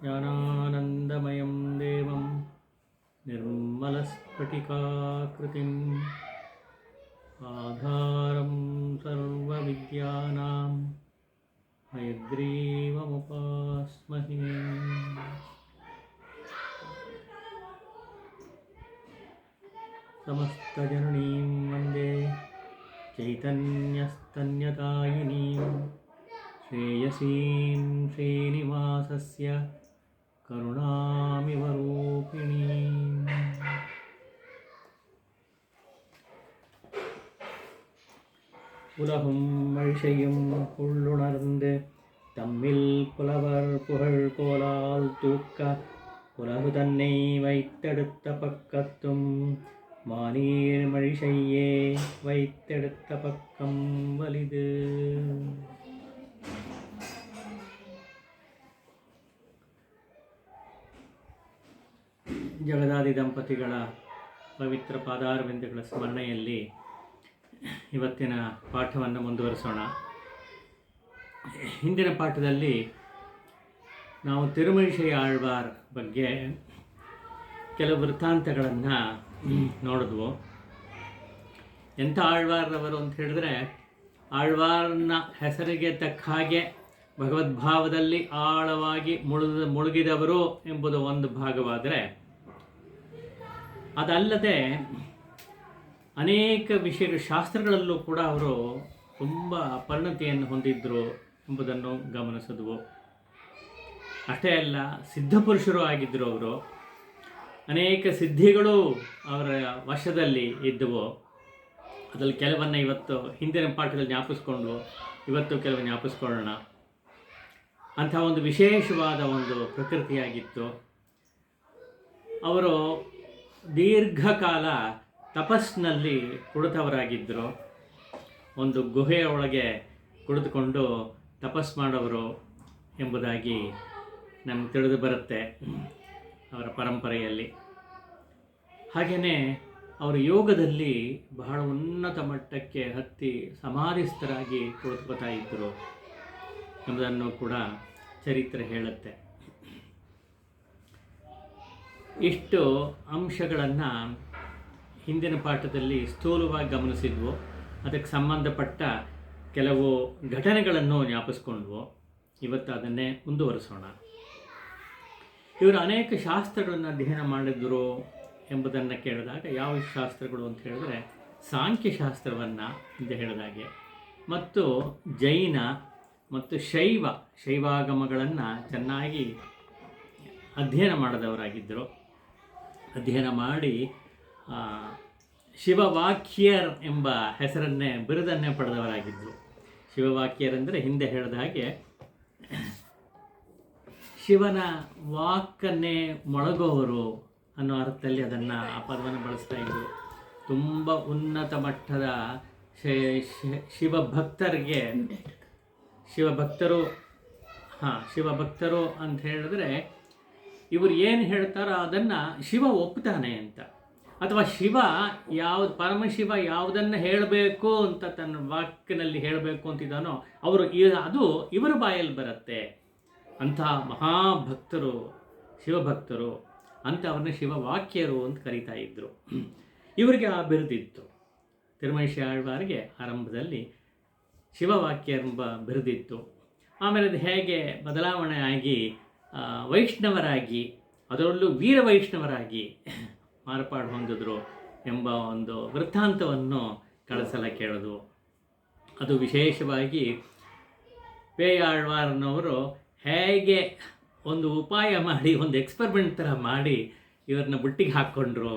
ಜ್ಞಾನಾನಂದಮಯಂ ದೇವಂ ನಿರ್ಮಲಸ್ಫಟಿಕಾಕೃತಿಂ ಆಧಾರಂ ಸರ್ವವಿದ್ಯಾನಾಂ ಹಯಗ್ರೀವముపాస్మహే. ಸಮಸ್ತಜನನೀಂ ವಂದೇ ಚೈತನ್ಯಸ್ತನ್ಯತಾಯಿನೀಂ ಶ್ರೇಯಸೀಂ ಶ್ರೀನಿವಾಸಸ್ಯ ಕರುಣಾಮಿವ ರೂಪಿಣೀಂ. உலகும் மழிசையும் உள்ளுணர்ந்து தம்மில் புலவர் புகழ் கோலால் தூக்க உலகு தன்னை வைத்தெடுத்த பக்கத்தும் மானீர் மழிசையே வைத்தெடுத்த பக்கம் வலிது. ಜಗದಾದಿ ದಂಪತಿಗಳ ಪವಿತ್ರ ಪಾದಾರವಿಂದಗಳ ಸ್ಮರಣೆಯಲ್ಲಿ ಇವತ್ತಿನ ಪಾಠವನ್ನು ಮುಂದುವರಿಸೋಣ. ಹಿಂದಿನ ಪಾಠದಲ್ಲಿ ನಾವು ತಿರುಮಳಿಶೈ ಆಳ್ವಾರ್ ಬಗ್ಗೆ ಕೆಲವು ವೃತ್ತಾಂತಗಳನ್ನು ನೋಡಿದ್ವು. ಎಂಥ ಆಳ್ವಾರವರು ಅಂತ ಹೇಳಿದ್ರೆ, ಆಳ್ವಾರ್ನ ಹೆಸರಿಗೆ ತಕ್ಕ ಹಾಗೆ ಭಗವದ್ಭಾವದಲ್ಲಿ ಆಳವಾಗಿ ಮುಳುಗಿದವರು ಎಂಬುದು ಒಂದು ಭಾಗವಾದರೆ, ಅದಲ್ಲದೆ ಅನೇಕ ವಿಷಯಗಳು ಶಾಸ್ತ್ರಗಳಲ್ಲೂ ಕೂಡ ಅವರು ತುಂಬ ಪರಿಣತಿಯನ್ನು ಹೊಂದಿದ್ದರು ಎಂಬುದನ್ನು ಗಮನಿಸಿದ್ವು. ಅಷ್ಟೇ ಅಲ್ಲ, ಸಿದ್ಧಪುರುಷರು ಆಗಿದ್ದರು ಅವರು. ಅನೇಕ ಸಿದ್ಧಿಗಳು ಅವರ ವಶದಲ್ಲಿ ಇದ್ದವು. ಅದರಲ್ಲಿ ಕೆಲವನ್ನು ಇವತ್ತು ಹಿಂದಿನ ಪಾಠದಲ್ಲಿ ಜ್ಞಾಪಿಸ್ಕೊಂಡು ಇವತ್ತು ಕೆಲವು ಜ್ಞಾಪಿಸ್ಕೊಳ್ಳೋಣ. ಅಂಥ ಒಂದು ವಿಶೇಷವಾದ ಒಂದು ಪ್ರಕೃತಿಯಾಗಿತ್ತು. ಅವರು ದೀರ್ಘಕಾಲ ತಪಸ್ಸಿನಲ್ಲಿ ಕುಳಿತವರಾಗಿದ್ದರು. ಒಂದು ಗುಹೆಯ ಒಳಗೆ ಕುಳಿತುಕೊಂಡು ತಪಸ್ ಮಾಡೋರು ಎಂಬುದಾಗಿ ನಮಗೆ ತಿಳಿದು ಬರುತ್ತೆ ಅವರ ಪರಂಪರೆಯಲ್ಲಿ. ಹಾಗೆಯೇ ಅವರು ಯೋಗದಲ್ಲಿ ಬಹಳ ಉನ್ನತ ಮಟ್ಟಕ್ಕೆ ಹತ್ತಿ ಸಮಾಧಿಸ್ಥರಾಗಿ ಕುಳಿತುಕೊತಾ ಇದ್ದರು ಎಂಬುದನ್ನು ಕೂಡ ಚರಿತ್ರೆ ಹೇಳುತ್ತೆ. ಇಷ್ಟು ಅಂಶಗಳನ್ನು ಹಿಂದಿನ ಪಾಠದಲ್ಲಿ ಸ್ಥೂಲವಾಗಿ ಗಮನಿಸಿದ್ವು. ಅದಕ್ಕೆ ಸಂಬಂಧಪಟ್ಟ ಕೆಲವು ಘಟನೆಗಳನ್ನು ಜ್ಞಾಪಿಸ್ಕೊಂಡ್ವು. ಇವತ್ತು ಅದನ್ನೇ ಮುಂದುವರಿಸೋಣ. ಇವರು ಅನೇಕ ಶಾಸ್ತ್ರಗಳನ್ನು ಅಧ್ಯಯನ ಮಾಡಿದ್ರು ಎಂಬುದನ್ನು ಕೇಳಿದಾಗ, ಯಾವ ಶಾಸ್ತ್ರಗಳು ಅಂತ ಹೇಳಿದ್ರೆ ಸಾಂಖ್ಯಶಾಸ್ತ್ರವನ್ನು ಹಿಂದೆ ಹೇಳಿದಾಗೆ, ಮತ್ತು ಜೈನ ಮತ್ತು ಶೈವಾಗಮಗಳನ್ನು ಚೆನ್ನಾಗಿ ಅಧ್ಯಯನ ಮಾಡಿದವರಾಗಿದ್ದರು. ಅಧ್ಯಯನ ಮಾಡಿ ಶಿವವಾಕ್ಯರ್ ಎಂಬ ಹೆಸರನ್ನೇ ಬಿರುದನ್ನೇ ಪಡೆದವರಾಗಿದ್ದರು. ಶಿವವಾಕ್ಯರ್ ಅಂದರೆ ಹಿಂದೆ ಹೇಳಿದ ಹಾಗೆ ಶಿವನ ವಾಕನ್ನೇ ಮೊಳಗೋವರು ಅನ್ನೋ ಅರ್ಥದಲ್ಲಿ ಅದನ್ನು ಆ ಪದವನ್ನು ಬಳಸ್ತಾ ಇದ್ದರು. ತುಂಬ ಉನ್ನತ ಮಟ್ಟದ ಶಿವಭಕ್ತರು ಅಂತ ಹೇಳಿದ್ರೆ, ಇವರು ಏನು ಹೇಳ್ತಾರೋ ಅದನ್ನು ಶಿವ ಒಪ್ತಾನೆ ಅಂತ, ಅಥವಾ ಶಿವ ಪರಮಶಿವ ಯಾವುದನ್ನು ಹೇಳಬೇಕು ಅಂತ ತನ್ನ ವಾಕ್ಯನಲ್ಲಿ ಹೇಳಬೇಕು ಅಂತಿದ್ದಾನೋ ಅದು ಇವರ ಬಾಯಲ್ಲಿ ಬರುತ್ತೆ. ಅಂಥ ಮಹಾಭಕ್ತರು, ಶಿವಭಕ್ತರು ಅಂತ ಅವ್ರನ್ನ ಶಿವವಾಕ್ಯರು ಅಂತ ಕರೀತಾ ಇದ್ದರು. ಇವರಿಗೆ ಆ ಬಿರುದಿತ್ತು. ತಿರುಮಳಿಶೈ ಆಳ್ವಾರ್ಗೆ ಆರಂಭದಲ್ಲಿ ಶಿವವಾಕ್ಯ ಎಂಬ ಬಿರುದಿತ್ತು. ಆಮೇಲೆ ಅದು ಹೇಗೆ ಬದಲಾವಣೆ ಆಗಿ ವೈಷ್ಣವರಾಗಿ, ಅದರಲ್ಲೂ ವೀರ ವೈಷ್ಣವರಾಗಿ ಮಾರ್ಪಾಡು ಹೊಂದಿದ್ರು ಎಂಬ ಒಂದು ವೃತ್ತಾಂತವನ್ನು ಕಳೆಸಲ ಕೇಳೋದು. ಅದು ವಿಶೇಷವಾಗಿ ಪೇಯಾಳ್ವಾರ್ನವರು ಹೇಗೆ ಒಂದು ಉಪಾಯ ಮಾಡಿ, ಒಂದು ಎಕ್ಸ್ಪರಿಮೆಂಟ್ ಥರ ಮಾಡಿ ಇವರನ್ನ ಬುಟ್ಟಿಗೆ ಹಾಕ್ಕೊಂಡ್ರು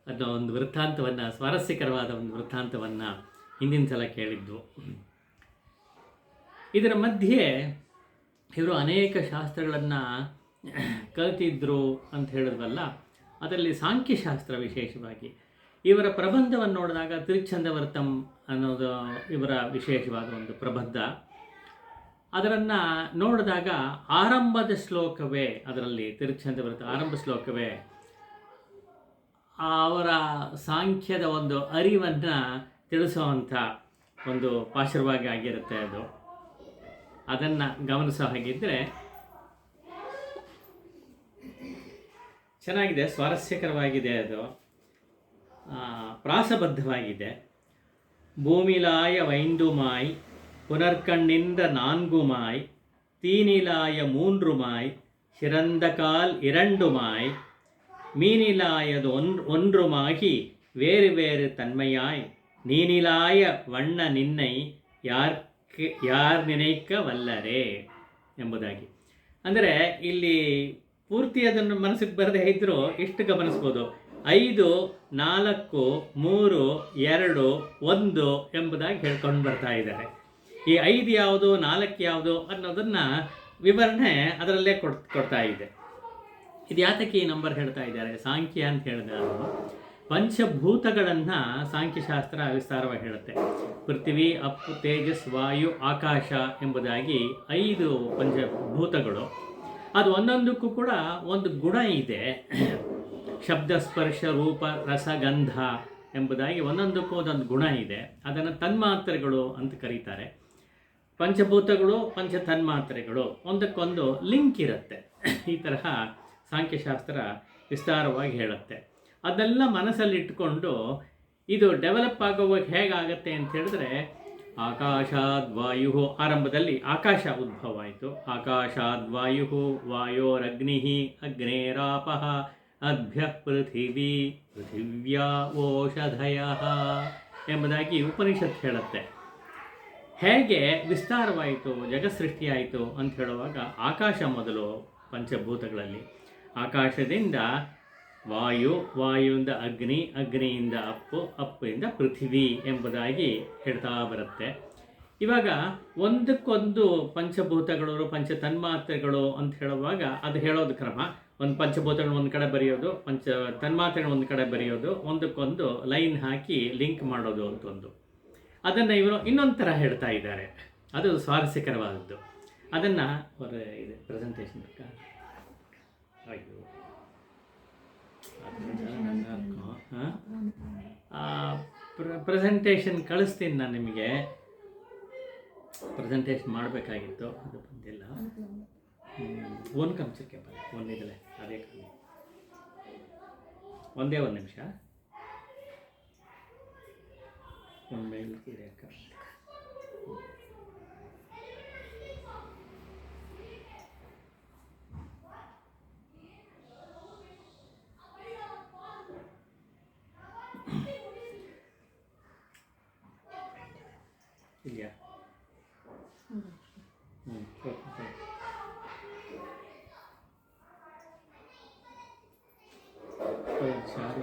ಅನ್ನೋ ಒಂದು ವೃತ್ತಾಂತವನ್ನು, ಸ್ವಾರಸ್ಯಕರವಾದ ಒಂದು ವೃತ್ತಾಂತವನ್ನು ಹಿಂದಿನ ಸಲ ಕೇಳಿದ್ದು. ಇದರ ಮಧ್ಯೆ ಇವರು ಅನೇಕ ಶಾಸ್ತ್ರಗಳನ್ನು ಕಲಿತಿದ್ರು ಅಂತ ಹೇಳಿದ್ವಲ್ಲ, ಅದರಲ್ಲಿ ಸಾಂಖ್ಯಶಾಸ್ತ್ರ ವಿಶೇಷವಾಗಿ ಇವರ ಪ್ರಬಂಧವನ್ನು ನೋಡಿದಾಗ ತಿರುಚ್ಛಂದವರ್ತಂ ಅನ್ನೋದು ಇವರ ವಿಶೇಷವಾದ ಒಂದು ಪ್ರಬಂಧ. ಅದನ್ನು ನೋಡಿದಾಗ ಆರಂಭದ ಶ್ಲೋಕವೇ, ಅದರಲ್ಲಿ ತಿರುಚ್ಛಂದವರ್ತ ಆರಂಭ ಶ್ಲೋಕವೇ ಅವರ ಸಾಂಖ್ಯದ ಒಂದು ಅರಿವನ್ನು ತಿಳಿಸುವಂಥ ಒಂದು ಪಾಶುರವಾಗಿ ಆಗಿರುತ್ತೆ ಅದು. ಅದನ್ನು ಗಮನಿಸೋ ಹಾಗಿದ್ದರೆ ಚೆನ್ನಾಗಿದೆ, ಸ್ವಾರಸ್ಯಕರವಾಗಿದೆ. ಅದು ಪ್ರಾಸಬದ್ಧವಾಗಿದೆ. ಭೂಮಿಲಾಯ ವೈಂದುಮಾಯ್ ಪುನರ್ಕಣ್ಣಿಂದ ನಾನ್ಗುಮಾಯ್ தீனிலாய மூன்றுமாய் சிறந்த கால் இரண்டுமாய் மீனிலாயது ஒன்றுமாகி வேறு வேறு தன்மையாய் ನೀನಿಲಾಯ ವಣ್ಣ ನಿನ್ನೈ ಯಾರ್ ನಿನೈಕ ವಲ್ಲರೇ ಎಂಬುದಾಗಿ. ಅಂದರೆ ಇಲ್ಲಿ ಪೂರ್ತಿ ಅದನ್ನು ಮನಸ್ಸಿಗೆ ಬರದೇ ಇದ್ದರೂ ಇಷ್ಟು ಗಮನಿಸ್ಬೋದು. 5, 4, 3, 2, 1 ಎಂಬುದಾಗಿ ಹೇಳ್ಕೊಂಡು ಬರ್ತಾ ಇದ್ದಾರೆ. ಈ 5 ಯಾವುದು 4 ಯಾವುದು ಅನ್ನೋದನ್ನು ವಿವರಣೆ ಅದರಲ್ಲೇ ಕೊಡ್ತಾ ಇದೆ. ಇದು ಯಾತಕ್ಕೆ ಈ ನಂಬರ್ ಹೇಳ್ತಾ ಇದ್ದಾರೆ? ಸಾಂಖ್ಯ ಅಂತ ಹೇಳಿದೆ ನಾನು. ಪಂಚಭೂತಗಳನ್ನು ಸಾಂಖ್ಯಶಾಸ್ತ್ರ ವಿಸ್ತಾರವಾಗಿ ಹೇಳುತ್ತೆ. ಪೃಥ್ವಿ, ಅಪ್ಪು, ತೇಜಸ್, ವಾಯು, ಆಕಾಶ ಎಂಬುದಾಗಿ 5 ಪಂಚಭೂತಗಳು. ಅದು ಒಂದೊಂದಕ್ಕೂ ಕೂಡ ಒಂದು ಗುಣ ಇದೆ. ಶಬ್ದ, ಸ್ಪರ್ಶ, ರೂಪ, ರಸ, ಗಂಧ ಎಂಬುದಾಗಿ ಒಂದೊಂದಕ್ಕೂ ಒಂದೊಂದು ಗುಣ ಇದೆ. ಅದನ್ನು ತನ್ಮಾತ್ರೆಗಳು ಅಂತ ಕರೀತಾರೆ. ಪಂಚಭೂತಗಳು, ಪಂಚ ತನ್ಮಾತ್ರೆಗಳು ಒಂದಕ್ಕೊಂದು ಲಿಂಕ್ ಇರುತ್ತೆ. ಈ ತರಹ ಸಾಂಖ್ಯಶಾಸ್ತ್ರ ವಿಸ್ತಾರವಾಗಿ ಹೇಳುತ್ತೆ. ಅದೆಲ್ಲ ಮನಸ್ಸಲ್ಲಿಟ್ಟುಕೊಂಡು ಇದು ಡೆವಲಪ್ ಆಗುವಾಗ ಹೇಗಾಗತ್ತೆ ಅಂತ ಹೇಳಿದ್ರೆ, ಆಕಾಶಾದ್ವಾಯು, ಆರಂಭದಲ್ಲಿ ಆಕಾಶ ಉದ್ಭವ ಆಯಿತು. ಆಕಾಶಾದ್ವಾಯು ವಾಯೋರಗ್ನಿ ಅಗ್ನೇರಾಪಃ ಅದ್ಭ್ಯ ಪೃಥಿವಿ ಪೃಥಿವ್ಯಾ ಓಷಧಯ ಎಂಬುದಾಗಿ ಉಪನಿಷತ್ ಹೇಳುತ್ತೆ. ಹೇಗೆ ವಿಸ್ತಾರವಾಯಿತು, ಜಗತ್ಸೃಷ್ಟಿಯಾಯಿತು ಅಂತ ಹೇಳುವಾಗ ಆಕಾಶ ಮೊದಲು ಪಂಚಭೂತಗಳಲ್ಲಿ. ಆಕಾಶದಿಂದ ವಾಯು, ವಾಯುವಿಂದ ಅಗ್ನಿ, ಅಗ್ನಿಯಿಂದ ಅಪ್ಪು, ಅಪ್ಪಿಂದ ಪೃಥಿವಿ ಎಂಬುದಾಗಿ ಹೇಳ್ತಾ ಬರುತ್ತೆ. ಇವಾಗ ಒಂದಕ್ಕೊಂದು ಪಂಚಭೂತಗಳು, ಪಂಚ ತನ್ಮಾತ್ರೆಗಳು ಅಂತ ಹೇಳುವಾಗ ಅದು ಹೇಳೋದು ಕ್ರಮ. ಒಂದು ಪಂಚಭೂತಗಳು ಒಂದು ಕಡೆ ಬರೆಯೋದು, ಪಂಚ ತನ್ಮಾತ್ರೆಗಳು ಒಂದು ಕಡೆ ಬರೆಯೋದು, ಒಂದಕ್ಕೊಂದು ಲೈನ್ ಹಾಕಿ ಲಿಂಕ್ ಮಾಡೋದು ಅಂತೊಂದು. ಅದನ್ನು ಇವರು ಇನ್ನೊಂದು ಥರ ಹೇಳ್ತಾ ಇದ್ದಾರೆ. ಅದು ಸ್ವಾರಸ್ಯಕರವಾದದ್ದು. ಅದನ್ನು ಇದೆ ಪ್ರೆಸೆಂಟೇಷನ್ ಅಯ್ಯೋ ಪ್ರೆಸೆಂಟೇಷನ್ ಕಳಿಸ್ತೀನಿ ನಾನು ನಿಮಗೆ. ಪ್ರೆಸೆಂಟೇಷನ್ ಮಾಡಬೇಕಾಗಿತ್ತು, ಅದು ಬಂದಿಲ್ಲ. ಒಂದು ಕಂಚಕ್ಕೆ ಬರ ಒಂದಿದಲೆ ಅದೇ ಕಮ್ಮಿ. ಒಂದೇ ಒಂದು ನಿಮಿಷ. ಒಂದು ಮೇಲ್ ಕಿರಿಯಕ್ಕ ಇದೆಯಾ? ಸಾರಿ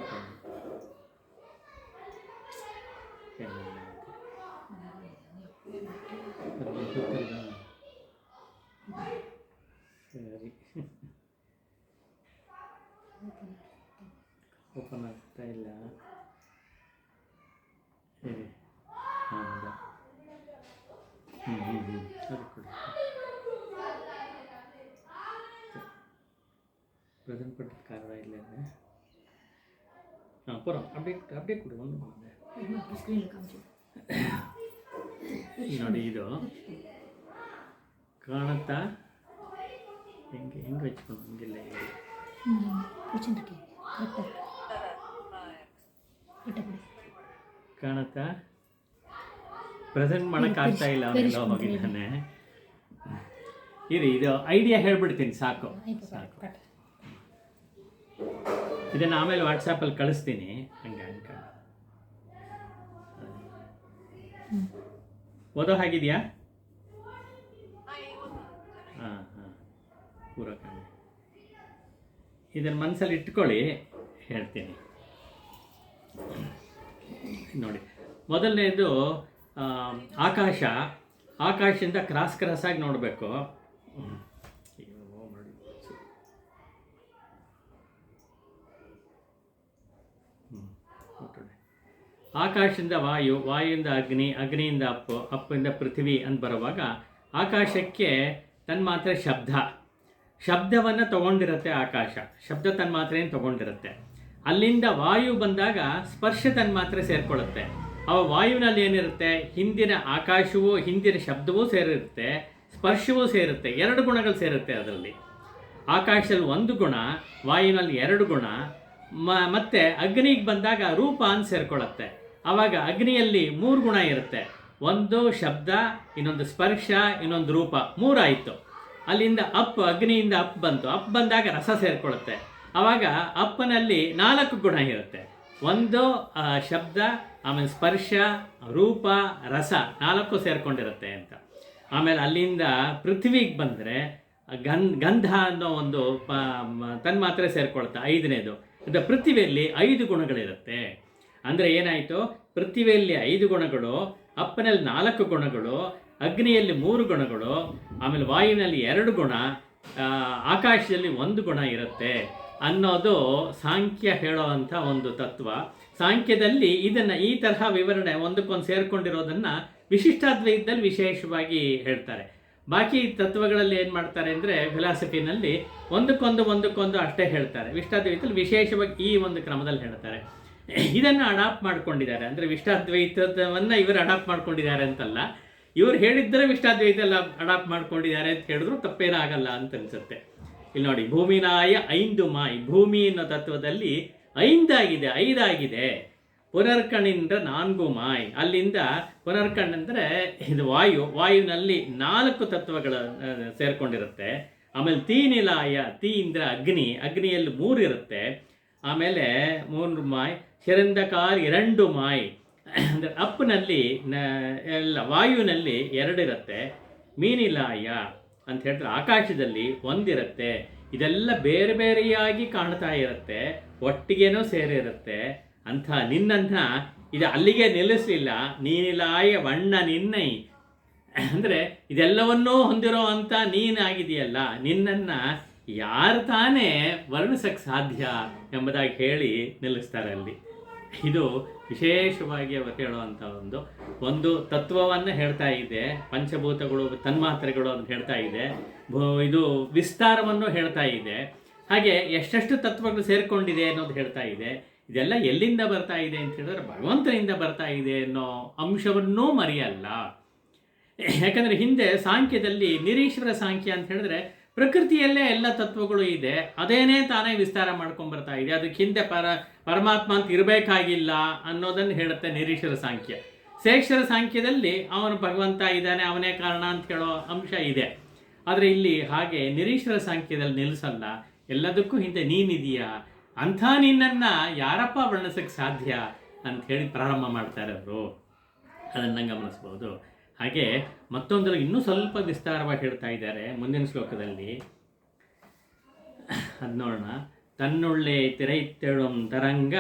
ಸರಿ, ಓಪನ್ ಆಗ್ತಾ ಇಲ್ಲ. ಸರಿ, ಹೌದಾ? ಅದು ಕೊಡಿ. ಪ್ರೆಸೆಂಟ್ ಪಟ್ಟಿದ ಕಾರಣ ಇಲ್ಲ. ಹಾಂ, ಪುರ ಅಪ್ಡೇಟ್ ಕೊಡಿ. ಒಂದು ನೋಡಿ, ಇದು ಕಾಣುತ್ತಾ? ಹೆಂಗೆ ಹಚ್ಕೊಂಡು ಹಂಗಿಲ್ಲ. ಕಾಣುತ್ತಾ? ಪ್ರೆಸೆಂಟ್ ಮಾಡೋಕ್ಕಾಗ್ತಾ ಇಲ್ಲ, ಅವನೆಲ್ಲ ಹೋಗಿದ್ದಾನೆ. ಇರಿ, ಇದು ಐಡಿಯಾ ಹೇಳ್ಬಿಡ್ತೀನಿ, ಸಾಕು. ಇದನ್ನು ಆಮೇಲೆ ವಾಟ್ಸಪ್ಪಲ್ಲಿ ಕಳಿಸ್ತೀನಿ. ಹಂಗೆ ಓದೋ ಹಾಗಿದೆಯಾ? ಹಾಂ, ಪೂರ ಕಾಣೆ. ಇದನ್ನು ಮನಸ್ಸಲ್ಲಿ ಇಟ್ಕೊಳ್ಳಿ, ಹೇಳ್ತೀನಿ ನೋಡಿ. ಮೊದಲನೇದು ಆಕಾಶ. ಆಕಾಶದಿಂದ ಕ್ರಾಸಾಗಿ ನೋಡಬೇಕು. ಆಕಾಶದಿಂದ ವಾಯು, ವಾಯುವಿಂದ ಅಗ್ನಿ, ಅಗ್ನಿಯಿಂದ ಅಪ್ಪು, ಅಪ್ಪಿಂದ ಪೃಥ್ವಿ ಅಂತ ಬರುವಾಗ ಆಕಾಶಕ್ಕೆ ತನ್ಮಾತ್ರೆ ಶಬ್ದ. ಶಬ್ದವನ್ನು ತಗೊಂಡಿರುತ್ತೆ ಆಕಾಶ. ಶಬ್ದ ತನ್ಮಾತ್ರೆಯನ್ನು ತಗೊಂಡಿರುತ್ತೆ. ಅಲ್ಲಿಂದ ವಾಯು ಬಂದಾಗ ಸ್ಪರ್ಶ ತನ್ಮಾತ್ರೆ ಸೇರಿಕೊಳ್ಳುತ್ತೆ. ವಾಯುವಿನಲ್ಲಿ ಏನಿರುತ್ತೆ, ಹಿಂದಿನ ಆಕಾಶವೂ ಹಿಂದಿನ ಶಬ್ದವೂ ಸೇರಿರುತ್ತೆ, ಸ್ಪರ್ಶವೂ ಸೇರುತ್ತೆ, 2 ಗುಣಗಳು ಸೇರುತ್ತೆ ಅದರಲ್ಲಿ. ಆಕಾಶದಲ್ಲಿ 1 ಗುಣ, ವಾಯುವಿನಲ್ಲಿ 2 ಗುಣ, ಮತ್ತು ಅಗ್ನಿಗೆ ಬಂದಾಗ ರೂಪ ಅಂತ ಸೇರ್ಕೊಳ್ಳುತ್ತೆ. ಆವಾಗ ಅಗ್ನಿಯಲ್ಲಿ 3 ಗುಣ ಇರುತ್ತೆ, 1 ಶಬ್ದ, ಇನ್ನೊಂದು ಸ್ಪರ್ಶ, ಇನ್ನೊಂದು ರೂಪ, 3 ಆಯಿತು. ಅಲ್ಲಿಂದ ಅಗ್ನಿಯಿಂದ ಬಂತು, ಬಂದಾಗ ರಸ ಸೇರ್ಕೊಳ್ಳುತ್ತೆ. ಆವಾಗ ಅಪ್ಪನಲ್ಲಿ 4 ಗುಣ ಇರುತ್ತೆ, 1 ಶಬ್ದ, ಆಮೇಲೆ ಸ್ಪರ್ಶ, ರೂಪ, ರಸ 4 ಸೇರ್ಕೊಂಡಿರುತ್ತೆ ಅಂತ. ಆಮೇಲೆ ಅಲ್ಲಿಂದ ಪೃಥ್ವಿಗೆ ಬಂದರೆ ಗಂಧ ಅನ್ನೋ ಒಂದು ತನ್ಮಾತ್ರೆ ಸೇರ್ಕೊಳುತ್ತೆ, 5ನೇದು. ಇದು ಪೃಥ್ವಿಯಲ್ಲಿ 5 ಗುಣಗಳಿರುತ್ತೆ. ಅಂದರೆ ಏನಾಯಿತು, ಪೃಥ್ವಿಯಲ್ಲಿ 5 ಗುಣಗಳು, ಅಪ್ಪನಲ್ಲಿ 4 ಗುಣಗಳು, ಅಗ್ನಿಯಲ್ಲಿ 3 ಗುಣಗಳು, ಆಮೇಲೆ ವಾಯುವಿನಲ್ಲಿ 2 ಗುಣ, ಆಕಾಶದಲ್ಲಿ 1 ಗುಣ ಇರುತ್ತೆ ಅನ್ನೋದು ಸಾಂಖ್ಯ ಹೇಳೋವಂಥ ಒಂದು ತತ್ವ. ಸಾಂಖ್ಯದಲ್ಲಿ ಇದನ್ನು ಈ ತರಹ ವಿವರಣೆ ಒಂದಕ್ಕೊಂದು ಸೇರಿಕೊಂಡಿರೋದನ್ನು ವಿಶಿಷ್ಟಾದ್ವೈತದಲ್ಲಿ ವಿಶೇಷವಾಗಿ ಹೇಳ್ತಾರೆ. ಬಾಕಿ ತತ್ವಗಳಲ್ಲಿ ಏನು ಮಾಡ್ತಾರೆ ಅಂದರೆ ಫಿಲಾಸಫಿನಲ್ಲಿ ಒಂದಕ್ಕೊಂದು ಅಷ್ಟೇ ಹೇಳ್ತಾರೆ. ವಿಶಿಷ್ಟಾದ್ವೈತದಲ್ಲಿ ವಿಶೇಷವಾಗಿ ಈ ಒಂದು ಕ್ರಮದಲ್ಲಿ ಹೇಳ್ತಾರೆ. ಇದನ್ನು ಅಡಾಪ್ಟ್ ಮಾಡ್ಕೊಂಡಿದ್ದಾರೆ. ಅಂದರೆ ವಿಶಿಷ್ಟಾದ್ವೈತವನ್ನು ಇವರು ಅಡಾಪ್ಟ್ ಮಾಡ್ಕೊಂಡಿದ್ದಾರೆ ಅಂತಲ್ಲ, ಇವರು ಹೇಳಿದ್ದರೆ ವಿಶಿಷ್ಟಾದ್ವೈತ ಎಲ್ಲ ಅಡಾಪ್ಟ್ ಮಾಡ್ಕೊಂಡಿದ್ದಾರೆ ಅಂತ ಹೇಳಿದ್ರು ತಪ್ಪೇನಾಗಲ್ಲ ಅಂತ ಅನಿಸುತ್ತೆ. ಇಲ್ಲಿ ನೋಡಿ, ಭೂಮಿನಾಯ 5 ಮಾಯ್, ಭೂಮಿ ಅನ್ನೋ ತತ್ವದಲ್ಲಿ 5 ಆಗಿದೆ. ಪುನರ್ಕಣಿಂದ 4 ಮಾಯ್, ಅಲ್ಲಿಂದ ಪುನರ್ಕಣ್ ಅಂದರೆ ಇದು ವಾಯುವಿನಲ್ಲಿ 4 ತತ್ವಗಳು ಸೇರ್ಕೊಂಡಿರುತ್ತೆ. ಆಮೇಲೆ ತೀನಿಲಾಯ, ತೀ ಅಂದರೆ ಅಗ್ನಿಯಲ್ಲಿ 3 ಇರುತ್ತೆ. ಆಮೇಲೆ 3 ಮಾಯ್, ಶಿರಂದಕಾರ್ 2 ಮಾಯ್, ಅಂದರೆ ಅಪ್ಪನಲ್ಲಿ ಎಲ್ಲ ವಾಯುವಿನಲ್ಲಿ 2 ಇರುತ್ತೆ. ಮೀನಿಲಾಯ ಅಂತ ಹೇಳಿದ್ರೆ ಆಕಾಶದಲ್ಲಿ 1 ಇರುತ್ತೆ. ಇದೆಲ್ಲ ಬೇರೆ ಬೇರೆಯಾಗಿ ಕಾಣ್ತಾ ಇರುತ್ತೆ, ಒಟ್ಟಿಗೇನೋ ಸೇರಿರುತ್ತೆ. ಅಂಥ ನಿನ್ನನ್ನು ಇದು ಅಲ್ಲಿಗೆ ನಿಲ್ಲಿಸಲಿಲ್ಲ. ನೀನಿಲಾಯ ವಣ್ಣ ನಿನ್ನೈ, ಅಂದರೆ ಇದೆಲ್ಲವನ್ನೂ ಹೊಂದಿರೋ ಅಂಥ ನೀನಾಗಿದೆಯಲ್ಲ, ನಿನ್ನನ್ನು ಯಾರು ತಾನೇ ವರ್ಣಿಸಕ್ಕೆ ಸಾಧ್ಯ ಎಂಬುದಾಗಿ ಹೇಳಿ ನಿಲ್ಲಿಸ್ತಾರೆ ಅಲ್ಲಿ. ಇದು ವಿಶೇಷವಾಗಿ ಅವರು ಹೇಳುವಂಥ ಒಂದು ತತ್ವವನ್ನು ಹೇಳ್ತಾ ಇದೆ. ಪಂಚಭೂತಗಳು, ತನ್ಮಾತ್ರೆಗಳು ಅಂತ ಹೇಳ್ತಾ ಇದೆ. ಇದು ವಿಸ್ತಾರವನ್ನು ಹೇಳ್ತಾ ಇದೆ. ಹಾಗೆ ಎಷ್ಟೆಷ್ಟು ತತ್ವಗಳು ಸೇರಿಕೊಂಡಿದೆ ಅನ್ನೋದು ಹೇಳ್ತಾ ಇದೆ. ಇದೆಲ್ಲ ಎಲ್ಲಿಂದ ಬರ್ತಾ ಇದೆ ಅಂತ ಹೇಳಿದ್ರೆ ಭಗವಂತನಿಂದ ಬರ್ತಾ ಇದೆ ಅನ್ನೋ ಅಂಶವನ್ನೂ ಮರೆಯಲ್ಲ. ಯಾಕಂದರೆ ಹಿಂದೆ ಸಾಂಖ್ಯದಲ್ಲಿ ನಿರೀಶ್ವರ ಸಾಂಖ್ಯ ಅಂತ ಹೇಳಿದ್ರೆ ಪ್ರಕೃತಿಯಲ್ಲೇ ಎಲ್ಲ ತತ್ವಗಳು ಇದೆ, ಅದೇನೇ ತಾನೇ ವಿಸ್ತಾರ ಮಾಡ್ಕೊಂಡ್ಬರ್ತಾ ಇದೆ, ಅದಕ್ಕೆ ಹಿಂದೆ ಪರಮಾತ್ಮ ಅಂತ ಇರಬೇಕಾಗಿಲ್ಲ ಅನ್ನೋದನ್ನು ಹೇಳುತ್ತೆ ನಿರೀಶ್ವರ ಸಾಂಖ್ಯ. ಶೇಷರ ಸಾಂಖ್ಯದಲ್ಲಿ ಅವನು ಭಗವಂತ ಇದ್ದಾನೆ, ಅವನೇ ಕಾರಣ ಅಂತ ಹೇಳೋ ಅಂಶ ಇದೆ. ಆದರೆ ಇಲ್ಲಿ ಹಾಗೆ ನಿರೀಶ್ವರ ಸಾಂಖ್ಯದಲ್ಲಿ ನಿಲ್ಲಿಸಲ್ಲ. ಎಲ್ಲದಕ್ಕೂ ಹಿಂದೆ ನೀನಿದೆಯಾ, ಅಂಥ ನಿನ್ನನ್ನು ಯಾರಪ್ಪ ವರ್ಣಿಸೋಕ್ಕೆ ಸಾಧ್ಯ ಅಂತ ಹೇಳಿ ಪ್ರಾರಂಭ ಮಾಡ್ತಾರೆ ಅವರು. ಅದನ್ನು ಗಮನಿಸ್ಬೋದು. ಹಾಗೆ ಮತ್ತೊಂದರಲ್ಲಿ ಇನ್ನೂ ಸ್ವಲ್ಪ ವಿಸ್ತಾರವಾಗಿ ಹೇಳ್ತಾ ಇದ್ದಾರೆ ಮುಂದಿನ ಶ್ಲೋಕದಲ್ಲಿ. ಅದು ನೋಡೋಣ. ತನ್ನುಳ್ಳೇ ತಿರೈತೆಳುಂ ತರಂಗ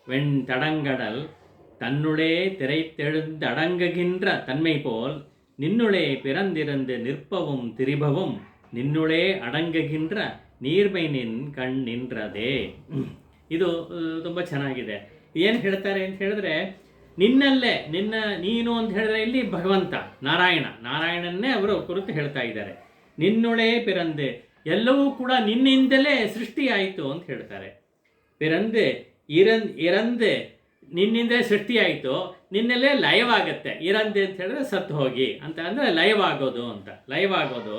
வெண் தடங்கடல் தன்னுளே திரைத்தெழுந்தடங்குகின்ற தன்மை போல் நின்னுளே பிறந்திருந்து நிற்பவும் திரிபவும் ನಿನ್ನುಳೇ ಅಡಂಗಗಿன்ற ನೀರ್ಮೈ ನಿನ್ ಕಣ್ ನಿன்றದೆ. ಇದು ತುಂಬ ಚೆನ್ನಾಗಿದೆ. ಏನು ಹೇಳ್ತಾರೆ ಅಂತ ಹೇಳಿದ್ರೆ, ನಿನ್ನಲ್ಲೇ ನೀನು ಅಂತ ಹೇಳಿದ್ರೆ ಇಲ್ಲಿ ಭಗವಂತ ನಾರಾಯಣನ್ನೇ ಅವರು ಕುರಿತು ಹೇಳ್ತಾ ಇದ್ದಾರೆ. ನಿನ್ನುಳೇ ಪಿರಂದೆ, ಎಲ್ಲವೂ ಕೂಡ ನಿನ್ನಿಂದಲೇ ಸೃಷ್ಟಿಯಾಯಿತು ಅಂತ ಹೇಳ್ತಾರೆ. ಪಿರಂದೆ ಇರಂದೆ, ನಿನ್ನಿಂದ ಸೃಷ್ಟಿಯಾಯಿತು, ನಿನ್ನಲ್ಲೇ ಲಯವಾಗತ್ತೆ. ಇರಂದೆ ಅಂತ ಹೇಳಿದ್ರೆ ಸತ್ತು ಹೋಗಿ ಅಂತ ಅಂದರೆ ಲಯವಾಗೋದು ಅಂತ. ಲಯವಾಗೋದು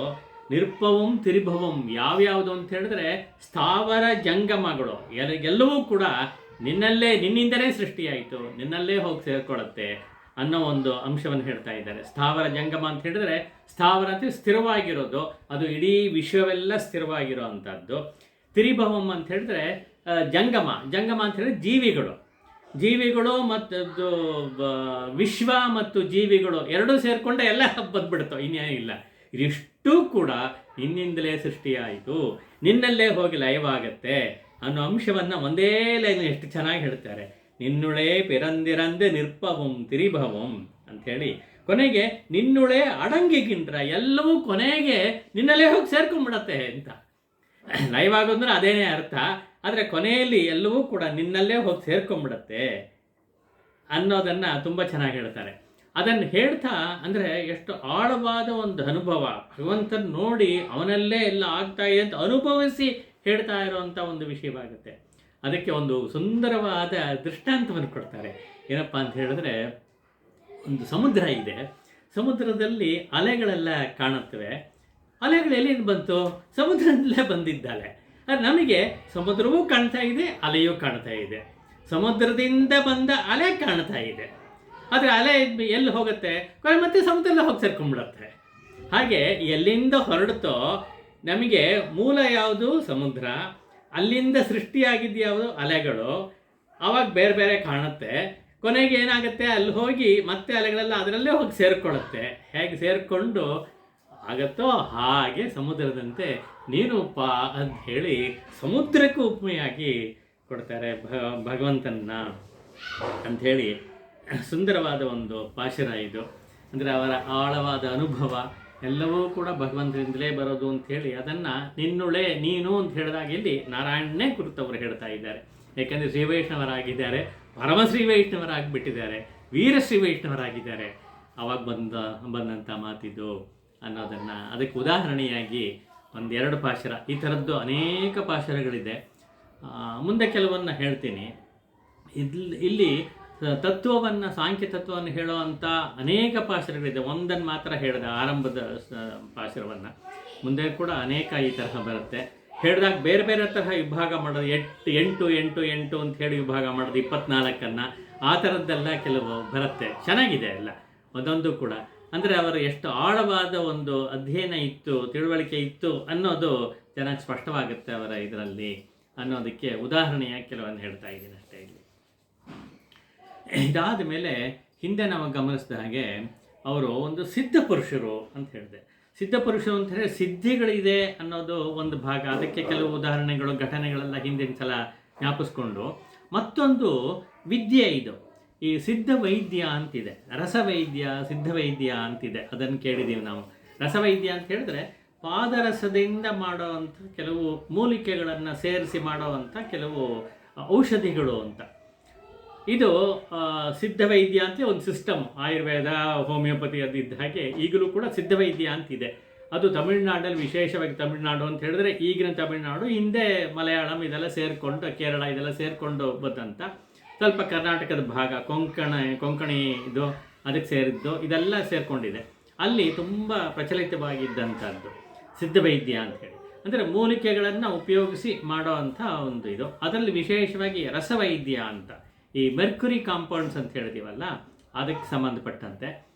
ನಿರ್ಪವಂ ತಿರಿಭವಂ, ಯಾವ್ಯಾವುದು ಅಂತ ಹೇಳಿದ್ರೆ ಸ್ಥಾವರ ಜಂಗಮಗಳು ಎಲ್ಲವೂ ಕೂಡ ನಿನ್ನಿಂದಲೇ ಸೃಷ್ಟಿಯಾಯಿತು, ನಿನ್ನಲ್ಲೇ ಹೋಗಿ ಸೇರ್ಕೊಳ್ಳುತ್ತೆ ಅನ್ನೋ ಒಂದು ಅಂಶವನ್ನು ಹೇಳ್ತಾ ಇದ್ದಾರೆ. ಸ್ಥಾವರ ಜಂಗಮ ಅಂತ ಹೇಳಿದ್ರೆ ಸ್ಥಾವರ ಅಂತ ಸ್ಥಿರವಾಗಿರೋದು, ಅದು ಇಡೀ ವಿಶ್ವವೆಲ್ಲ ಸ್ಥಿರವಾಗಿರೋ ಅಂಥದ್ದು. ತಿರಿಭವಂ ಅಂತ ಹೇಳಿದ್ರೆ ಜಂಗಮ ಅಂತ ಹೇಳಿದ್ರೆ ಜೀವಿಗಳು ಮತ್ತು ವಿಶ್ವ ಮತ್ತು ಜೀವಿಗಳು ಎರಡೂ ಸೇರಿಕೊಂಡೆ ಎಲ್ಲ ಬಂದ್ಬಿಡ್ತೋ, ಇನ್ನೇನಿಲ್ಲ. ಇದಿಷ್ಟು ಕೂಡ ನಿನ್ನಿಂದಲೇ ಸೃಷ್ಟಿಯಾಯಿತು, ನಿನ್ನಲ್ಲೇ ಹೋಗಿ ಲಯವಾಗತ್ತೆ ಅನ್ನೋ ಅಂಶವನ್ನು ಒಂದೇ ಲೈನ್ ಎಷ್ಟು ಚೆನ್ನಾಗಿ ಹೇಳ್ತಾರೆ. ನಿನ್ನುಳೇ ಪಿರಂದಿರಂದೆ ನಿರ್ಪವಂ ತಿರಿಭವಂ ಅಂಥೇಳಿ ಕೊನೆಗೆ ನಿನ್ನುಳೇ ಅಡಂಗಿಗಿಂದ್ರ, ಎಲ್ಲವೂ ಕೊನೆಗೆ ನಿನ್ನಲ್ಲೇ ಹೋಗಿ ಸೇರ್ಕೊಂಡ್ಬಿಡತ್ತೆ ಅಂತ. ಲಯವಾಗೋದ್ರೆ ಅದೇನೇ ಅರ್ಥ, ಆದರೆ ಕೊನೆಯಲ್ಲಿ ಎಲ್ಲವೂ ಕೂಡ ನಿನ್ನಲ್ಲೇ ಹೋಗಿ ಸೇರ್ಕೊಂಡ್ಬಿಡತ್ತೆ ಅನ್ನೋದನ್ನು ತುಂಬ ಚೆನ್ನಾಗಿ ಹೇಳ್ತಾರೆ. ಅದನ್ನು ಹೇಳ್ತಾ ಅಂದರೆ ಎಷ್ಟು ಆಳವಾದ ಒಂದು ಅನುಭವ, ಭಗವಂತನ ನೋಡಿ ಅವನಲ್ಲೇ ಎಲ್ಲ ಆಗ್ತಾ ಇದೆ ಅಂತ ಅನುಭವಿಸಿ ಹೇಳ್ತಾ ಇರೋವಂಥ ಒಂದು ವಿಷಯವಾಗುತ್ತೆ. ಅದಕ್ಕೆ ಒಂದು ಸುಂದರವಾದ ದೃಷ್ಟಾಂತವನ್ನು ಕೊಡ್ತಾರೆ. ಏನಪ್ಪ ಅಂತ ಹೇಳಿದ್ರೆ, ಒಂದು ಸಮುದ್ರ ಇದೆ, ಸಮುದ್ರದಲ್ಲಿ ಅಲೆಗಳೆಲ್ಲ ಕಾಣುತ್ತವೆ. ಅಲೆಗಳು ಎಲ್ಲಿಂದ ಬಂತು? ಸಮುದ್ರದಲ್ಲೇ ಬಂದಿದ್ದಾಳೆ. ಅದು ನಮಗೆ ಸಮುದ್ರವೂ ಕಾಣ್ತಾ ಇದೆ, ಅಲೆಯೂ ಕಾಣ್ತಾ ಇದೆ. ಸಮುದ್ರದಿಂದ ಬಂದ ಅಲೆ ಕಾಣ್ತಾ ಇದೆ, ಆದರೆ ಅಲೆ ಎಲ್ಲಿ ಹೋಗುತ್ತೆ? ಮತ್ತೆ ಸಮುದ್ರದಲ್ಲಿ ಹೋಗಿ ಸೇರ್ಕೊಂಡ್ಬಿಡುತ್ತೆ. ಹಾಗೆ ಎಲ್ಲಿಂದ ಹೊರಡುತ್ತೋ ನಮಗೆ ಮೂಲ ಯಾವುದು? ಸಮುದ್ರ. ಅಲ್ಲಿಂದ ಸೃಷ್ಟಿಯಾಗಿದ್ದು ಯಾವುದು? ಅಲೆಗಳು. ಆವಾಗ ಬೇರೆ ಬೇರೆ ಕಾಣುತ್ತೆ. ಕೊನೆಗೆ ಏನಾಗುತ್ತೆ? ಅಲ್ಲಿ ಹೋಗಿ ಮತ್ತೆ ಅಲೆಗಳೆಲ್ಲ ಅದರಲ್ಲೇ ಹೋಗಿ ಸೇರಿಕೊಳ್ಳುತ್ತೆ. ಹೇಗೆ ಸೇರಿಕೊಂಡು ಆಗತ್ತೋ ಹಾಗೆ ಸಮುದ್ರದಂತೆ ನೀನುಪ್ಪ ಅಂತ ಹೇಳಿ ಸಮುದ್ರಕ್ಕೂ ಉಪಮೆಯಾಗಿ ಕೊಡ್ತಾರೆ ಭಗವಂತನ ಅಂಥೇಳಿ. ಸುಂದರವಾದ ಒಂದು ಪಾಶುರ ಇದು. ಅಂದರೆ ಅವರ ಆಳವಾದ ಅನುಭವ ಎಲ್ಲವೂ ಕೂಡ ಭಗವಂತರಿಂದಲೇ ಬರೋದು ಅಂಥೇಳಿ ಅದನ್ನು ನಿನ್ನುಳೆ ನೀನು ಅಂತ ಹೇಳಿದಾಗ ಇಲ್ಲಿ ನಾರಾಯಣನೇ ಕುರಿತವರು ಹೇಳ್ತಾ ಇದ್ದಾರೆ. ಯಾಕೆಂದರೆ ಶ್ರೀ ವೈಷ್ಣವರಾಗಿದ್ದಾರೆ, ಪರಮ ಶ್ರೀ ವೈಷ್ಣವರಾಗಿಬಿಟ್ಟಿದ್ದಾರೆ, ವೀರ ಶ್ರೀ ವೈಷ್ಣವರಾಗಿದ್ದಾರೆ. ಅವಾಗ ಬಂದಂಥ ಮಾತಿದು ಅನ್ನೋದನ್ನು ಅದಕ್ಕೆ ಉದಾಹರಣೆಯಾಗಿ ಒಂದೆರಡು ಪಾಶುರ, ಈ ಥರದ್ದು ಅನೇಕ ಪಾಶುರಗಳಿದೆ. ಮುಂದೆ ಕೆಲವನ್ನು ಹೇಳ್ತೀನಿ. ಇಲ್ಲಿ ತತ್ವವನ್ನು, ಸಾಂಖ್ಯ ತತ್ವವನ್ನು ಹೇಳುವಂಥ ಅನೇಕ ಪಾಶುರಗಳಿದೆ. ಒಂದನ್ನು ಮಾತ್ರ ಹೇಳಿದೆ ಆರಂಭದ ಪಾಶುರವನ್ನು. ಮುಂದೆ ಕೂಡ ಅನೇಕ ಈ ತರಹ ಬರುತ್ತೆ. ಹೇಳಿದಾಗ ಬೇರೆ ಬೇರೆ ತರಹ ವಿಭಾಗ ಮಾಡೋದು, ಎಂಟು ಅಂತ ಹೇಳಿ ವಿಭಾಗ ಮಾಡೋದು, 24 ಆ ಥರದ್ದೆಲ್ಲ ಕೆಲವು ಬರುತ್ತೆ. ಚೆನ್ನಾಗಿದೆ ಎಲ್ಲ ಒಂದೊಂದು ಕೂಡ. ಅಂದರೆ ಅವರು ಎಷ್ಟು ಆಳವಾದ ಒಂದು ಅಧ್ಯಯನ ಇತ್ತು, ತಿಳುವಳಿಕೆ ಇತ್ತು ಅನ್ನೋದು ಚೆನ್ನಾಗಿ ಸ್ಪಷ್ಟವಾಗುತ್ತೆ ಅವರ ಇದರಲ್ಲಿ ಅನ್ನೋದಕ್ಕೆ ಉದಾಹರಣೆಯಾಗಿ ಕೆಲವನ್ನು ಹೇಳ್ತಾ ಇದ್ದೀನಿ ಅಷ್ಟೇ. ಇಲ್ಲಿ ಇದಾದ ಮೇಲೆ ಹಿಂದೆ ನಾವು ಗಮನಿಸಿದ ಹಾಗೆ ಅವರು ಒಂದು ಸಿದ್ಧ ಪುರುಷರು ಅಂತ ಹೇಳಿದೆ. ಸಿದ್ಧ ಪುರುಷರು ಅಂತ ಹೇಳಿದ್ರೆ ಸಿದ್ಧಿಗಳಿದೆ ಅನ್ನೋದು ಒಂದು ಭಾಗ. ಅದಕ್ಕೆ ಕೆಲವು ಉದಾಹರಣೆಗಳು, ಘಟನೆಗಳೆಲ್ಲ ಹಿಂದಿನ ಸಲ ಜ್ಞಾಪಿಸ್ಕೊಂಡು, ಮತ್ತೊಂದು ವಿದ್ಯೆ ಇದು. ಈ ಸಿದ್ಧ ವೈದ್ಯ ಅಂತಿದೆ, ರಸವೈದ್ಯ, ಸಿದ್ಧವೈದ್ಯ ಅಂತಿದೆ. ಅದನ್ನು ಕೇಳಿದ್ದೀವಿ ನಾವು. ರಸವೈದ್ಯ ಅಂತ ಹೇಳಿದ್ರೆ ಪಾದರಸದಿಂದ ಮಾಡೋವಂಥ ಕೆಲವು ಮೂಲಿಕೆಗಳನ್ನು ಸೇರಿಸಿ ಮಾಡೋವಂಥ ಕೆಲವು ಔಷಧಿಗಳು ಅಂತ. ಇದು ಸಿದ್ಧವೈದ್ಯ ಅಂತ ಒಂದು ಸಿಸ್ಟಮ್, ಆಯುರ್ವೇದ, ಹೋಮಿಯೋಪತಿ ಅದಿದ್ದ ಹಾಗೆ ಈಗಲೂ ಕೂಡ ಸಿದ್ಧವೈದ್ಯ ಅಂತಿದೆ. ಅದು ತಮಿಳುನಾಡಲ್ಲಿ, ವಿಶೇಷವಾಗಿ ತಮಿಳುನಾಡು ಅಂತ ಹೇಳಿದ್ರೆ ಈಗಿನ ತಮಿಳುನಾಡು, ಹಿಂದೆ ಮಲಯಾಳಂ ಇದೆಲ್ಲ ಸೇರಿಕೊಂಡು, ಕೇರಳ ಇದೆಲ್ಲ ಸೇರಿಕೊಂಡು ಬಂದಂಥ ಸ್ವಲ್ಪ ಕರ್ನಾಟಕದ ಭಾಗ, ಕೊಂಕಣಿ ಇದು ಅದಕ್ಕೆ ಸೇರಿದ್ದು, ಇದೆಲ್ಲ ಸೇರಿಕೊಂಡಿದೆ. ಅಲ್ಲಿ ತುಂಬ ಪ್ರಚಲಿತವಾಗಿದ್ದಂಥದ್ದು ಸಿದ್ಧವೈದ್ಯ ಅಂಥೇಳಿ. ಅಂದರೆ ಮೂಲಿಕೆಗಳನ್ನು ಉಪಯೋಗಿಸಿ ಮಾಡೋ ಅಂಥ ಒಂದು ಇದು. ಅದರಲ್ಲಿ ವಿಶೇಷವಾಗಿ ರಸವೈದ್ಯ ಅಂತ, ಈ ಮೆರ್ಕ್ಯುರಿ ಕಾಂಪೌಂಡ್ಸ್ ಅಂತ ಹೇಳ್ತೀವಲ್ಲ, ಅದಕ್ಕೆ ಸಂಬಂಧಪಟ್ಟಂತೆ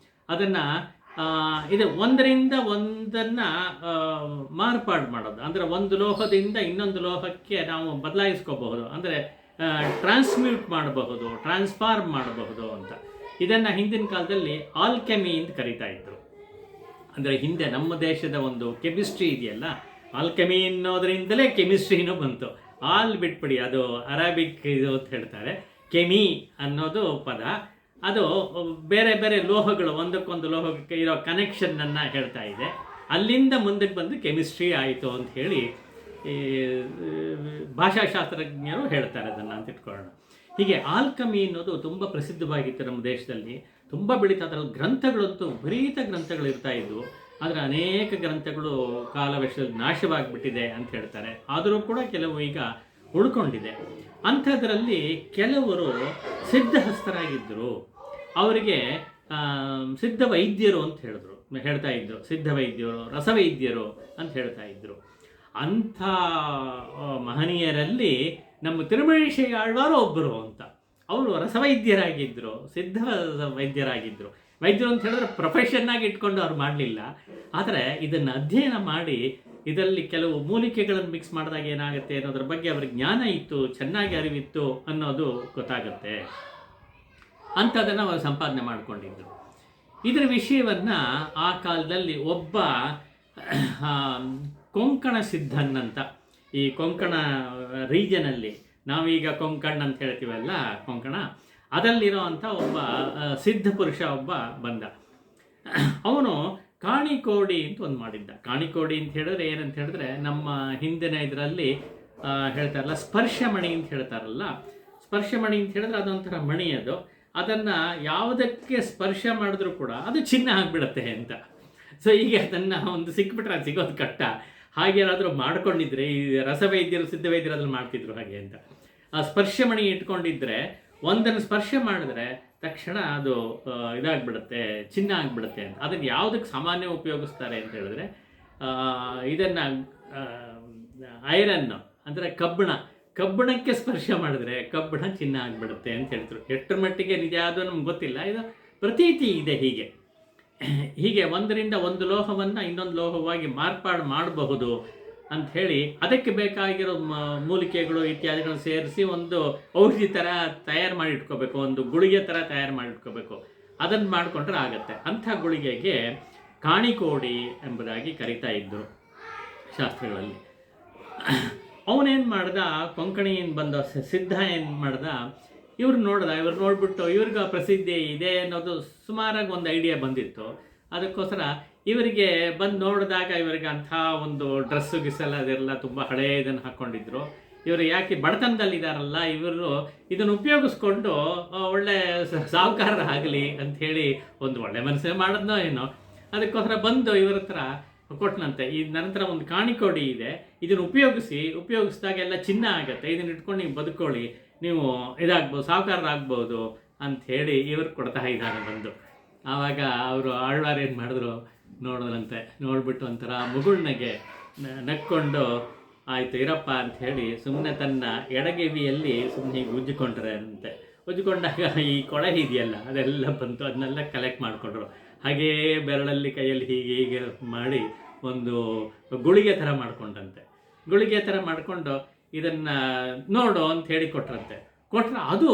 ಅದನ್ನು ಇದು ಒಂದರಿಂದ ಒಂದನ್ನು ಮಾರ್ಪಾಡು ಮಾಡೋದು. ಅಂದರೆ ಒಂದು ಲೋಹದಿಂದ ಇನ್ನೊಂದು ಲೋಹಕ್ಕೆ ನಾವು ಬದಲಾಯಿಸ್ಕೋಬಹುದು, ಅಂದರೆ ಟ್ರಾನ್ಸ್ಮ್ಯೂಟ್ ಮಾಡಬಹುದು, ಟ್ರಾನ್ಸ್ಫಾರ್ಮ್ ಮಾಡಬಹುದು ಅಂತ. ಇದನ್ನು ಹಿಂದಿನ ಕಾಲದಲ್ಲಿ ಆಲ್ಕೆಮಿ ಅಂತ ಕರೀತಾ ಇದ್ರು. ಅಂದರೆ ಹಿಂದೆ ನಮ್ಮ ದೇಶದ ಒಂದು ಕೆಮಿಸ್ಟ್ರಿ ಇದೆಯಲ್ಲ, ಆಲ್ಕೆಮಿ ಅನ್ನೋದರಿಂದಲೇ ಕೆಮಿಸ್ಟ್ರಿನೂ ಬಂತು. ಆಲ್ ಬಿಟ್ಬಿಡಿ, ಅದು ಅರಾಬಿಕ್ ಇದು ಅಂತ ಹೇಳ್ತಾರೆ. ಕೆಮಿ ಅನ್ನೋದು ಪದ, ಅದು ಬೇರೆ ಬೇರೆ ಲೋಹಗಳು, ಒಂದಕ್ಕೊಂದು ಲೋಹಕ್ಕೆ ಇರೋ ಕನೆಕ್ಷನ್ನನ್ನು ಹೇಳ್ತಾ ಇದೆ. ಅಲ್ಲಿಂದ ಮುಂದಕ್ಕೆ ಬಂದು ಕೆಮಿಸ್ಟ್ರಿ ಆಯಿತು ಅಂತ ಹೇಳಿ ಈ ಭಾಷಾಶಾಸ್ತ್ರಜ್ಞರು ಹೇಳ್ತಾರೆ ಅದನ್ನು ಅಂತ ಇಟ್ಕೊಳ್ಳೋಣ. ಹೀಗೆ ಆಲ್ಕಮಿ ಅನ್ನೋದು ತುಂಬ ಪ್ರಸಿದ್ಧವಾಗಿತ್ತು ನಮ್ಮ ದೇಶದಲ್ಲಿ, ತುಂಬ ಬೆಳೀತಾ. ಅದರಲ್ಲಿ ಗ್ರಂಥಗಳಂತೂ ವಿಪರೀತ ಗ್ರಂಥಗಳು ಇರ್ತಾ ಇದ್ವು. ಆದರೆ ಅನೇಕ ಗ್ರಂಥಗಳು ಕಾಲವಶದಲ್ಲಿ ನಾಶವಾಗಿಬಿಟ್ಟಿದೆ ಅಂತ ಹೇಳ್ತಾರೆ. ಆದರೂ ಕೂಡ ಕೆಲವು ಈಗ ಉಳ್ಕೊಂಡಿದೆ. ಅಂಥದ್ರಲ್ಲಿ ಕೆಲವರು ಸಿದ್ಧಹಸ್ತರಾಗಿದ್ದರು, ಅವರಿಗೆ ಸಿದ್ಧ ವೈದ್ಯರು ಅಂತ ಹೇಳ್ತಾ ಇದ್ರು. ಸಿದ್ಧ ವೈದ್ಯರು, ರಸವೈದ್ಯರು ಅಂತ ಹೇಳ್ತಾ ಇದ್ರು. ಅಂಥ ಮಹನೀಯರಲ್ಲಿ ನಮ್ಮ ತಿರುಮಳೇಶಿ ಆಳ್ವಾರು ಒಬ್ಬರು ಅಂತ. ಅವರು ರಸವೈದ್ಯರಾಗಿದ್ದರು, ಸಿದ್ಧ ವೈದ್ಯರಾಗಿದ್ದರು. ವೈದ್ಯರು ಅಂತ ಹೇಳಿದ್ರೆ ಪ್ರೊಫೆಷನ್ನಾಗಿ ಇಟ್ಕೊಂಡು ಅವ್ರು ಮಾಡಲಿಲ್ಲ. ಆದರೆ ಇದನ್ನು ಅಧ್ಯಯನ ಮಾಡಿ ಇದರಲ್ಲಿ ಕೆಲವು ಮೂಲಿಕೆಗಳನ್ನು ಮಿಕ್ಸ್ ಮಾಡಿದಾಗ ಏನಾಗುತ್ತೆ ಅನ್ನೋದ್ರ ಬಗ್ಗೆ ಅವ್ರಿಗೆ ಜ್ಞಾನ ಇತ್ತು, ಚೆನ್ನಾಗಿ ಅರಿವಿತ್ತು ಅನ್ನೋದು ಗೊತ್ತಾಗುತ್ತೆ. ಅಂಥದ್ದನ್ನು ಅವರು ಸಂಪಾದನೆ ಮಾಡಿಕೊಂಡಿದ್ದರು. ಇದರ ವಿಷಯವನ್ನು ಆ ಕಾಲದಲ್ಲಿ ಒಬ್ಬ ಕೊಂಕಣ ಸಿದ್ಧನ್ ಅಂತ, ಈ ಕೊಂಕಣ ರೀಜನಲ್ಲಿ, ನಾವೀಗ ಕೊಂಕಣ್ ಅಂತ ಹೇಳ್ತೀವಲ್ಲ ಕೊಂಕಣ, ಅದರಲ್ಲಿರೋ ಅಂಥ ಒಬ್ಬ ಸಿದ್ಧ ಪುರುಷ ಒಬ್ಬ ಬಂದ. ಅವನು ಕಾಣಿಕೋಡಿ ಅಂತ ಒಂದು ಮಾಡಿದ್ದ. ಕಾಣಿಕೋಡಿ ಅಂತ ಹೇಳಿದ್ರೆ ಏನಂತ ಹೇಳಿದ್ರೆ, ನಮ್ಮ ಹಿಂದಿನ ಇದರಲ್ಲಿ ಹೇಳ್ತಾರಲ್ಲ ಸ್ಪರ್ಶಮಣಿ ಅಂತ ಹೇಳ್ತಾರಲ್ಲ, ಸ್ಪರ್ಶಮಣಿ ಅಂತ ಹೇಳಿದ್ರೆ ಅದೊಂಥರ ಮಣಿ. ಅದನ್ನು ಯಾವುದಕ್ಕೆ ಸ್ಪರ್ಶ ಮಾಡಿದ್ರೂ ಕೂಡ ಅದು ಚಿನ್ನ ಆಗಿಬಿಡುತ್ತೆ ಅಂತ. ಸೊ ಈಗ ಅದನ್ನು ಒಂದು ಸಿಕ್ಬಿಟ್ರೆ ಅದು ಸಿಗೋದು ಕಷ್ಟ. ಹಾಗೆ ಏನಾದರೂ ಮಾಡ್ಕೊಂಡಿದ್ರೆ ಈ ರಸವೈದ್ಯರು, ಸಿದ್ಧವೈದ್ಯರು ಅದನ್ನು ಮಾಡ್ತಿದ್ರು ಹಾಗೆ ಅಂತ. ಆ ಸ್ಪರ್ಶಮಣಿ ಇಟ್ಕೊಂಡಿದ್ರೆ ಒಂದನ್ನು ಸ್ಪರ್ಶ ಮಾಡಿದ್ರೆ ತಕ್ಷಣ ಅದು ಇದಾಗ್ಬಿಡುತ್ತೆ, ಚಿನ್ನ ಆಗಿಬಿಡುತ್ತೆ ಅಂತ. ಅದನ್ನು ಯಾವುದಕ್ಕೆ ಸಾಮಾನ್ಯ ಉಪಯೋಗಿಸ್ತಾರೆ ಅಂತ ಹೇಳಿದ್ರೆ ಇದನ್ನು ಐರನ್ನು ಅಂದರೆ ಕಬ್ಬಿಣಕ್ಕೆ ಸ್ಪರ್ಶ ಮಾಡಿದ್ರೆ ಕಬ್ಬಿಣ ಚಿನ್ನ ಆಗಿಬಿಡುತ್ತೆ ಅಂತ ಹೇಳ್ತಾರೆ. ಎಷ್ಟರ ಮಟ್ಟಿಗೆ ನಿಜ ಅದು ನಮ್ಗೆ ಗೊತ್ತಿಲ್ಲ, ಇದು ಪ್ರತೀತಿ ಇದೆ. ಹೀಗೆ ಒಂದರಿಂದ ಒಂದು ಲೋಹವನ್ನು ಇನ್ನೊಂದು ಲೋಹವಾಗಿ ಮಾರ್ಪಾಡು ಮಾಡಬಹುದು ಅಂಥೇಳಿ ಅದಕ್ಕೆ ಬೇಕಾಗಿರೋ ಮೂಲಿಕೆಗಳು ಇತ್ಯಾದಿಗಳನ್ನು ಸೇರಿಸಿ ಒಂದು ಔಷಧಿ ಥರ ತಯಾರು ಮಾಡಿ ಇಟ್ಕೋಬೇಕು, ಒಂದು ಗುಳಿಗೆ ಥರ ತಯಾರು ಮಾಡಿ ಇಟ್ಕೋಬೇಕು. ಅದನ್ನು ಮಾಡಿಕೊಂಡ್ರೆ ಆಗುತ್ತೆ. ಅಂಥ ಗುಳಿಗೆಗೆ ಕಾಣಿಕೋಡಿ ಎಂಬುದಾಗಿ ಕರೀತಾ ಇದ್ದರು ಶಾಸ್ತ್ರಗಳಲ್ಲಿ. ಅವನೇನು ಮಾಡ್ದ, ಕೊಂಕಣಿಯಿಂದ ಬಂದ ಸಿದ್ಧ ಏನು ಮಾಡ್ದ, ಇವ್ರು ನೋಡ್ಬಿಟ್ಟು ಇವ್ರಿಗೆ ಪ್ರಸಿದ್ಧಿ ಇದೆ ಅನ್ನೋದು ಸುಮಾರಾಗಿ ಒಂದು ಐಡಿಯಾ ಬಂದಿತ್ತು. ಅದಕ್ಕೋಸ್ಕರ ಇವರಿಗೆ ಬಂದು ನೋಡಿದಾಗ ಇವರಿಗೆ ಅಂಥ ಒಂದು ಡ್ರೆಸ್ಸು ಗಿಸ್ಸೆಲ್ಲ ಅದೆಲ್ಲ ತುಂಬ ಹಳೆಯದನ್ನು ಹಾಕ್ಕೊಂಡಿದ್ರು. ಇವರು ಯಾಕೆ ಬಡತನದಲ್ಲಿದ್ದಾರಲ್ಲ, ಇವರು ಇದನ್ನು ಉಪಯೋಗಿಸ್ಕೊಂಡು ಒಳ್ಳೆ ಸಾಹುಕಾರರಾಗಲಿ ಅಂಥೇಳಿ ಒಂದು ಒಳ್ಳೆ ಮನಸ್ಸೇ ಮಾಡಿದ್ನೋ ಏನೋ. ಅದಕ್ಕೋಸ್ಕರ ಬಂದು ಇವ್ರ ಹತ್ರ ಕೊಟ್ಟನಂತೆ. ಈ ನಂತರ ಒಂದು ಕಾಣಿಕೋಡಿ ಇದೆ, ಇದನ್ನು ಉಪಯೋಗಿಸಿದಾಗ ಎಲ್ಲ ಚಿನ್ನ ಆಗುತ್ತೆ, ಇದನ್ನು ಇಟ್ಕೊಂಡು ನೀವು ಬದುಕೊಳ್ಳಿ, ನೀವು ಇದಾಗ್ಬೋದು, ಸಾಹುಕಾರರಾಗ್ಬೋದು ಅಂಥೇಳಿ ಇವ್ರು ಕೊಡ್ತಾ ಇದ್ದಾರೆ ಬಂದು. ಆವಾಗ ಅವರು ಆಳ್ವಾರು ಏನು ಮಾಡಿದ್ರು ನೋಡಿದ್ರಂತೆ. ನೋಡಿಬಿಟ್ಟು ಒಂಥರ ಮುಗುಳ್ನಗೆ ನಕ್ಕೊಂಡು ಆಯಿತು ಇರಪ್ಪ ಅಂಥೇಳಿ ಸುಮ್ಮನೆ ತನ್ನ ಎಡಗೆವಿಯಲ್ಲಿ ಸುಮ್ಮನೆ ಹೀಗೆ ಉಜ್ಜಿಕೊಂಡಾಗ ಈ ಕೊಳೆ ಇದೆಯಲ್ಲ ಅದೆಲ್ಲ ಬಂತು. ಅದನ್ನೆಲ್ಲ ಕಲೆಕ್ಟ್ ಮಾಡಿಕೊಂಡ್ರು. ಹಾಗೇ ಬೆರಳಲ್ಲಿ ಕೈಯಲ್ಲಿ ಹೀಗೆ ಮಾಡಿ ಒಂದು ಗುಳಿಗೆ ಥರ ಮಾಡಿಕೊಂಡಂತೆ. ಗುಳಿಗೆ ಥರ ಮಾಡಿಕೊಂಡು ಇದನ್ನು ನೋಡು ಅಂತ ಹೇಳಿ ಕೊಟ್ರೆ ಅದು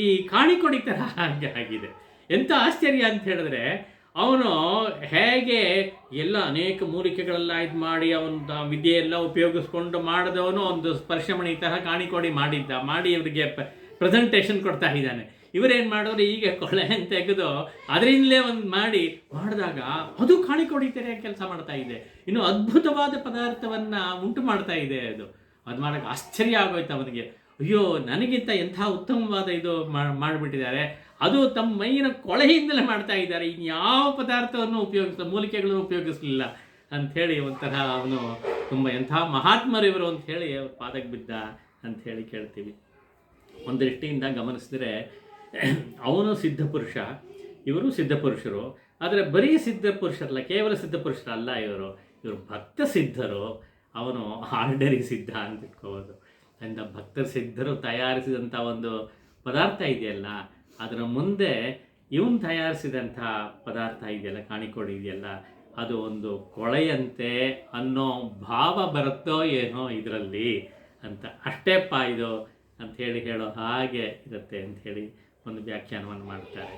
ಈ ಕಾಣಿಕೊಡಿ ಥರ ಆಗಿದೆ. ಎಂಥ ಆಶ್ಚರ್ಯ ಅಂತ ಹೇಳಿದ್ರೆ, ಅವನು ಹೇಗೆ ಎಲ್ಲ ಅನೇಕ ಮೂಲಿಕೆಗಳೆಲ್ಲ ಇದು ಮಾಡಿ ಅವನ ವಿದ್ಯೆಯೆಲ್ಲ ಉಪಯೋಗಿಸ್ಕೊಂಡು ಮಾಡಿದವನು ಒಂದು ಸ್ಪರ್ಶಮಣಿ ಥರ ಕಾಣಿಕೊಡಿ ಮಾಡಿ ಇವರಿಗೆ ಪ್ರೆಸೆಂಟೇಷನ್ ಕೊಡ್ತಾ ಇದ್ದಾನೆ. ಇವರೇನು ಮಾಡೋರು, ಈಗ ಕೊಳೆ ಅಂತ ತೆಗೆದು ಅದರಿಂದಲೇ ಒಂದು ಮಾಡಿದಾಗ ಅದು ಕಾಣಿಕೊಡಿ ಥರ ಕೆಲಸ ಮಾಡ್ತಾ ಇದೆ. ಇನ್ನು ಅದ್ಭುತವಾದ ಪದಾರ್ಥವನ್ನು ಉಂಟು ಮಾಡ್ತಾ ಇದೆ. ಅದು ಮಾಡೋಕ್ಕೆ ಆಶ್ಚರ್ಯ ಆಗೋಯ್ತು ಅವನಿಗೆ. ಅಯ್ಯೋ, ನನಗಿಂತ ಎಂಥ ಉತ್ತಮವಾದ ಇದು ಮಾಡಿಬಿಟ್ಟಿದ್ದಾರೆ. ಅದು ತಮ್ಮ ಮೈಯಿನ ಕೊಳೆಯಿಂದಲೇ ಮಾಡ್ತಾ ಇದ್ದಾರೆ, ಇನ್ಯಾವ ಪದಾರ್ಥವನ್ನು ಮೂಲಿಕೆಗಳನ್ನು ಉಪಯೋಗಿಸಲಿಲ್ಲ ಅಂಥೇಳಿ ಒಂಥರ ಅವನು ತುಂಬ ಎಂಥ ಮಹಾತ್ಮರು ಇವರು ಅಂಥೇಳಿ ಅವ್ರ ಪಾದಕ್ಕೆ ಬಿದ್ದ ಅಂಥೇಳಿ ಕೇಳ್ತೀವಿ. ಒಂದು ದೃಷ್ಟಿಯಿಂದ ಗಮನಿಸಿದ್ರೆ ಅವನು ಸಿದ್ಧಪುರುಷ, ಇವರು ಸಿದ್ಧಪುರುಷರು. ಆದರೆ ಬರೀ ಸಿದ್ಧಪುರುಷರಲ್ಲ, ಕೇವಲ ಸಿದ್ಧಪುರುಷರಲ್ಲ ಇವರು ಭಕ್ತ ಸಿದ್ಧರು. ಅವನು ಆರ್ಡರಿ ಸಿದ್ಧ ಅಂತ ಇಟ್ಕೋಬೋದು. ಅಂದ ಭಕ್ತರ ಸಿದ್ಧರು ತಯಾರಿಸಿದಂಥ ಒಂದು ಪದಾರ್ಥ ಇದೆಯಲ್ಲ, ಅದರ ಮುಂದೆ ಇವನು ತಯಾರಿಸಿದಂಥ ಪದಾರ್ಥ ಇದೆಯಲ್ಲ, ಕಾಣಿಕೊಡಿ ಇದೆಯಲ್ಲ, ಅದು ಒಂದು ಕೊಳೆಯಂತೆ ಅನ್ನೋ ಭಾವ ಬರುತ್ತೋ ಏನೋ ಇದರಲ್ಲಿ ಅಂತ. ಅಷ್ಟೇಪ್ಪ ಇದು ಅಂಥೇಳಿ ಹೇಳೋ ಹಾಗೆ ಇರುತ್ತೆ ಅಂಥೇಳಿ ಒಂದು ವ್ಯಾಖ್ಯಾನವನ್ನು ಮಾಡ್ತಾರೆ.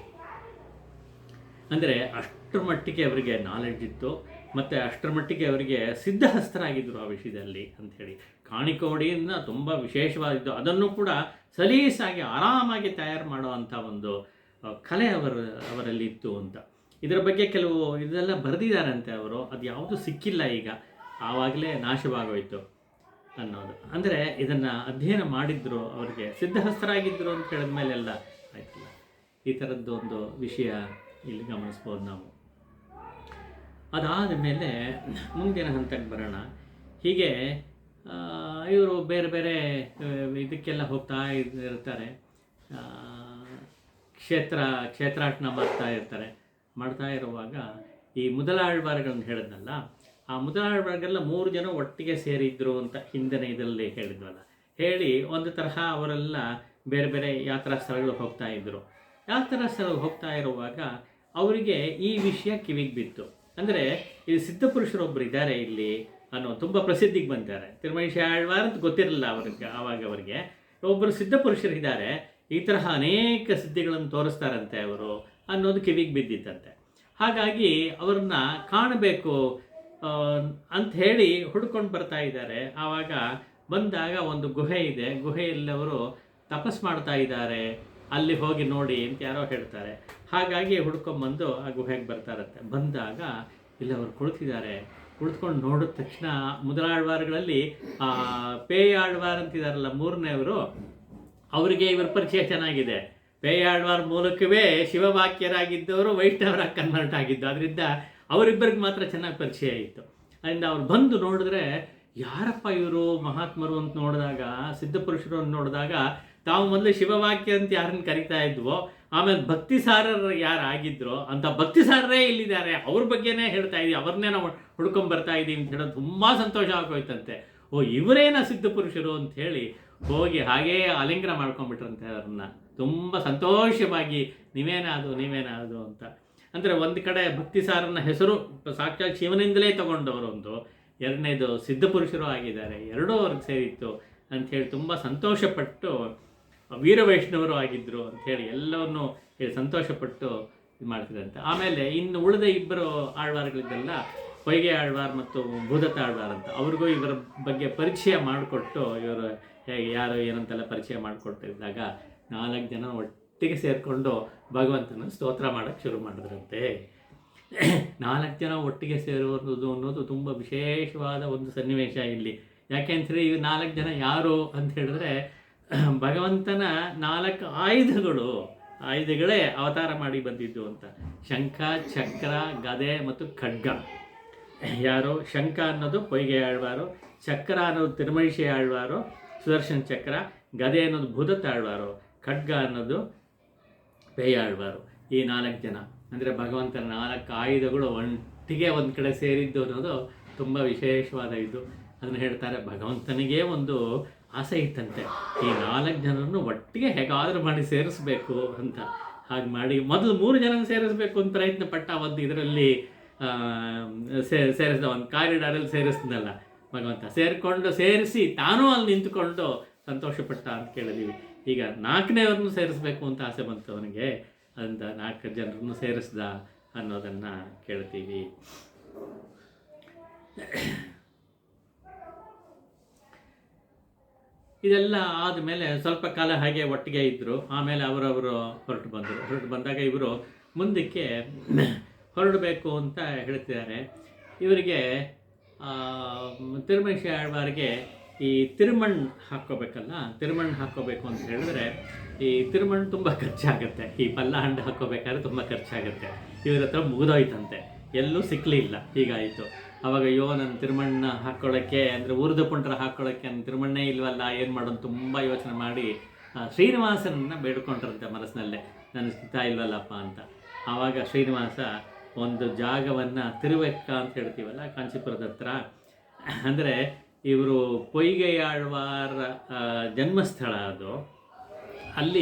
ಅಂದರೆ ಅಷ್ಟರ ಮಟ್ಟಿಗೆ ಅವರಿಗೆ ನಾಲೆಡ್ಜ್ ಇತ್ತು ಮತ್ತು ಅಷ್ಟರ ಮಟ್ಟಿಗೆ ಅವರಿಗೆ ಸಿದ್ಧಹಸ್ತರಾಗಿದ್ದರು ಆ ವಿಷಯದಲ್ಲಿ ಅಂಥೇಳಿ. ಕಾಣಿಕೋಡಿಯಿಂದ ತುಂಬ ವಿಶೇಷವಾದಿದ್ದು, ಅದನ್ನು ಕೂಡ ಸಲೀಸಾಗಿ ಆರಾಮಾಗಿ ತಯಾರು ಮಾಡುವಂಥ ಒಂದು ಕಲೆ ಅವರಲ್ಲಿ ಇತ್ತು ಅಂತ. ಇದರ ಬಗ್ಗೆ ಕೆಲವು ಇದೆಲ್ಲ ಬರೆದಿದ್ದಾರಂತೆ ಅವರು. ಅದು ಯಾವುದೂ ಸಿಕ್ಕಿಲ್ಲ ಈಗ, ಆವಾಗಲೇ ನಾಶವಾಗೋಯಿತು ಅನ್ನೋದು. ಅಂದರೆ ಇದನ್ನು ಅಧ್ಯಯನ ಮಾಡಿದ್ರು, ಅವರಿಗೆ ಸಿದ್ಧಹಸ್ತರಾಗಿದ್ದರು ಅಂತ ಹೇಳಿದ ಮೇಲೆಲ್ಲ ಆಯ್ತಲ್ಲ. ಈ ಥರದ್ದು ಒಂದು ವಿಷಯ ಇಲ್ಲಿ ಗಮನಿಸ್ಬೋದು ನಾವು. ಅದಾದ ಮೇಲೆ ಮುಂದಿನ ಹಂತಕ್ಕೆ ಬರೋಣ. ಹೀಗೆ ಇವರು ಬೇರೆ ಬೇರೆ ಇದಕ್ಕೆಲ್ಲ ಹೋಗ್ತಾ ಇರ್ತಾರೆ, ಕ್ಷೇತ್ರಾಟನ ಮಾಡ್ತಾ ಇರುವಾಗ ಈ ಮೊದಲಾಳ್ವಾರಗಳನ್ನು ಹೇಳಿದ್ನಲ್ಲ, ಆ ಮೊದಲಾಳ್ವಾರಿಗೆಲ್ಲ 3 ಜನ ಒಟ್ಟಿಗೆ ಸೇರಿದ್ರು ಅಂತ ಹಿಂದಿನ ಇದರಲ್ಲಿ ಹೇಳಿದ್ವಲ್ಲ. ಹೇಳಿ ಒಂದು ತರಹ ಅವರೆಲ್ಲ ಬೇರೆ ಬೇರೆ ಯಾತ್ರಾ ಸ್ಥಳಗಳು ಹೋಗ್ತಾ ಇದ್ದರು. ಯಾತ್ರಾ ಸ್ಥಳಗಳು ಹೋಗ್ತಾ ಇರುವಾಗ ಅವರಿಗೆ ಈ ವಿಷಯ ಕಿವಿಗೆ ಬಿತ್ತು. ಅಂದರೆ ಇದು ಸಿದ್ಧಪುರುಷರೊಬ್ಬರು ಇದ್ದಾರೆ ಇಲ್ಲಿ ಅನ್ನೋ ತುಂಬ ಪ್ರಸಿದ್ಧಿಗೆ ಬಂದಿದ್ದಾರೆ. ತಿರುಮಣೇಶ ಆಳ್ವಾರ್ ಅಂತ ಗೊತ್ತಿರಲಿಲ್ಲ ಅವರಿಗೆ ಒಬ್ಬರು ಸಿದ್ಧಪುರುಷರಿದ್ದಾರೆ, ಈ ತರಹ ಅನೇಕ ಸಿದ್ಧಿಗಳನ್ನು ತೋರಿಸ್ತಾರಂತೆ ಅವರು ಅನ್ನೋದು ಕಿವಿಗೆ ಬಿದ್ದಿತ್ತಂತೆ. ಹಾಗಾಗಿ ಅವ್ರನ್ನ ಕಾಣಬೇಕು ಅಂತ ಹೇಳಿ ಹುಡ್ಕೊಂಡು ಬರ್ತಾ ಇದ್ದಾರೆ. ಆವಾಗ ಬಂದಾಗ ಒಂದು ಗುಹೆ ಇದೆ, ಗುಹೆಯಲ್ಲಿ ಅವರು ತಪಸ್ ಮಾಡ್ತಾ ಇದ್ದಾರೆ, ಅಲ್ಲಿ ಹೋಗಿ ನೋಡಿ ಅಂತ ಯಾರೋ ಹೇಳ್ತಾರೆ. ಹಾಗಾಗಿ ಹುಡ್ಕೊಂಬಂದು ಆ ಗುಹೆಗೆ ಬರ್ತಾರಂತೆ. ಬಂದಾಗ ಇಲ್ಲಿ ಅವರು ಕುಳಿತುಕೊಂಡು ನೋಡಿದ ತಕ್ಷಣ ಮೊದಲಾಳ್ವಾರ್ಗಳಲ್ಲಿ ಪೇಯಾಳ್ವಾರ್ ಅಂತಿದಾರಲ್ಲ 3ನೇವರು, ಅವರಿಗೆ ಇವರ ಪರಿಚಯ ಚೆನ್ನಾಗಿದೆ. ಪೇಯಾಳ್ವಾರ್ ಮೂಲಕವೇ ಶಿವವಾಕ್ಯರಾಗಿದ್ದವರು ವೈಷ್ಣವರಾಗಿ ಕನ್ವರ್ಟ್ ಆಗಿದ್ದು, ಅದರಿಂದ ಅವರಿಬ್ಬರಿಗೆ ಮಾತ್ರ ಚೆನ್ನಾಗಿ ಪರಿಚಯ ಇತ್ತು. ಅದರಿಂದ ಅವ್ರು ಬಂದು ನೋಡಿದ್ರೆ ಯಾರಪ್ಪ ಇವರು ಮಹಾತ್ಮರು ಅಂತ ನೋಡಿದಾಗ, ಸಿದ್ಧಪುರುಷರು ಅಂತ ನೋಡಿದಾಗ, ತಾವು ಮೊದಲು ಶಿವವಾಕ್ಯ ಅಂತ ಯಾರನ್ನು ಕರಿತಾ ಇದ್ವೋ, ಆಮೇಲೆ ಭಕ್ತಿಸಾರರು ಯಾರು ಆಗಿದ್ರೋ ಅಂಥ ಭಕ್ತಿಸಾರರೇ ಇಲ್ಲಿದ್ದಾರೆ, ಅವ್ರ ಬಗ್ಗೆನೇ ಹೇಳ್ತಾ ಇದ್ದೀವಿ, ಅವ್ರನ್ನೇ ನಾವು ಹುಡ್ಕೊಂಬರ್ತಾ ಇದ್ದೀವಿ ಅಂತ ಹೇಳೋದು ತುಂಬ ಸಂತೋಷ ಆಗೋಯ್ತಂತೆ. ಓ ಇವರೇನ ಸಿದ್ಧಪುರುಷರು ಅಂತ ಹೇಳಿ ಹೋಗಿ ಹಾಗೇ ಆಲಿಂಗನ ಮಾಡ್ಕೊಂಡ್ಬಿಟ್ರಂತೆ ಅವ್ರನ್ನ. ತುಂಬ ಸಂತೋಷವಾಗಿ ನೀವೇನಾದು ಅಂತ. ಅಂದರೆ ಒಂದು ಕಡೆ ಭಕ್ತಿಸಾರನ ಹೆಸರು ಸಾಕ್ಷಾತ್ ಶಿವನಿಂದಲೇ ತಗೊಂಡವರೊಂದು, ಎರಡನೇದು ಸಿದ್ಧಪುರುಷರು ಆಗಿದ್ದಾರೆ, ಎರಡೂ ಅವ್ರಿಗೆ ಸೇರಿತ್ತು ಅಂಥೇಳಿ ತುಂಬ ಸಂತೋಷಪಟ್ಟು ವೀರವೈಷ್ಣವರು ಆಗಿದ್ದರು ಅಂಥೇಳಿ ಎಲ್ಲವನ್ನೂ ಹೇಳಿ ಸಂತೋಷಪಟ್ಟು ಇದು ಮಾಡ್ತಿದ್ದಂತೆ. ಆಮೇಲೆ ಇನ್ನು ಉಳಿದ ಇಬ್ಬರು ಆಳ್ವಾರ್ಗಳಿದ್ದಲ್ಲ, ಹೊಯ್ಗೆ ಆಳ್ವಾರ್ ಮತ್ತು ಭೂದತ್ತ ಆಳ್ವಾರ್ ಅಂತ, ಅವ್ರಿಗೂ ಇವರ ಬಗ್ಗೆ ಪರಿಚಯ ಮಾಡಿಕೊಟ್ಟು, ಇವರು ಹೇಗೆ ಯಾರು ಏನಂತೆಲ್ಲ ಪರಿಚಯ ಮಾಡಿಕೊಟ್ಟಿದ್ದಾಗ 4 ಜನ ಒಟ್ಟಿಗೆ ಸೇರಿಕೊಂಡು ಭಗವಂತನ ಸ್ತೋತ್ರ ಮಾಡೋಕ್ಕೆ ಶುರು ಮಾಡಿದ್ರಂತೆ. 4 ಜನ ಒಟ್ಟಿಗೆ ಸೇರುವುದು ಅನ್ನೋದು ತುಂಬ ವಿಶೇಷವಾದ ಒಂದು ಸನ್ನಿವೇಶ ಇಲ್ಲಿ. ಯಾಕೆಂದರೆ ಈ 4 ಜನ ಯಾರು ಅಂತ ಹೇಳಿದ್ರೆ, ಭಗವಂತನ 4 ಆಯುಧಗಳೇ ಅವತಾರ ಮಾಡಿ ಬಂದಿದ್ದು ಅಂತ. ಶಂಖ, ಚಕ್ರ, ಗದೆ ಮತ್ತು ಖಡ್ಗ. ಯಾರು? ಶಂಖ ಅನ್ನೋದು ಪೊಯ್ಗೆ ಆಳ್ವಾರು, ಚಕ್ರ ಅನ್ನೋದು ತಿರುಮಳಿಶಿ ಆಳ್ವಾರು ಸುದರ್ಶನ ಚಕ್ರ, ಗದೆ ಅನ್ನೋದು ಭೂದತ್ತ ಆಳ್ವಾರು, ಖಡ್ಗ ಅನ್ನೋದು ಪೇಯ ಆಳ್ವಾರು. ಈ 4 ಜನ ಅಂದರೆ ಭಗವಂತನ 4 ಆಯುಧಗಳು ಒಟ್ಟಿಗೆ ಒಂದು ಕಡೆ ಸೇರಿದ್ದು ಅನ್ನೋದು ತುಂಬ ವಿಶೇಷವಾದ ಇದು. ಅದನ್ನು ಹೇಳ್ತಾರೆ, ಭಗವಂತನಿಗೆ ಒಂದು ಆಸೆ ಇತ್ತಂತೆ, ಈ 4 ಜನರನ್ನು ಒಟ್ಟಿಗೆ ಹೇಗಾದರೂ ಮಾಡಿ ಸೇರಿಸ್ಬೇಕು ಅಂತ. ಹಾಗೆ ಮಾಡಿ ಮೊದಲು 3 ಜನ ಸೇರಿಸ್ಬೇಕು ಅಂತ ಪ್ರಯತ್ನ ಪಟ್ಟ. ಒಂದು ಇದರಲ್ಲಿ ಸೇರಿಸಿದ, ಒಂದು ಕಾರಿಡಾರಲ್ಲಿ ಸೇರಿಸಿದ್ನಲ್ಲ ಭಗವಂತ, ಸೇರಿಸಿ ತಾನೂ ಅಲ್ಲಿ ನಿಂತುಕೊಂಡು ಸಂತೋಷಪಟ್ಟ ಅಂತ ಕೇಳಿದೀವಿ. ಈಗ 4ನೇವ್ರನ್ನೂ ಸೇರಿಸ್ಬೇಕು ಅಂತ ಆಸೆ ಬಂತು ಅವನಿಗೆ, ಅಂತ 4 ಜನರನ್ನು ಸೇರಿಸ್ದ ಅನ್ನೋದನ್ನು ಕೇಳ್ತೀವಿ. ಇದೆಲ್ಲ ಆದಮೇಲೆ ಸ್ವಲ್ಪ ಕಾಲ ಹಾಗೆ ಒಟ್ಟಿಗೆ ಇದ್ದರು. ಆಮೇಲೆ ಅವರವರು ಹೊರಟು ಬಂದಾಗ ಇವರು ಮುಂದಕ್ಕೆ ಹೊರಡಬೇಕು ಅಂತ ಹೇಳ್ತಿದ್ದಾರೆ. ಇವರಿಗೆ ತಿರುಮಳಿಶಿ ಆಳ್ವಾರಿಗೆ ಈ ತಿರುಮಣ್ಣು ಹಾಕ್ಕೋಬೇಕು ಅಂತ ಹೇಳಿದ್ರೆ, ಈ ತಿರುಮಣ್ಣು ತುಂಬ ಖರ್ಚಾಗುತ್ತೆ. ಈ ಪಲ್ಲಹಂಡು ಹಾಕ್ಕೋಬೇಕಾದ್ರೆ ತುಂಬ ಖರ್ಚಾಗುತ್ತೆ. ಇವ್ರ ಹತ್ರ ಮುಗಿದೋಯ್ತಂತೆ, ಎಲ್ಲೂ ಸಿಕ್ಕಲಿಲ್ಲ. ಹೀಗಾಯಿತು. ಅವಾಗ ಅಯ್ಯೋ ನನ್ನ ತಿರುಮಣ್ಣ ಹಾಕ್ಕೊಳ್ಳೋಕ್ಕೆ, ಅಂದರೆ ಊರ್ದ ಪುಂಡ್ರ ಹಾಕ್ಕೊಳ್ಳೋಕ್ಕೆ ನನ್ನ ತಿರುಮಣ್ಣೇ ಇಲ್ವಲ್ಲ, ಏನು ಮಾಡೋದು ತುಂಬ ಯೋಚನೆ ಮಾಡಿ ಶ್ರೀನಿವಾಸನನ್ನು ಬೇಡ್ಕೊಂಡ್ರಂತೆ ಮನಸ್ಸಿನಲ್ಲೇ, ನನಗೆ ಸಿಗ್ತಾ ಇಲ್ವಲ್ಲಪ್ಪ ಅಂತ. ಆವಾಗ ಶ್ರೀನಿವಾಸ ಒಂದು ಜಾಗವನ್ನು ತಿರುವೆಕ್ಕ ಅಂತ ಹೇಳ್ತೀವಲ್ಲ ಕಾಂಚೀಪುರದ ಹತ್ರ, ಅಂದರೆ ಇವರು ಪೊಯ್ಗೆ ಆಳ್ವಾರ ಜನ್ಮಸ್ಥಳ ಅದು.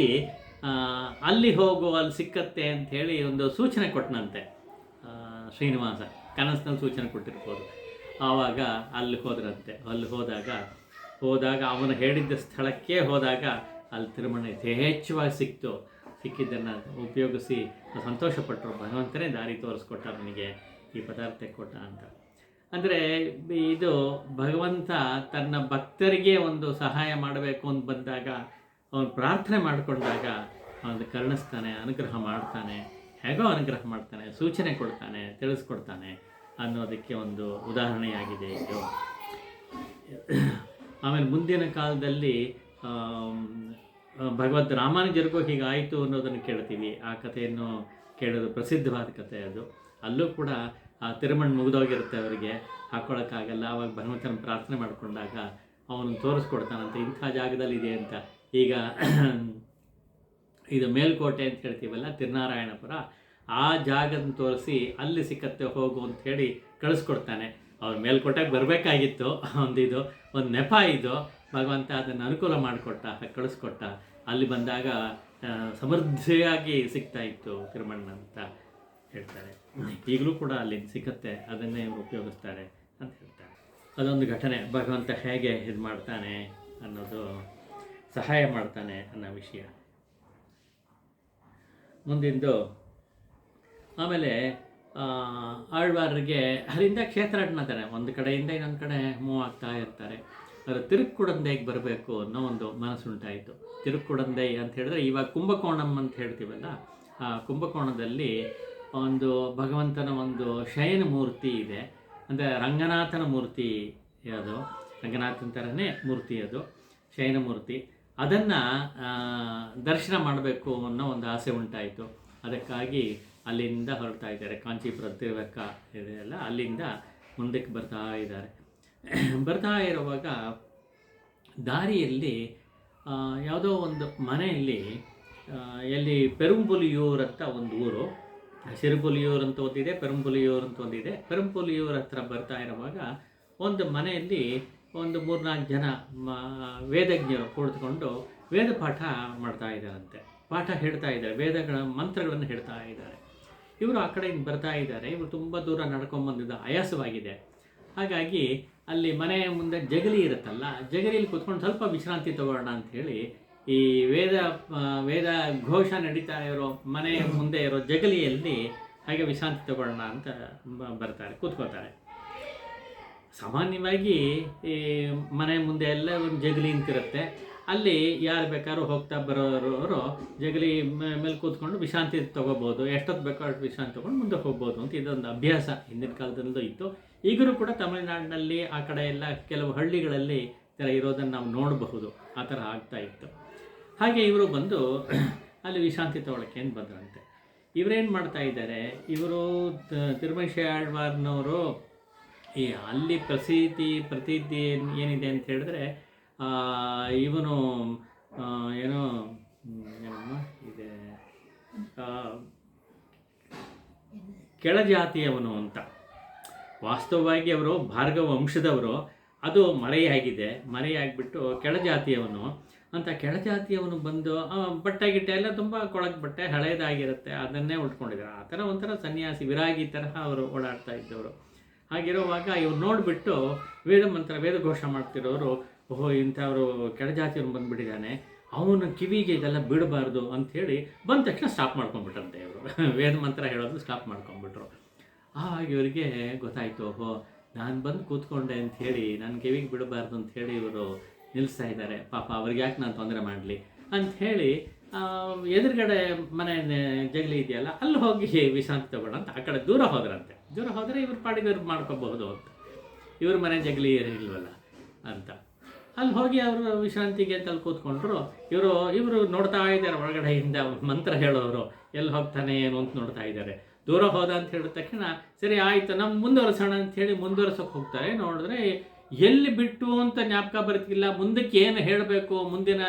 ಅಲ್ಲಿ ಹೋಗು, ಅಲ್ಲಿ ಸಿಕ್ಕತ್ತೆ ಅಂಥೇಳಿ ಒಂದು ಸೂಚನೆ ಕೊಟ್ಟನಂತೆ ಶ್ರೀನಿವಾಸ. ಕನಸಿನಲ್ಲಿ ಸೂಚನೆ ಕೊಟ್ಟಿರ್ಬೋದು. ಆವಾಗ ಅಲ್ಲಿ ಹೋದ್ರಂತೆ. ಅಲ್ಲಿ ಹೋದಾಗ ಅವನು ಹೇಳಿದ್ದ ಸ್ಥಳಕ್ಕೆ ಹೋದಾಗ ಅಲ್ಲಿ ತಿರುಮಣ ಯಥೇಚ್ಛವಾಗಿ ಸಿಕ್ಕಿದ್ದನ್ನು ಉಪಯೋಗಿಸಿ ಸಂತೋಷಪಟ್ಟರು. ಭಗವಂತನೇ ದಾರಿ ತೋರಿಸ್ಕೊಟ್ಟ, ನನಗೆ ಈ ಪದಾರ್ಥ ಕೊಟ್ಟ ಅಂತ. ಅಂದರೆ ಇದು ಭಗವಂತ ತನ್ನ ಭಕ್ತರಿಗೆ ಒಂದು ಸಹಾಯ ಮಾಡಬೇಕು ಅಂತ ಬಂದಾಗ, ಅವನು ಪ್ರಾರ್ಥನೆ ಮಾಡಿಕೊಂಡಾಗ ಅವನು ಕರುಣಿಸ್ತಾನೆ, ಅನುಗ್ರಹ ಮಾಡ್ತಾನೆ, ಹೇಗೋ ಅನುಗ್ರಹ ಮಾಡ್ತಾನೆ, ಸೂಚನೆ ಕೊಡ್ತಾನೆ, ತಿಳಿಸ್ಕೊಡ್ತಾನೆ ಅನ್ನೋದಕ್ಕೆ ಒಂದು ಉದಾಹರಣೆಯಾಗಿದೆ ಇದು. ಆಮೇಲೆ ಮುಂದಿನ ಕಾಲದಲ್ಲಿ ಭಗವದ್ ರಾಮಾನುಜರಿಗೂ ಹೀಗಾಯಿತು ಅನ್ನೋದನ್ನು ಕೇಳ್ತೀವಿ. ಆ ಕಥೆಯನ್ನು ಕೇಳೋದು ಪ್ರಸಿದ್ಧವಾದ ಕಥೆ ಅದು. ಅಲ್ಲೂ ಕೂಡ ಆ ತಿರುಮಣ್ಣು ಮುಗಿದೋಗಿರುತ್ತೆ, ಅವರಿಗೆ ಹಾಕ್ಕೊಳ್ಳೋಕ್ಕಾಗಲ್ಲ. ಆವಾಗ ಭಗವಂತನ ಪ್ರಾರ್ಥನೆ ಮಾಡಿಕೊಂಡಾಗ ಅವನು ತೋರಿಸ್ಕೊಡ್ತಾನಂತೆ, ಇಂಥ ಜಾಗದಲ್ಲಿ ಇದೆ ಅಂತ. ಈಗ ಇದು ಮೇಲ್ಕೋಟೆ ಅಂತ ಹೇಳ್ತೀವಲ್ಲ, ತಿರುನಾರಾಯಣಪುರ, ಆ ಜಾಗನ ತೋರಿಸಿ ಅಲ್ಲಿ ಸಿಕ್ಕತ್ತೆ ಹೋಗು ಅಂತ ಹೇಳಿ ಕಳಿಸ್ಕೊಡ್ತಾನೆ. ಅವ್ರು ಮೇಲ್ಕೋಟೆಗೆ ಬರಬೇಕಾಗಿತ್ತು, ಒಂದು ನೆಪ ಇದು. ಭಗವಂತ ಅದನ್ನು ಅನುಕೂಲ ಮಾಡಿಕೊಟ್ಟ, ಕಳಿಸ್ಕೊಟ್ಟ. ಅಲ್ಲಿ ಬಂದಾಗ ಸಮೃದ್ಧಿಯಾಗಿ ಸಿಗ್ತಾ ಇತ್ತು ತಿರುಮಣ್ಣ ಅಂತ ಹೇಳ್ತಾರೆ. ಈಗಲೂ ಕೂಡ ಅಲ್ಲಿ ಸಿಕ್ಕತ್ತೆ, ಅದನ್ನೇ ಉಪಯೋಗಿಸ್ತಾರೆ ಅಂತ ಹೇಳ್ತಾರೆ. ಅದೊಂದು ಘಟನೆ, ಭಗವಂತ ಹೇಗೆ ಇದು ಮಾಡ್ತಾನೆ ಅನ್ನೋದು, ಸಹಾಯ ಮಾಡ್ತಾನೆ ಅನ್ನೋ ವಿಷಯ. ಮುಂದಿಂದು ಆಮೇಲೆ ಆಳ್ವಾರರಿಗೆ ಅಲ್ಲಿಂದ ಕ್ಷೇತ್ರಾಟನತಾರೆ, ಒಂದು ಕಡೆಯಿಂದ ಇನ್ನೊಂದು ಕಡೆ ಮೂವ್ ಆಗ್ತಾ ಇರ್ತಾರೆ. ಅದರ ತಿರುಕ್ಕುಡಂದೈಗೆ ಬರಬೇಕು ಅನ್ನೋ ಒಂದು ಮನಸ್ಸುಂಟಾಯಿತು. ತಿರುಕ್ಕುಡಂದೈ ಅಂತ ಹೇಳಿದ್ರೆ ಇವಾಗ ಕುಂಭಕೋಣಂ ಅಂತ ಹೇಳ್ತೀವಲ್ಲ, ಆ ಕುಂಭಕೋಣದಲ್ಲಿ ಒಂದು ಭಗವಂತನ ಒಂದು ಶಯನ ಮೂರ್ತಿ ಇದೆ. ಅಂದರೆ ರಂಗನಾಥನ ಮೂರ್ತಿ ಅದು, ರಂಗನಾಥನ ಥರನೇ ಮೂರ್ತಿ ಅದು, ಶಯನ ಮೂರ್ತಿ. ಅದನ್ನು ದರ್ಶನ ಮಾಡಬೇಕು ಅನ್ನೋ ಒಂದು ಆಸೆ ಉಂಟಾಯಿತು. ಅದಕ್ಕಾಗಿ ಅಲ್ಲಿಂದ ಹೊರಡ್ತಾ ಇದ್ದಾರೆ. ಕಾಂಚೀಪುರ ತಿರುವೆಕ್ಕ ಇದೆಯಲ್ಲ, ಅಲ್ಲಿಂದ ಮುಂದಕ್ಕೆ ಬರ್ತಾ ಇದ್ದಾರೆ. ಬರ್ತಾ ಇರುವಾಗ ದಾರಿಯಲ್ಲಿ ಯಾವುದೋ ಒಂದು ಮನೆಯಲ್ಲಿ ಎಲ್ಲಿ ಪೆರುಂಬುಲಿಯೂರು ಅಂತ ಒಂದು ಊರು, ಸಿರುಬುಲಿಯೂರು ಅಂತ ಒಂದಿದೆ, ಪೆರುಂಬುಲಿಯೂರು ಅಂತ ಒಂದಿದೆ. ಪೆರುಂಬುಲಿಯೂರು ಹತ್ರ ಬರ್ತಾ ಇರುವಾಗ ಒಂದು ಮನೆಯಲ್ಲಿ ಒಂದು 3-4 ಜನ ವೇದಜ್ಞರು ಕುಳಿತುಕೊಂಡು ವೇದ ಪಾಠ ಮಾಡ್ತಾ ಇದ್ದಾರಂತೆ. ಪಾಠ ಹೇಳ್ತಾ ಇದ್ದಾರೆ, ವೇದಗಳ ಮಂತ್ರಗಳನ್ನು ಹೇಳ್ತಾ ಇದ್ದಾರೆ. ಇವರು ಆ ಕಡೆಯಿಂದ ಬರ್ತಾ ಇದ್ದಾರೆ. ಇವರು ತುಂಬ ದೂರ ನಡ್ಕೊಂಡ್ಬಂದಿದ್ದ, ಆಯಾಸವಾಗಿದೆ. ಹಾಗಾಗಿ ಅಲ್ಲಿ ಮನೆಯ ಮುಂದೆ ಜಗಲಿ ಇರುತ್ತಲ್ಲ, ಜಗಲಿಯಲ್ಲಿ ಕೂತ್ಕೊಂಡು ಸ್ವಲ್ಪ ವಿಶ್ರಾಂತಿ ತಗೊಳ್ಳೋಣ ಅಂಥೇಳಿ ಈ ವೇದ ಘೋಷ ನಡೀತಾ ಇರೋ ಮನೆಯ ಮುಂದೆ ಇರೋ ಜಗಲಿಯಲ್ಲಿ ಹಾಗೆ ವಿಶ್ರಾಂತಿ ತಗೊಳ್ಳೋಣ ಅಂತ ಬರ್ತಾರೆ, ಕೂತ್ಕೋತಾರೆ. ಸಾಮಾನ್ಯವಾಗಿ ಈ ಮನೆ ಮುಂದೆ ಎಲ್ಲ ಒಂದು ಜಗಲಿ ನಿಂತಿರುತ್ತೆ. ಅಲ್ಲಿ ಯಾರು ಬೇಕಾದ್ರೂ ಹೋಗ್ತಾ ಬರೋರು ಜಗಲಿ ಮೇಲೆ ಕೂತ್ಕೊಂಡು ವಿಶ್ರಾಂತಿ ತೊಗೋಬೋದು, ಎಷ್ಟೊತ್ತು ಬೇಕೋ ಅಷ್ಟು ವಿಶ್ರಾಂತಿ ತೊಗೊಂಡು ಮುಂದೆ ಹೋಗ್ಬೋದು ಅಂತ ಇದೊಂದು ಅಭ್ಯಾಸ ಹಿಂದಿನ ಕಾಲದಲ್ಲೂ ಇತ್ತು. ಈಗಲೂ ಕೂಡ ತಮಿಳುನಾಡಿನಲ್ಲಿ ಆ ಕಡೆ ಎಲ್ಲ ಕೆಲವು ಹಳ್ಳಿಗಳಲ್ಲಿ ಥರ ಇರೋದನ್ನು ನಾವು ನೋಡಬಹುದು. ಆ ಥರ ಆಗ್ತಾ ಇತ್ತು. ಹಾಗೆ ಇವರು ಬಂದು ಅಲ್ಲಿ ವಿಶ್ರಾಂತಿ ತೊಗೊಳಕ್ಕೆ ಏನು ಬಂದ್ರಂತೆ. ಇವರೇನು ಮಾಡ್ತಾ ಇದ್ದಾರೆ, ಇವರು ತಿರುಮೈಷೆ ಆಳ್ವಾರ್ನವರು ಈ ಅಲ್ಲಿ ಪ್ರಸಿದ್ಧಿ ಏನಿದೆ ಅಂತ ಹೇಳಿದ್ರೆ ಇವನು ಏನೋ ಇದೆ ಕೆಳಜಾತಿಯವನು ಅಂತ. ವಾಸ್ತವವಾಗಿ ಅವರು ಭಾರ್ಗವ ವಂಶದವರು, ಅದು ಮರೆಯಾಗಿಬಿಟ್ಟು ಕೆಳಜಾತಿಯವನು ಅಂತ. ಕೆಳಜಾತಿಯವನು ಬಂದು ಬಟ್ಟೆ ಗಿಟ್ಟೆ ಎಲ್ಲ ತುಂಬ ಕೊಳಕು ಬಟ್ಟೆ ಹಳೇದಾಗಿರುತ್ತೆ, ಅದನ್ನೇ ಉಟ್ಕೊಂಡಿದ್ದಾರೆ. ಆ ಥರ ಒಂಥರ ಸನ್ಯಾಸಿ ವಿರಾಗಿ ತರಹ ಅವರು ಓಡಾಡ್ತಾ ಇದ್ದವರು. ಹಾಗಿರುವಾಗ ಇವ್ರು ನೋಡಿಬಿಟ್ಟು ವೇದಘೋಷ ಮಾಡ್ತಿರೋರು, ಓಹೋ ಇಂಥವರು ಕೆಳಜಾತಿಯವ್ರು ಬಂದುಬಿಟ್ಟಿದ್ದಾನೆ, ಅವನ ಕಿವಿಗೆ ಇದೆಲ್ಲ ಬಿಡಬಾರ್ದು ಅಂಥೇಳಿ ಬಂದ ತಕ್ಷಣ ಸ್ಟಾಪ್ ಮಾಡ್ಕೊಂಡ್ಬಿಟ್ಟಂತೆ. ಇವರು ವೇದ ಮಂತ್ರ ಹೇಳೋದು ಸ್ಟಾಪ್ ಮಾಡ್ಕೊಂಡ್ಬಿಟ್ರು. ಆವಾಗ ಇವರಿಗೆ ಗೊತ್ತಾಯಿತು, ಓಹೋ ನಾನು ಬಂದು ಕೂತ್ಕೊಂಡೆ ಅಂಥೇಳಿ ನನ್ನ ಕಿವಿಗೆ ಬಿಡಬಾರ್ದು ಅಂಥೇಳಿ ಇವರು ನಿಲ್ಲಿಸ್ತಾ ಇದ್ದಾರೆ. ಪಾಪ ಅವ್ರಿಗೆ ಯಾಕೆ ನಾನು ತೊಂದರೆ ಮಾಡಲಿ ಅಂಥೇಳಿ ಎದುರುಗಡೆ ಮನೆ ಜಗಲಿ ಇದೆಯಲ್ಲ ಅಲ್ಲಿ ಹೋಗಿ ವಿಶ್ರಾಂತಿ ತಗೊಳ್ಳೋ ಅಂತ ಆ ಕಡೆ ದೂರ ಹೋದರೆ ಇವ್ರು ಪಾಡಿಗೆ ಮಾಡ್ಕೋಬಹುದು ಅಂತ. ಇವ್ರ ಮನೆ ಜಗಲಿ ಇಲ್ವಲ್ಲ ಅಂತ ಅಲ್ಲಿ ಹೋಗಿ ಅವರು ವಿಶ್ರಾಂತಿಗೆ ಅಂತ ಅಲ್ಲಿ ಕೂತ್ಕೊಂಡ್ರು. ಇವರು ನೋಡ್ತಾ ಇದ್ದಾರೆ ಒಳಗಡೆಯಿಂದ ಮಂತ್ರ ಹೇಳೋರು ಎಲ್ಲಿ ಹೋಗ್ತಾನೆ ಏನು ಅಂತ ನೋಡ್ತಾ ಇದ್ದಾರೆ. ದೂರ ಹೋದ ಅಂತ ಹೇಳಿದ ತಕ್ಷಣ ಸರಿ ಆಯಿತು ನಮ್ಮ ಮುಂದುವರೆಸೋಣ ಅಂಥೇಳಿ ಮುಂದುವರೆಸೋಕೆ ಹೋಗ್ತಾರೆ. ನೋಡಿದ್ರೆ ಎಲ್ಲಿ ಬಿಟ್ಟು ಅಂತ ಜ್ಞಾಪಕ ಬರ್ತಿಲ್ಲ, ಮುಂದಕ್ಕೆ ಏನು ಹೇಳಬೇಕು, ಮುಂದಿನ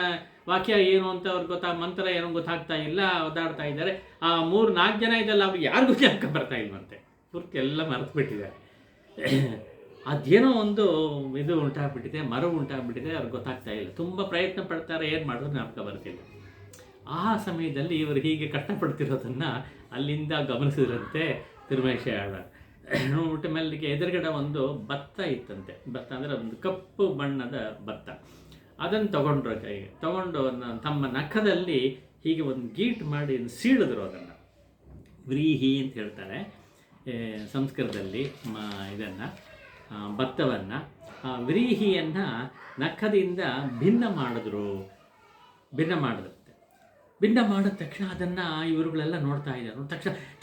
ವಾಕ್ಯ ಏನು ಅಂತ ಅವ್ರಿಗೆ ಮಂತ್ರ ಏನೋ ಗೊತ್ತಾಗ್ತಾ ಇಲ್ಲ, ಓದಾಡ್ತಾ ಇದ್ದಾರೆ. ಆ 3-4 ಜನ ಇದೆಲ್ಲ ಅವ್ರಿಗೆ ಯಾರಿಗೂ ಜ್ಞಾಪಕ ಬರ್ತಾ ಇಲ್ವಂತೆ, ಪೂರ್ತಿ ಎಲ್ಲ ಮರೆತು ಬಿಟ್ಟಿದ್ದಾರೆ. ಅದೇನೋ ಒಂದು ಇದು ಉಂಟಾಗ್ಬಿಟ್ಟಿದೆ, ಮರವು ಉಂಟಾಗ್ಬಿಟ್ಟಿದೆ, ಅವ್ರಿಗೆ ಗೊತ್ತಾಗ್ತಾ ಇಲ್ಲ. ತುಂಬ ಪ್ರಯತ್ನ ಪಡ್ತಾರೆ, ಏನು ಮಾಡೋದು ಜ್ಞಾಪಕ ಬರ್ತಿಲ್ಲ. ಆ ಸಮಯದಲ್ಲಿ ಇವರು ಹೀಗೆ ಕಷ್ಟಪಡ್ತಿರೋದನ್ನು ಅಲ್ಲಿಂದ ಗಮನಿಸಿದ್ರಂತೆ ತಿರುಮೈಷ ಆಳ್ವಾರ್. ನೋಡ್ಬಿಟ್ಟು ಮೇಲಿಗೆ ಎದುರುಗಡೆ ಒಂದು ಭತ್ತ ಇತ್ತಂತೆ. ಭತ್ತ ಅಂದರೆ ಒಂದು ಕಪ್ಪು ಬಣ್ಣದ ಭತ್ತ. ಅದನ್ನು ತಗೊಂಡ್ರು, ಕೈಗೆ ತಗೊಂಡು ತಮ್ಮ ನಖದಲ್ಲಿ ಹೀಗೆ ಒಂದು ಗೀಟ್ ಮಾಡಿ ಸೀಳಿದ್ರು. ಅದನ್ನು ವ್ರೀಹಿ ಅಂತ ಹೇಳ್ತಾರೆ ಸಂಸ್ಕೃತದಲ್ಲಿ. ಇದನ್ನು ಭತ್ತವನ್ನು ವ್ರೀಹಿಯನ್ನು ನಖದಿಂದ ಭಿನ್ನ ಮಾಡಿದ್ರಂತೆ. ಭಿನ್ನ ಮಾಡಿದ ತಕ್ಷಣ ಅದನ್ನು ಇವರುಗಳೆಲ್ಲ ನೋಡ್ತಾ ಇದ್ದಾರೆ.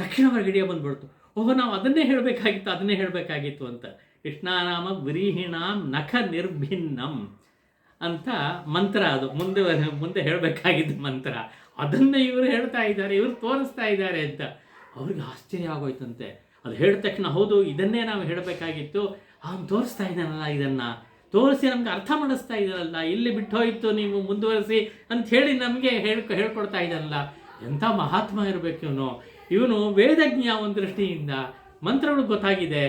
ತಕ್ಷಣ ಹೊರಗಡೆ ಬಂದ್ಬಿಡ್ತು, ಓಹೋ ನಾವು ಅದನ್ನೇ ಹೇಳಬೇಕಾಗಿತ್ತು ಅಂತ. ಕೃಷ್ಣಾನಾಮ ವ್ರೀಹಿಣಾಂ ನಖ ನಿರ್ಭಿನ್ನಂ ಅಂತ ಮಂತ್ರ. ಅದು ಮುಂದೆ ಹೇಳಬೇಕಾಗಿದ್ದ ಮಂತ್ರ, ಅದನ್ನು ಇವರು ಹೇಳ್ತಾ ಇದ್ದಾರೆ, ಇವರು ತೋರಿಸ್ತಾ ಇದ್ದಾರೆ ಅಂತ. ಅವ್ರಿಗೆ ಆಶ್ಚರ್ಯ ಆಗೋಯ್ತಂತೆ. ಅದು ಹೇಳಿದ ತಕ್ಷಣ ಹೌದು ಇದನ್ನೇ ನಾವು ಹೇಳಬೇಕಾಗಿತ್ತು, ಅವನು ತೋರಿಸ್ತಾ ಇದ್ದಾನಲ್ಲ, ಇದನ್ನು ತೋರಿಸಿ ನಮ್ಗೆ ಅರ್ಥ ಮಾಡಿಸ್ತಾ ಇದ್ದಾರಲ್ಲ, ಇಲ್ಲಿ ಬಿಟ್ಟು ಹೋಯಿತು ನೀವು ಮುಂದುವರಿಸಿ ಅಂಥೇಳಿ ನಮಗೆ ಹೇಳ್ಕೊಡ್ತಾ ಇದ್ದಾನಲ್ಲ. ಎಂಥ ಮಹಾತ್ಮ ಇರಬೇಕು ಇವನು ವೇದಜ್ಞ. ಒಂದು ದೃಷ್ಟಿಯಿಂದ ಮಂತ್ರಗಳು ಗೊತ್ತಾಗಿದೆ,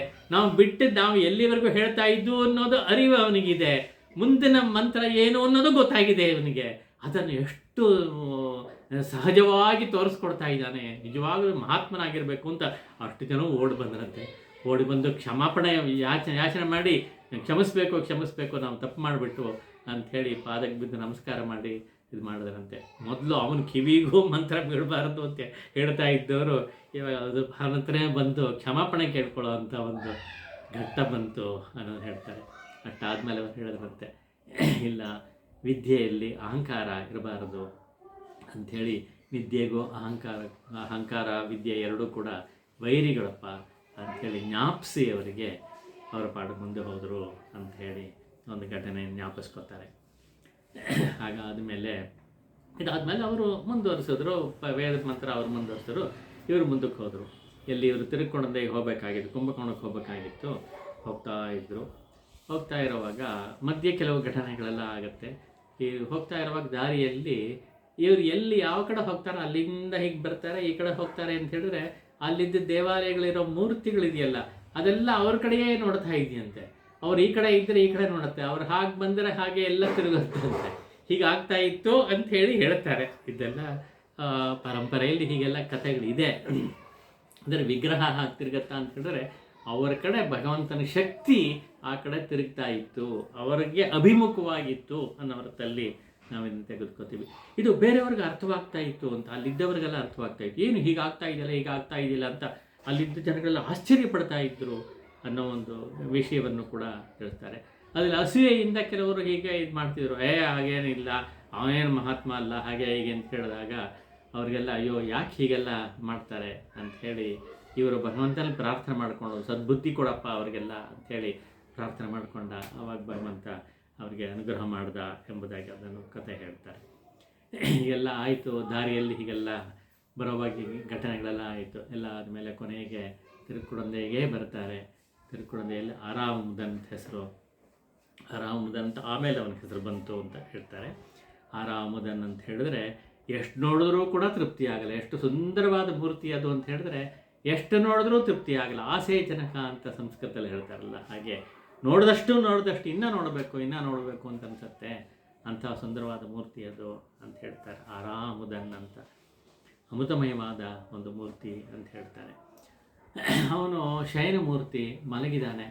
ನಾವು ಎಲ್ಲಿವರೆಗೂ ಹೇಳ್ತಾ ಇದ್ದು ಅನ್ನೋದು ಅರಿವು ಅವನಿಗಿದೆ, ಮುಂದಿನ ಮಂತ್ರ ಏನು ಅನ್ನೋದು ಗೊತ್ತಾಗಿದೆ ಇವನಿಗೆ. ಅದನ್ನು ಎಷ್ಟು ಸಹಜವಾಗಿ ತೋರಿಸ್ಕೊಡ್ತಾ ಇದ್ದಾನೆ, ನಿಜವಾಗಲೂ ಮಹಾತ್ಮನಾಗಿರಬೇಕು ಅಂತ ಅಷ್ಟು ಜನ ಓಡಿ ಬಂದು ಕ್ಷಮಾಪಣೆ ಯಾಚನೆ ಮಾಡಿ ಕ್ಷಮಿಸ್ಬೇಕು ನಾವು ತಪ್ಪು ಮಾಡಿಬಿಟ್ಟು ಅಂಥೇಳಿ ಪಾದಕ್ಕೆ ಬಿದ್ದು ನಮಸ್ಕಾರ ಮಾಡಿ ಇದು ಮಾಡಿದ್ರಂತೆ. ಮೊದಲು ಅವನ ಕಿವಿಗೂ ಮಂತ್ರ ಬೀಳಬಾರದು ಅಂತ ಹೇಳ್ತಾ ಇದ್ದವರು ಇವಾಗ ಅದು ಹತ್ರನೇ ಬಂದು ಕ್ಷಮಾಪಣೆ ಕೇಳ್ಕೊಳ್ಳೋ ಅಂಥ ಒಂದು ಘಟ್ಟ ಬಂತು ಅನ್ನೋದು ಹೇಳ್ತಾರೆ. ಅಷ್ಟಾದಮೇಲೆ ಅವ್ರು ಹೇಳಿದ್ರಂತೆ, ಇಲ್ಲ ವಿದ್ಯೆಯಲ್ಲಿ ಅಹಂಕಾರ ಇರಬಾರದು ಅಂಥೇಳಿ, ವಿದ್ಯೆಗೂ ಅಹಂಕಾರ ವಿದ್ಯೆ ಎರಡೂ ಕೂಡ ವೈರಿಗಳಪ್ಪ ಅಂಥೇಳಿ ಜ್ಞಾಪಿಸಿ ಅವರಿಗೆ ಅವರ ಪಾಡು ಮುಂದೆ ಹೋದರು ಅಂಥೇಳಿ ಒಂದು ಘಟನೆ ಜ್ಞಾಪಿಸ್ಕೊತಾರೆ. ಇದಾದಮೇಲೆ ಅವರು ಮುಂದುವರಿಸಿದ್ರು, ವೇದ ಮಂತ್ರ ಅವರು ಮುಂದುವರಿಸಿದ್ರು. ಇವರು ಮುಂದಕ್ಕೆ ಹೋದರು. ಎಲ್ಲಿ ಇವರು ತಿರುಗ್ಕೊಂಡಂದೇ ಹೋಗಬೇಕಾಗಿತ್ತು, ಕುಂಭಕೋಣಕ್ಕೆ ಹೋಗಬೇಕಾಗಿತ್ತು. ಹೋಗ್ತಾ ಇದ್ದರು. ಹೋಗ್ತಾ ಇರುವಾಗ ಮಧ್ಯೆ ಕೆಲವು ಘಟನೆಗಳೆಲ್ಲ ಆಗುತ್ತೆ. ಈ ಹೋಗ್ತಾ ಇರುವಾಗ ದಾರಿಯಲ್ಲಿ ಇವ್ರು ಎಲ್ಲಿ ಯಾವ ಕಡೆ ಹೋಗ್ತಾರೋ ಅಲ್ಲಿಂದ ಹೀಗೆ ಬರ್ತಾರೆ, ಈ ಕಡೆ ಹೋಗ್ತಾರೆ ಅಂತ ಹೇಳಿದ್ರೆ ಅಲ್ಲಿದ್ದ ದೇವಾಲಯಗಳಿರೋ ಮೂರ್ತಿಗಳಿದೆಯಲ್ಲ ಅದೆಲ್ಲ ಅವ್ರ ಕಡೆಯೇ ನೋಡ್ತಾ ಇದೆಯಂತೆ. ಅವ್ರು ಈ ಕಡೆ ಇದ್ದರೆ ಈ ಕಡೆ ನೋಡುತ್ತೆ, ಅವ್ರು ಹಾಗೆ ಬಂದರೆ ಹಾಗೆ ಎಲ್ಲ ತಿರುಗುತ್ತಂತೆ. ಹೀಗಾಗ್ತಾ ಇತ್ತು ಅಂತ ಹೇಳಿ ಹೇಳ್ತಾರೆ. ಇದೆಲ್ಲ ಪರಂಪರೆಯಲ್ಲಿ ಹೀಗೆಲ್ಲ ಕಥೆಗಳಿದೆ. ಅಂದರೆ ವಿಗ್ರಹ ಹಾಗೆ ತಿರುಗತ್ತಾ ಅಂತ ಹೇಳಿದ್ರೆ ಅವರ ಕಡೆ ಭಗವಂತನ ಶಕ್ತಿ ಆ ಕಡೆ ತಿರುಗ್ತಾ ಇತ್ತು, ಅವರಿಗೆ ಅಭಿಮುಖವಾಗಿತ್ತು ಅನ್ನೋ ಅರ್ಥದಲ್ಲಿ ನಾವಿನ್ನು ತೆಗೆದುಕೋತೀವಿ. ಇದು ಬೇರೆಯವ್ರಿಗೆ ಅರ್ಥವಾಗ್ತಾ ಇತ್ತು ಅಂತ, ಅಲ್ಲಿದ್ದವರಿಗೆಲ್ಲ ಅರ್ಥವಾಗ್ತಾ ಇತ್ತು. ಏನು ಹೀಗಾಗ್ತಾ ಇದೆಯಲ್ಲ ಹೀಗಾಗ್ತಾ ಇದೆಯಲ್ಲ ಅಂತ ಅಲ್ಲಿದ್ದ ಜನಗಳೆಲ್ಲ ಆಶ್ಚರ್ಯ ಪಡ್ತಾ ಇದ್ರು ಅನ್ನೋ ಒಂದು ವಿಷಯವನ್ನು ಕೂಡ ಹೇಳ್ತಾರೆ. ಅದ್ರಲ್ಲಿ ಅಸೂಯೆಯಿಂದ ಕೆಲವರು ಹೀಗೆ ಇದು ಮಾಡ್ತಿದ್ರು, ಹಾಗೇನಿಲ್ಲ, ಅವನೇನು ಮಹಾತ್ಮ ಅಲ್ಲ ಹಾಗೆ ಹೀಗೆ ಅಂತ ಹೇಳಿದಾಗ ಅವ್ರಿಗೆಲ್ಲ ಅಯ್ಯೋ ಯಾಕೆ ಹೀಗೆಲ್ಲ ಮಾಡ್ತಾರೆ ಅಂಥೇಳಿ ಇವರು ಭಗವಂತನಲ್ಲಿ ಪ್ರಾರ್ಥನೆ ಮಾಡಿಕೊಂಡು ಸದ್ಬುದ್ಧಿ ಕೊಡಪ್ಪ ಅವ್ರಿಗೆಲ್ಲ ಅಂಥೇಳಿ ಪ್ರಾರ್ಥನೆ ಮಾಡಿಕೊಂಡ. ಆವಾಗ ಭಗವಂತ ಅವರಿಗೆ ಅನುಗ್ರಹ ಮಾಡ್ದ ಎಂಬುದಾಗಿ ಅದನ್ನು ಕಥೆ ಹೇಳ್ತಾರೆ. ಹೀಗೆಲ್ಲ ಆಯಿತು. ದಾರಿಯಲ್ಲಿ ಹೀಗೆಲ್ಲ ಬರೋವಾಗಿ ಘಟನೆಗಳೆಲ್ಲ ಆಯಿತು. ಎಲ್ಲ ಆದಮೇಲೆ ಕೊನೆಗೆ ತಿರುಕುಡಂದೆಗೆ ಬರ್ತಾರೆ. ತಿರುಕುಡಂದೆಯಲ್ಲಿ ಆರಾಮುದನ್ ಅಂತ ಹೆಸರು, ಆರಾಮುದನ್ ಅಂತ ಆಮೇಲೆ ಅವನ ಹೆಸರು ಬಂತು ಅಂತ ಹೇಳ್ತಾರೆ. ಆರಾಮುದನ್ ಅಂತ ಹೇಳಿದ್ರೆ ಎಷ್ಟು ನೋಡಿದ್ರೂ ಕೂಡ ತೃಪ್ತಿ ಆಗಲ್ಲ. ಎಷ್ಟು ಸುಂದರವಾದ ಮೂರ್ತಿ ಅದು ಅಂತ ಹೇಳಿದ್ರೆ ಎಷ್ಟು ನೋಡಿದ್ರೂ ತೃಪ್ತಿ ಆಗಲ್ಲ. ಆಸೆ ಜನಕ ಅಂತ ಸಂಸ್ಕೃತದಲ್ಲಿ ಹೇಳ್ತಾರಲ್ಲ ಹಾಗೆ ನೋಡಿದಷ್ಟು ಇನ್ನೂ ನೋಡಬೇಕು ಅಂತ ಅನ್ಸುತ್ತೆ. ಅಂಥ ಸುಂದರವಾದ ಮೂರ್ತಿ ಅದು ಅಂತ ಹೇಳ್ತಾರೆ. ಆರಾಮುದನ್ ಅಂತ ಅಮೃತಮಯವಾದ ಒಂದು ಮೂರ್ತಿ ಅಂತ ಹೇಳ್ತಾರೆ. ಅವನು ಶಯನ ಮೂರ್ತಿ, ಮಲಗಿದ್ದಾನೆ.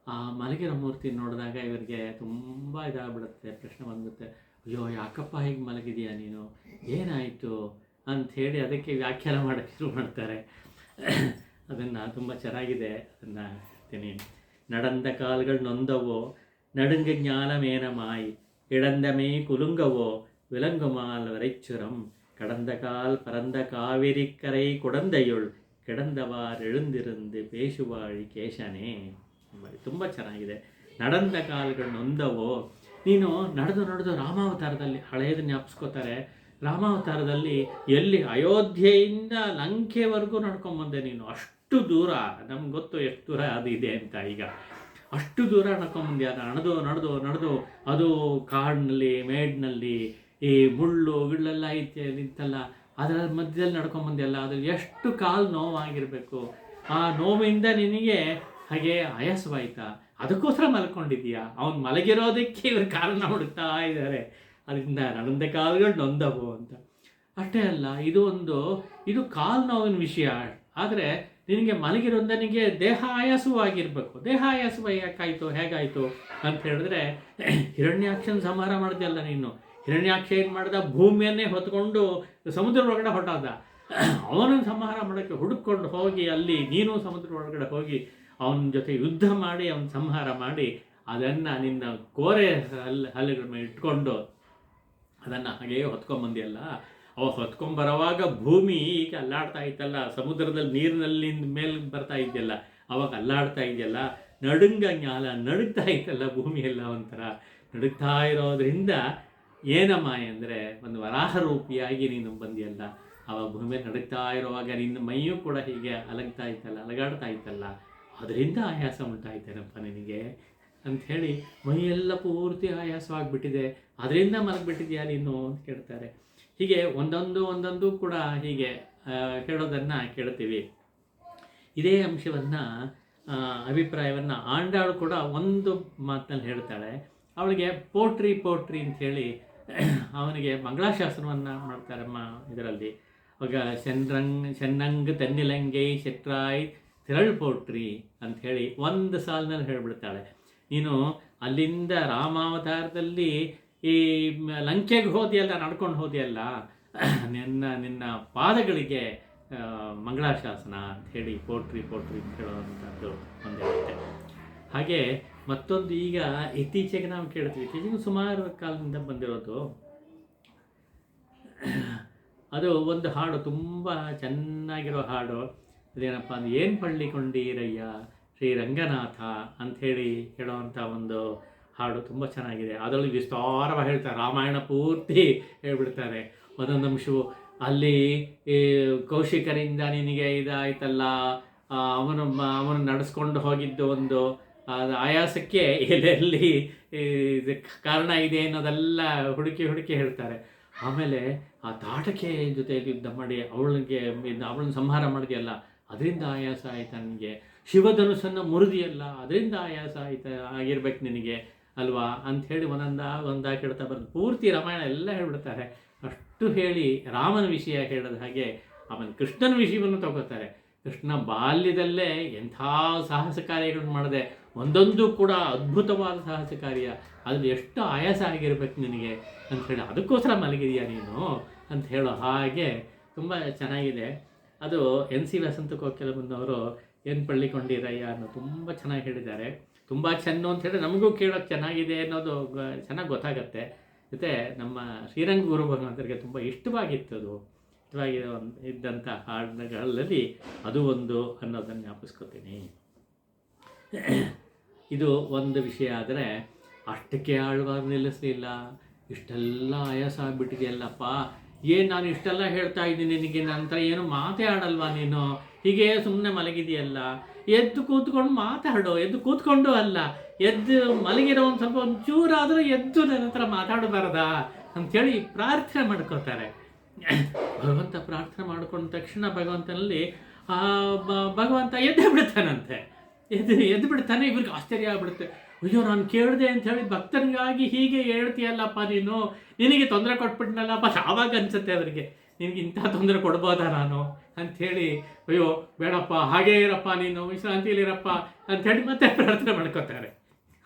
ಆ ಮಲಗಿರೋ ಮೂರ್ತಿ ನೋಡಿದಾಗ ಇವರಿಗೆ ತುಂಬ ಇದಾಗ್ಬಿಡುತ್ತೆ, ಪ್ರಶ್ನೆ ಬಂದುತ್ತೆ. ಅಯ್ಯೋ ಯಾಕಪ್ಪ ಹೀಗೆ ಮಲಗಿದೆಯಾ ನೀನು, ಏನಾಯಿತು ಅಂಥೇಳಿ ಅದಕ್ಕೆ ವ್ಯಾಖ್ಯಾನ ಮಾಡೋಕ್ಕೆ ಶುರು ಮಾಡ್ತಾರೆ. ಅದನ್ನು ತುಂಬ ಚೆನ್ನಾಗಿದೆ, ಅದನ್ನು ಹೇಳ್ತೀನಿ. நடந்த கால்கள் நொந்தவோ நடுங்கு ஞானமேனமாய் இழந்தமே குலுங்கவோ விலங்குமால் வரைச்சுரம் கடந்த கால் பரந்த காவிரிக்கரை குடந்தையுள் கிடந்தವಾರ್ எழுந்திருந்து பேசுವಾಳಿ ಕೇಶನೇ. ತುಂಬ ಚೆನ್ನಾಗಿದೆ. நடந்த ಕಾಲ್ಗಳು ನೊಂದವೋ, ನೀನು ನಡೆದು ರಾಮಾವತಾರದಲ್ಲಿ ಹಳೆಯದು ಜ್ಞಾಪಿಸ್ಕೋತಾರೆ. ರಾಮಾವತಾರದಲ್ಲಿ ಎಲ್ಲಿ ಅಯೋಧ್ಯೆಯಿಂದ ಲಂಕೆವರೆಗೂ ನಡ್ಕೊಂಬಂದೆ ನೀನು. ಅಷ್ಟು ದೂರ, ನಮ್ಗೆ ಗೊತ್ತು ಎಷ್ಟು ದೂರ ಅದು ಇದೆ ಅಂತ. ಈಗ ಅಷ್ಟು ದೂರ ನಡ್ಕೊಂಬಂದೆ. ಅದು ನಡೆದು ಅದು ಕಾಡಿನಲ್ಲಿ ಮೇಡ್ನಲ್ಲಿ ಈ ಮುಳ್ಳು ಗಿಳ್ಳೆಲ್ಲ ನಿಂತಲ್ಲ, ಅದರ ಮಧ್ಯದಲ್ಲಿ ನಡ್ಕೊಂಬಂದೆಲ್ಲ. ಅದು ಎಷ್ಟು ಕಾಲು ನೋವಾಗಿರಬೇಕು. ಆ ನೋವಿಂದ ನಿನಗೆ ಹಾಗೆ ಆಯಾಸವಾಯ್ತಾ, ಅದಕ್ಕೋಸ್ಕರ ಮಲ್ಕೊಂಡಿದ್ದೀಯಾ. ಅವ್ನು ಮಲಗಿರೋದಕ್ಕೆ ಇವರು ಕಾರಣ ಹುಡುಕ್ತಾ ಇದ್ದಾರೆ. ಅದರಿಂದ ನಡೆದ ಕಾಲುಗಳು ನೊಂದವು ಅಂತ. ಅಷ್ಟೇ ಅಲ್ಲ, ಇದು ಕಾಲು ನೋವಿನ ವಿಷಯ. ಆದರೆ ನಿನಗೆ ಮಲಗಿರೋದ್ರಿಂದ ನಿನಗೆ ದೇಹ ಆಯಾಸವಾಗಿರಬೇಕು. ದೇಹ ಆಯಾಸ ಯಾಕಾಯಿತು, ಹೇಗಾಯಿತು ಅಂತ ಹೇಳಿದ್ರೆ, ಹಿರಣ್ಯಾಕ್ಷನ ಸಂಹಾರ ಮಾಡಿದೆಯಲ್ಲ ನೀನು. ಹಿರಣ್ಯಾಕ್ಷ ಏನು ಮಾಡ್ದ, ಭೂಮಿಯನ್ನೇ ಹೊತ್ಕೊಂಡು ಸಮುದ್ರ ಒಳಗಡೆ ಹೊರಟಾದ. ಅವನನ್ನು ಸಂಹಾರ ಮಾಡೋಕ್ಕೆ ಹುಡುಕೊಂಡು ಹೋಗಿ ಅಲ್ಲಿ ನೀನು ಸಮುದ್ರ ಒಳಗಡೆ ಹೋಗಿ ಅವನ ಜೊತೆ ಯುದ್ಧ ಮಾಡಿ ಅವನ ಸಂಹಾರ ಮಾಡಿ ಅದನ್ನು ನಿನ್ನ ಕೋರೆ ಹಲ್ಲುಗಳ ಮೇಲೆ ಇಟ್ಕೊಂಡು ಅದನ್ನು ಹಾಗೆಯೇ ಹೊತ್ಕೊಂಬಂದಿಯಲ್ಲ. ಅವ ಹೊತ್ಕೊಂಬರೋವಾಗ ಭೂಮಿ ಈಗ ಅಲ್ಲಾಡ್ತಾ ಇತ್ತಲ್ಲ, ಸಮುದ್ರದಲ್ಲಿ ನೀರಿನಲ್ಲಿ ಮೇಲೆ ಬರ್ತಾ ಇದೆಯಲ್ಲ, ಅವಾಗ ಅಲ್ಲಾಡ್ತಾ ಇದೆಯಲ್ಲ, ನಡುಗ್ತಾ ಇತ್ತಲ್ಲ ಭೂಮಿಯೆಲ್ಲ ಒಂಥರ ನಡುಗ್ತಾ ಇರೋದ್ರಿಂದ ಏನಮ್ಮ ಅಂದರೆ ಒಂದು ವರಾಹ ರೂಪಿಯಾಗಿ ನೀನು ಬಂದಿಯಲ್ಲ. ಅವಾಗ ಭೂಮಿಯಲ್ಲಿ ನಡುಗ್ತಾ ಇರುವಾಗ ನಿನ್ನ ಮೈಯೂ ಕೂಡ ಹೀಗೆ ಅಲಗಾಡ್ತಾ ಇತ್ತಲ್ಲ, ಅದರಿಂದ ಆಯಾಸ ಉಂಟಾಯ್ತೇನಪ್ಪ ನಿನಗೆ ಅಂಥೇಳಿ ಮೈಯೆಲ್ಲ ಪೂರ್ತಿ ಆಯಾಸವಾಗಿಬಿಟ್ಟಿದೆ, ಅದರಿಂದ ಮಲಗಿಬಿಟ್ಟಿದೆಯಾ ನೀನು ಅಂತ ಕೇಳ್ತಾರೆ. ಹೀಗೆ ಒಂದೊಂದು ಕೂಡ ಹೀಗೆ ಹೇಳೋದನ್ನು ಕೇಳ್ತೀವಿ. ಇದೇ ಅಂಶವನ್ನು ಅಭಿಪ್ರಾಯವನ್ನು ಆಂಡಾಳು ಕೂಡ ಒಂದು ಮಾತಿನಲ್ಲಿ ಹೇಳ್ತಾಳೆ. ಅವಳಿಗೆ ಪೋಟ್ರಿ ಅಂಥೇಳಿ ಅವನಿಗೆ ಮಂಗಳಾಶಾಸನವನ್ನು ಮಾಡ್ತಾರಮ್ಮ ಇದರಲ್ಲಿ. ಅವಾಗ ಚೆನ್ನಂಗ್ ತೆನ್ನಿಲಂಗೈ ಶೆಟ್ರಾಯ್ ತಿರಳ್ ಪೋಟ್ರಿ ಅಂಥೇಳಿ ಒಂದು ಸಾಲಿನಲ್ಲಿ ಹೇಳಿಬಿಡ್ತಾಳೆ. ನೀನು ಅಲ್ಲಿಂದ ರಾಮಾವತಾರದಲ್ಲಿ ಈ ಲಂಕೆಗೆ ಹೋದಿಯಲ್ಲ, ನಡ್ಕೊಂಡು ಹೋದಿಯಲ್ಲ, ನಿನ್ನ ಪಾದಗಳಿಗೆ ಮಂಗಳಾಶಾಸನ ಅಂಥೇಳಿ ಪೋಟ್ರಿ ಅಂತ ಹೇಳುವಂಥದ್ದು ಒಂದು ಹೇಳುತ್ತೆ. ಹಾಗೆ ಮತ್ತೊಂದು ಈಗ ಇತ್ತೀಚೆಗೆ ನಾವು ಕೇಳ್ತೀವಿ, ಇತ್ತೀಚೆಗೆ ಸುಮಾರು ಕಾಲದಿಂದ ಬಂದಿರೋದು, ಅದು ಒಂದು ಹಾಡು, ತುಂಬ ಚೆನ್ನಾಗಿರೋ ಹಾಡು. ಅದೇನಪ್ಪ ಅಂದ್ರೆ, ಏನು ಪಳ್ಳಿಕೊಂಡಿರಯ್ಯ ಶ್ರೀರಂಗನಾಥ ಅಂಥೇಳಿ ಹೇಳೋವಂಥ ಒಂದು ಹಾಡು ತುಂಬ ಚೆನ್ನಾಗಿದೆ. ಅದರಲ್ಲಿ ವಿಸ್ತಾರವಾಗಿ ಹೇಳ್ತಾರೆ, ರಾಮಾಯಣ ಪೂರ್ತಿ ಹೇಳ್ಬಿಡ್ತಾರೆ. ಒಂದೊಂದು ಅಂಶವು ಅಲ್ಲಿ ಈ ಕೌಶಿಕರಿಂದ ನಿನಗೆ ಇದಾಯ್ತಲ್ಲ, ಅವನು ನಡೆಸ್ಕೊಂಡು ಹೋಗಿದ್ದು ಒಂದು ಅದು ಆಯಾಸಕ್ಕೆ ಎಲ್ಲೆಲ್ಲಿ ಇದಕ್ಕೆ ಕಾರಣ ಇದೆ ಅನ್ನೋದೆಲ್ಲ ಹುಡುಕಿ ಹೇಳ್ತಾರೆ. ಆಮೇಲೆ ಆ ತಾಟಕೆ ಜೊತೆಯಲ್ಲಿ ಯುದ್ಧ ಮಾಡಿ ಅವಳನ್ನ ಸಂಹಾರ ಮಾಡಿದೆಯಲ್ಲ, ಅದರಿಂದ ಆಯಾಸ ಆಯ್ತಾ ನನಗೆ. ಶಿವಧನುಸನ್ನು ಮುರಿದಿಯಲ್ಲ, ಅದರಿಂದ ಆಯಾಸ ಆಗಿರ್ಬೇಕು ನಿನಗೆ ಅಲ್ವಾ ಅಂಥೇಳಿ ಒಂದಾಗಿ ಹೇಳ್ತಾ ಬರೋದು. ಪೂರ್ತಿ ರಾಮಾಯಣ ಎಲ್ಲ ಹೇಳ್ಬಿಡ್ತಾರೆ. ಅಷ್ಟು ಹೇಳಿ ರಾಮನ ವಿಷಯ ಹೇಳಿದ ಹಾಗೆ ಆಮೇಲೆ ಕೃಷ್ಣನ ವಿಷಯವನ್ನು ತಗೋತಾರೆ. ಕೃಷ್ಣ ಬಾಲ್ಯದಲ್ಲೇ ಎಂಥ ಸಾಹಸ ಕಾರ್ಯಗಳನ್ನು ಮಾಡಿದೆ, ಒಂದೊಂದು ಕೂಡ ಅದ್ಭುತವಾದ ಸಾಹಸ ಕಾರ್ಯ. ಅದ್ರಲ್ಲಿ ಎಷ್ಟು ಆಯಾಸ ಆಗಿರ್ಬೇಕು ನಿನಗೆ ಅಂಥೇಳಿ, ಅದಕ್ಕೋಸ್ಕರ ಮಲಗಿದೆಯಾ ನೀನು ಅಂತ ಹೇಳೋ ಹಾಗೆ ತುಂಬ ಚೆನ್ನಾಗಿದೆ. ಅದು NC ವಸಂತ ಕೋಕಿಲಮ್ಮನವರು ಏನು ಪಳ್ಳಿಕೊಂಡಿರಯ್ಯ ಅನ್ನೋ ತುಂಬ ಚೆನ್ನಾಗಿ ಹೇಳಿದ್ದಾರೆ. ತುಂಬ ಚೆನ್ನು ಅಂತ ಹೇಳಿ ನಮಗೂ ಕೇಳೋಕ್ಕೆ ಚೆನ್ನಾಗಿದೆ ಅನ್ನೋದು ಚೆನ್ನಾಗಿ ಗೊತ್ತಾಗತ್ತೆ. ಮತ್ತು ನಮ್ಮ ಶ್ರೀರಂಗ ಗುರು ಭಗವಂತರಿಗೆ ತುಂಬ ಇಷ್ಟವಾಗಿತ್ತು ಇದ್ದಂಥ ಹಾಡುಗಳಲ್ಲಿ ಅದು ಒಂದು ಅನ್ನೋದನ್ನು ಜ್ಞಾಪಿಸ್ಕೊತೀನಿ. ಇದು ಒಂದು ವಿಷಯ. ಆದರೆ ಅಷ್ಟಕ್ಕೆ ಆಳ್ವಾರು ನಿಲ್ಲಿಸಲಿಲ್ಲ. ಇಷ್ಟೆಲ್ಲ ಆಯಾಸ ಆಗಿಬಿಟ್ಟಿದೆಯಲ್ಲಪ್ಪ, ಏನು ನಾನು ಇಷ್ಟೆಲ್ಲ ಹೇಳ್ತಾ ಇದ್ದೀನಿ ನಿನಗೆ, ನಂತರ ಏನು ಮಾತೇ ಆಡಲ್ವಾ ನೀನು, ಹೀಗೆ ಸುಮ್ಮನೆ ಮಲಗಿದೆಯಲ್ಲ, ಎದ್ದು ಕೂತ್ಕೊಂಡು ಮಾತಾಡು. ಎದ್ದು ಕೂತ್ಕೊಂಡು ಅಲ್ಲ, ಎದ್ದು ಮಲಗಿರೋ ಒಂದು ಸ್ವಲ್ಪ ಒಂಚೂರಾದರೂ ಎದ್ದು ನನ್ನ ಹತ್ರ ಮಾತಾಡಬಾರ್ದಾ ಅಂಥೇಳಿ ಪ್ರಾರ್ಥನೆ ಮಾಡ್ಕೋತಾರೆ. ಭಗವಂತ ಪ್ರಾರ್ಥನೆ ಮಾಡ್ಕೊಂಡ ತಕ್ಷಣ ಭಗವಂತನಲ್ಲಿ ಭಗವಂತ ಎದ್ದು ಬಿಡ್ತಾನಂತೆ. ಎದ್ದು ಬಿಡ್ತಾನೆ. ಇವ್ರಿಗೆ ಆಶ್ಚರ್ಯ ಆಗ್ಬಿಡುತ್ತೆ. ಅಯ್ಯೋ, ನಾನು ಕೇಳಿದೆ ಅಂತ ಹೇಳಿ ಭಕ್ತನಿಗಾಗಿ ಹೀಗೆ ಹೇಳ್ತೀಯಲ್ಲಪ್ಪ ನೀನು, ನಿನಗೆ ತೊಂದರೆ ಕೊಟ್ಬಿಟ್ನಲ್ಲಪ್ಪ. ಆವಾಗ ಅನ್ಸುತ್ತೆ ಅವರಿಗೆ, ನಿನಗೆ ಇಂಥ ತೊಂದರೆ ಕೊಡ್ಬೋದಾ ನಾನು ಅಂಥೇಳಿ, ಅಯ್ಯೋ ಬೇಡಪ್ಪ, ಹಾಗೇ ಇರಪ್ಪ, ನೀನು ವಿಶ್ರಾಂತಿಯಲ್ಲಿರಪ್ಪ ಅಂಥೇಳಿ ಮತ್ತೆ ಪ್ರಾರ್ಥನೆ ಮಾಡ್ಕೋತಾರೆ.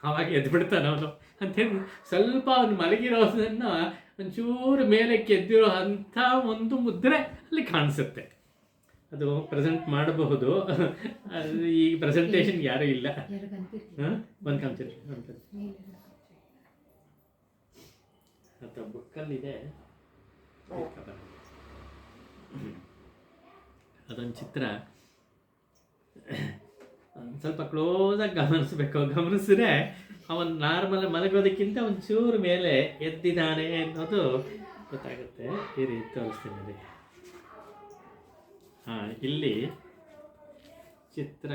ಆವಾಗ ಎದ್ದು ಬಿಡ್ತಾನೆ ಅವನು ಅಂಥೇಳಿ ಸ್ವಲ್ಪ ಅವನು ಮಲಗಿರೋದನ್ನು ಒಂಚೂರು ಮೇಲೆ ಎದ್ದಿರೋ ಅಂಥ ಒಂದು ಮುದ್ರೆ ಅಲ್ಲಿ ಕಾಣಿಸುತ್ತೆ. ಅದು ಪ್ರೆಸೆಂಟ್ ಮಾಡಬಹುದು. ಈ ಪ್ರೆಸೆಂಟೇಷನ್ ಯಾರೂ ಇಲ್ಲ. ಒಂದು ಕಾಣಿಸ್ತೀರಿ ಅಥವಾ ಬುಕ್ಕಲ್ಲಿದೆ, ಅದೊಂದು ಚಿತ್ರ. ಸ್ವಲ್ಪ ಕ್ಲೋಸಾಗಿ ಗಮನಿಸಿದ್ರೆ ಅವನು ನಾರ್ಮಲ್ ಮಲಗೋದಕ್ಕಿಂತ ಒಂಚೂರು ಮೇಲೆ ಎದ್ದಿದ್ದಾನೆ ಅನ್ನೋದು ಗೊತ್ತಾಗುತ್ತೆ. ಈ ರೀತಿ ತೋರಿಸ್ತೀನಿ. ಇಲ್ಲಿ ಚಿತ್ರ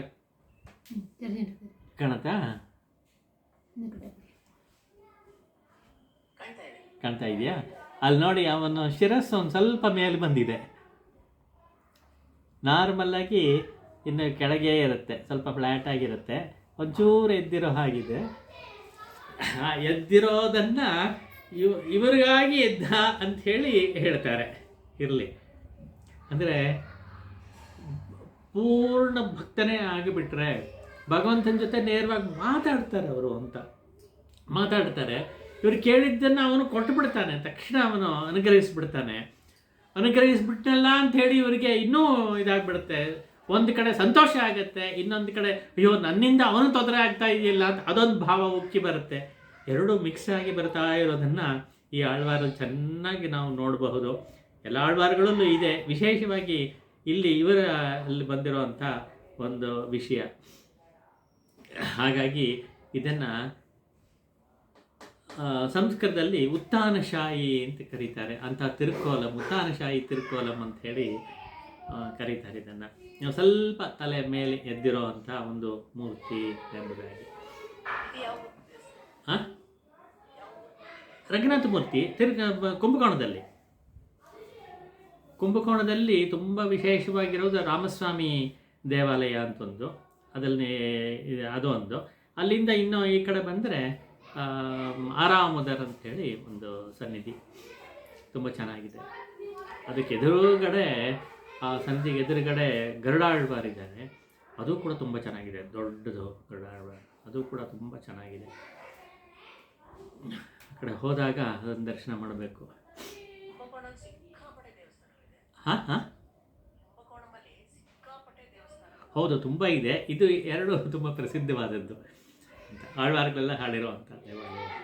ಕಾಣ್ತಾ ಇದೆಯಾ? ಅಲ್ಲಿ ನೋಡಿ, ಅವನ ಶಿರಸ್ಸು ಒಂದು ಸ್ವಲ್ಪ ಮೇಲೆ ಬಂದಿದೆ. ನಾರ್ಮಲ್ಲಾಗಿ ಇನ್ನು ಕೆಳಗೆ ಇರುತ್ತೆ, ಸ್ವಲ್ಪ ಫ್ಲ್ಯಾಟ್ ಆಗಿರುತ್ತೆ. ಒಂಚೂರು ಎದ್ದಿರೋ ಹಾಗಿದೆ. ಎದ್ದಿರೋದನ್ನು ಇವರಿಗಾಗಿ ಎದ್ದ ಅಂಥೇಳಿ ಹೇಳ್ತಾರೆ. ಇರಲಿ, ಅಂದರೆ ಪೂರ್ಣ ಭಕ್ತನೇ ಆಗಿಬಿಟ್ರೆ ಭಗವಂತನ ಜೊತೆ ನೇರವಾಗಿ ಮಾತಾಡ್ತಾರೆ ಅವರು ಅಂತ ಮಾತಾಡ್ತಾರೆ. ಇವ್ರು ಕೇಳಿದ್ದನ್ನು ಅವನು ಕೊಟ್ಟು ಬಿಡ್ತಾನೆ. ತಕ್ಷಣ ಅವನು ಅನುಗ್ರಹಿಸ್ಬಿಟ್ನಲ್ಲ ಅಂಥೇಳಿ ಇವರಿಗೆ ಇನ್ನೂ ಇದಾಗ್ಬಿಡುತ್ತೆ. ಒಂದು ಕಡೆ ಸಂತೋಷ ಆಗುತ್ತೆ, ಇನ್ನೊಂದು ಕಡೆ ಅಯ್ಯೋ ನನ್ನಿಂದ ಅವನು ತೊಂದರೆ ಆಗ್ತಾ ಇದೆಯಲ್ಲ ಅಂತ ಅದೊಂದು ಭಾವ ಉಕ್ಕಿ ಬರುತ್ತೆ. ಎರಡೂ ಮಿಕ್ಸ್ ಆಗಿ ಬರ್ತಾ ಇರೋದನ್ನು ಈ ಆಳ್ವಾರು ಚೆನ್ನಾಗಿ ನಾವು ನೋಡಬಹುದು. ಎಲ್ಲ ಆಳ್ವಾರುಗಳಲ್ಲೂ ಇದೆ, ವಿಶೇಷವಾಗಿ ಇಲ್ಲಿ ಅಲ್ಲಿ ಬಂದಿರೋವಂಥ ಒಂದು ವಿಷಯ. ಹಾಗಾಗಿ ಇದನ್ನು ಸಂಸ್ಕೃತದಲ್ಲಿ ಉತ್ತಾನಶಾಹಿ ಅಂತ ಕರೀತಾರೆ. ಅಂಥ ತಿರುಕೋಲಂ, ಉತ್ತಾನಶಾಹಿ ತಿರುಕೋಲಂ ಅಂಥೇಳಿ ಕರೀತಾರೆ ಇದನ್ನು. ನೀವು ಸ್ವಲ್ಪ ತಲೆ ಮೇಲೆ ಎದ್ದಿರೋ ಅಂಥ ಒಂದು ಮೂರ್ತಿ ಎಂಬುದಾಗಿ. ರಂಗನಾಥ ಮೂರ್ತಿ ಕುಂಭಕೋಣದಲ್ಲಿ ತುಂಬ ವಿಶೇಷವಾಗಿರೋದು ರಾಮಸ್ವಾಮಿ ದೇವಾಲಯ ಅಂತೊಂದು, ಅದರಲ್ಲಿ ಅದು ಒಂದು. ಅಲ್ಲಿಂದ ಇನ್ನೂ ಈ ಕಡೆ ಬಂದರೆ ಆರಾಮುದರ್ ಅಂಥೇಳಿ ಒಂದು ಸನ್ನಿಧಿ ತುಂಬ ಚೆನ್ನಾಗಿದೆ. ಅದಕ್ಕೆ ಎದುರುಗಡೆ, ಆ ಸನ್ನಿಧಿಗೆ ಎದುರುಗಡೆ ಗರುಡಾಳ್ವಾರಿದ್ದಾರೆ. ಅದು ಕೂಡ ತುಂಬ ಚೆನ್ನಾಗಿದೆ, ದೊಡ್ಡದು ಗರುಡಾಳ್ವಾರ. ಅದು ಕೂಡ ತುಂಬ ಚೆನ್ನಾಗಿದೆ. ಆ ಕಡೆ ಹೋದಾಗ ಅದನ್ನು ದರ್ಶನ ಮಾಡಬೇಕು. ಹೌದು, ತುಂಬ ಇದೆ. ಇದು ಎರಡು ತುಂಬ ಪ್ರಸಿದ್ಧವಾದದ್ದು ಅಂತ ಆಳ್ವಾರುಗಳೆಲ್ಲ ಹಾಡಿರುವಂಥ ದೇವಾಲಯ ಅಂತ.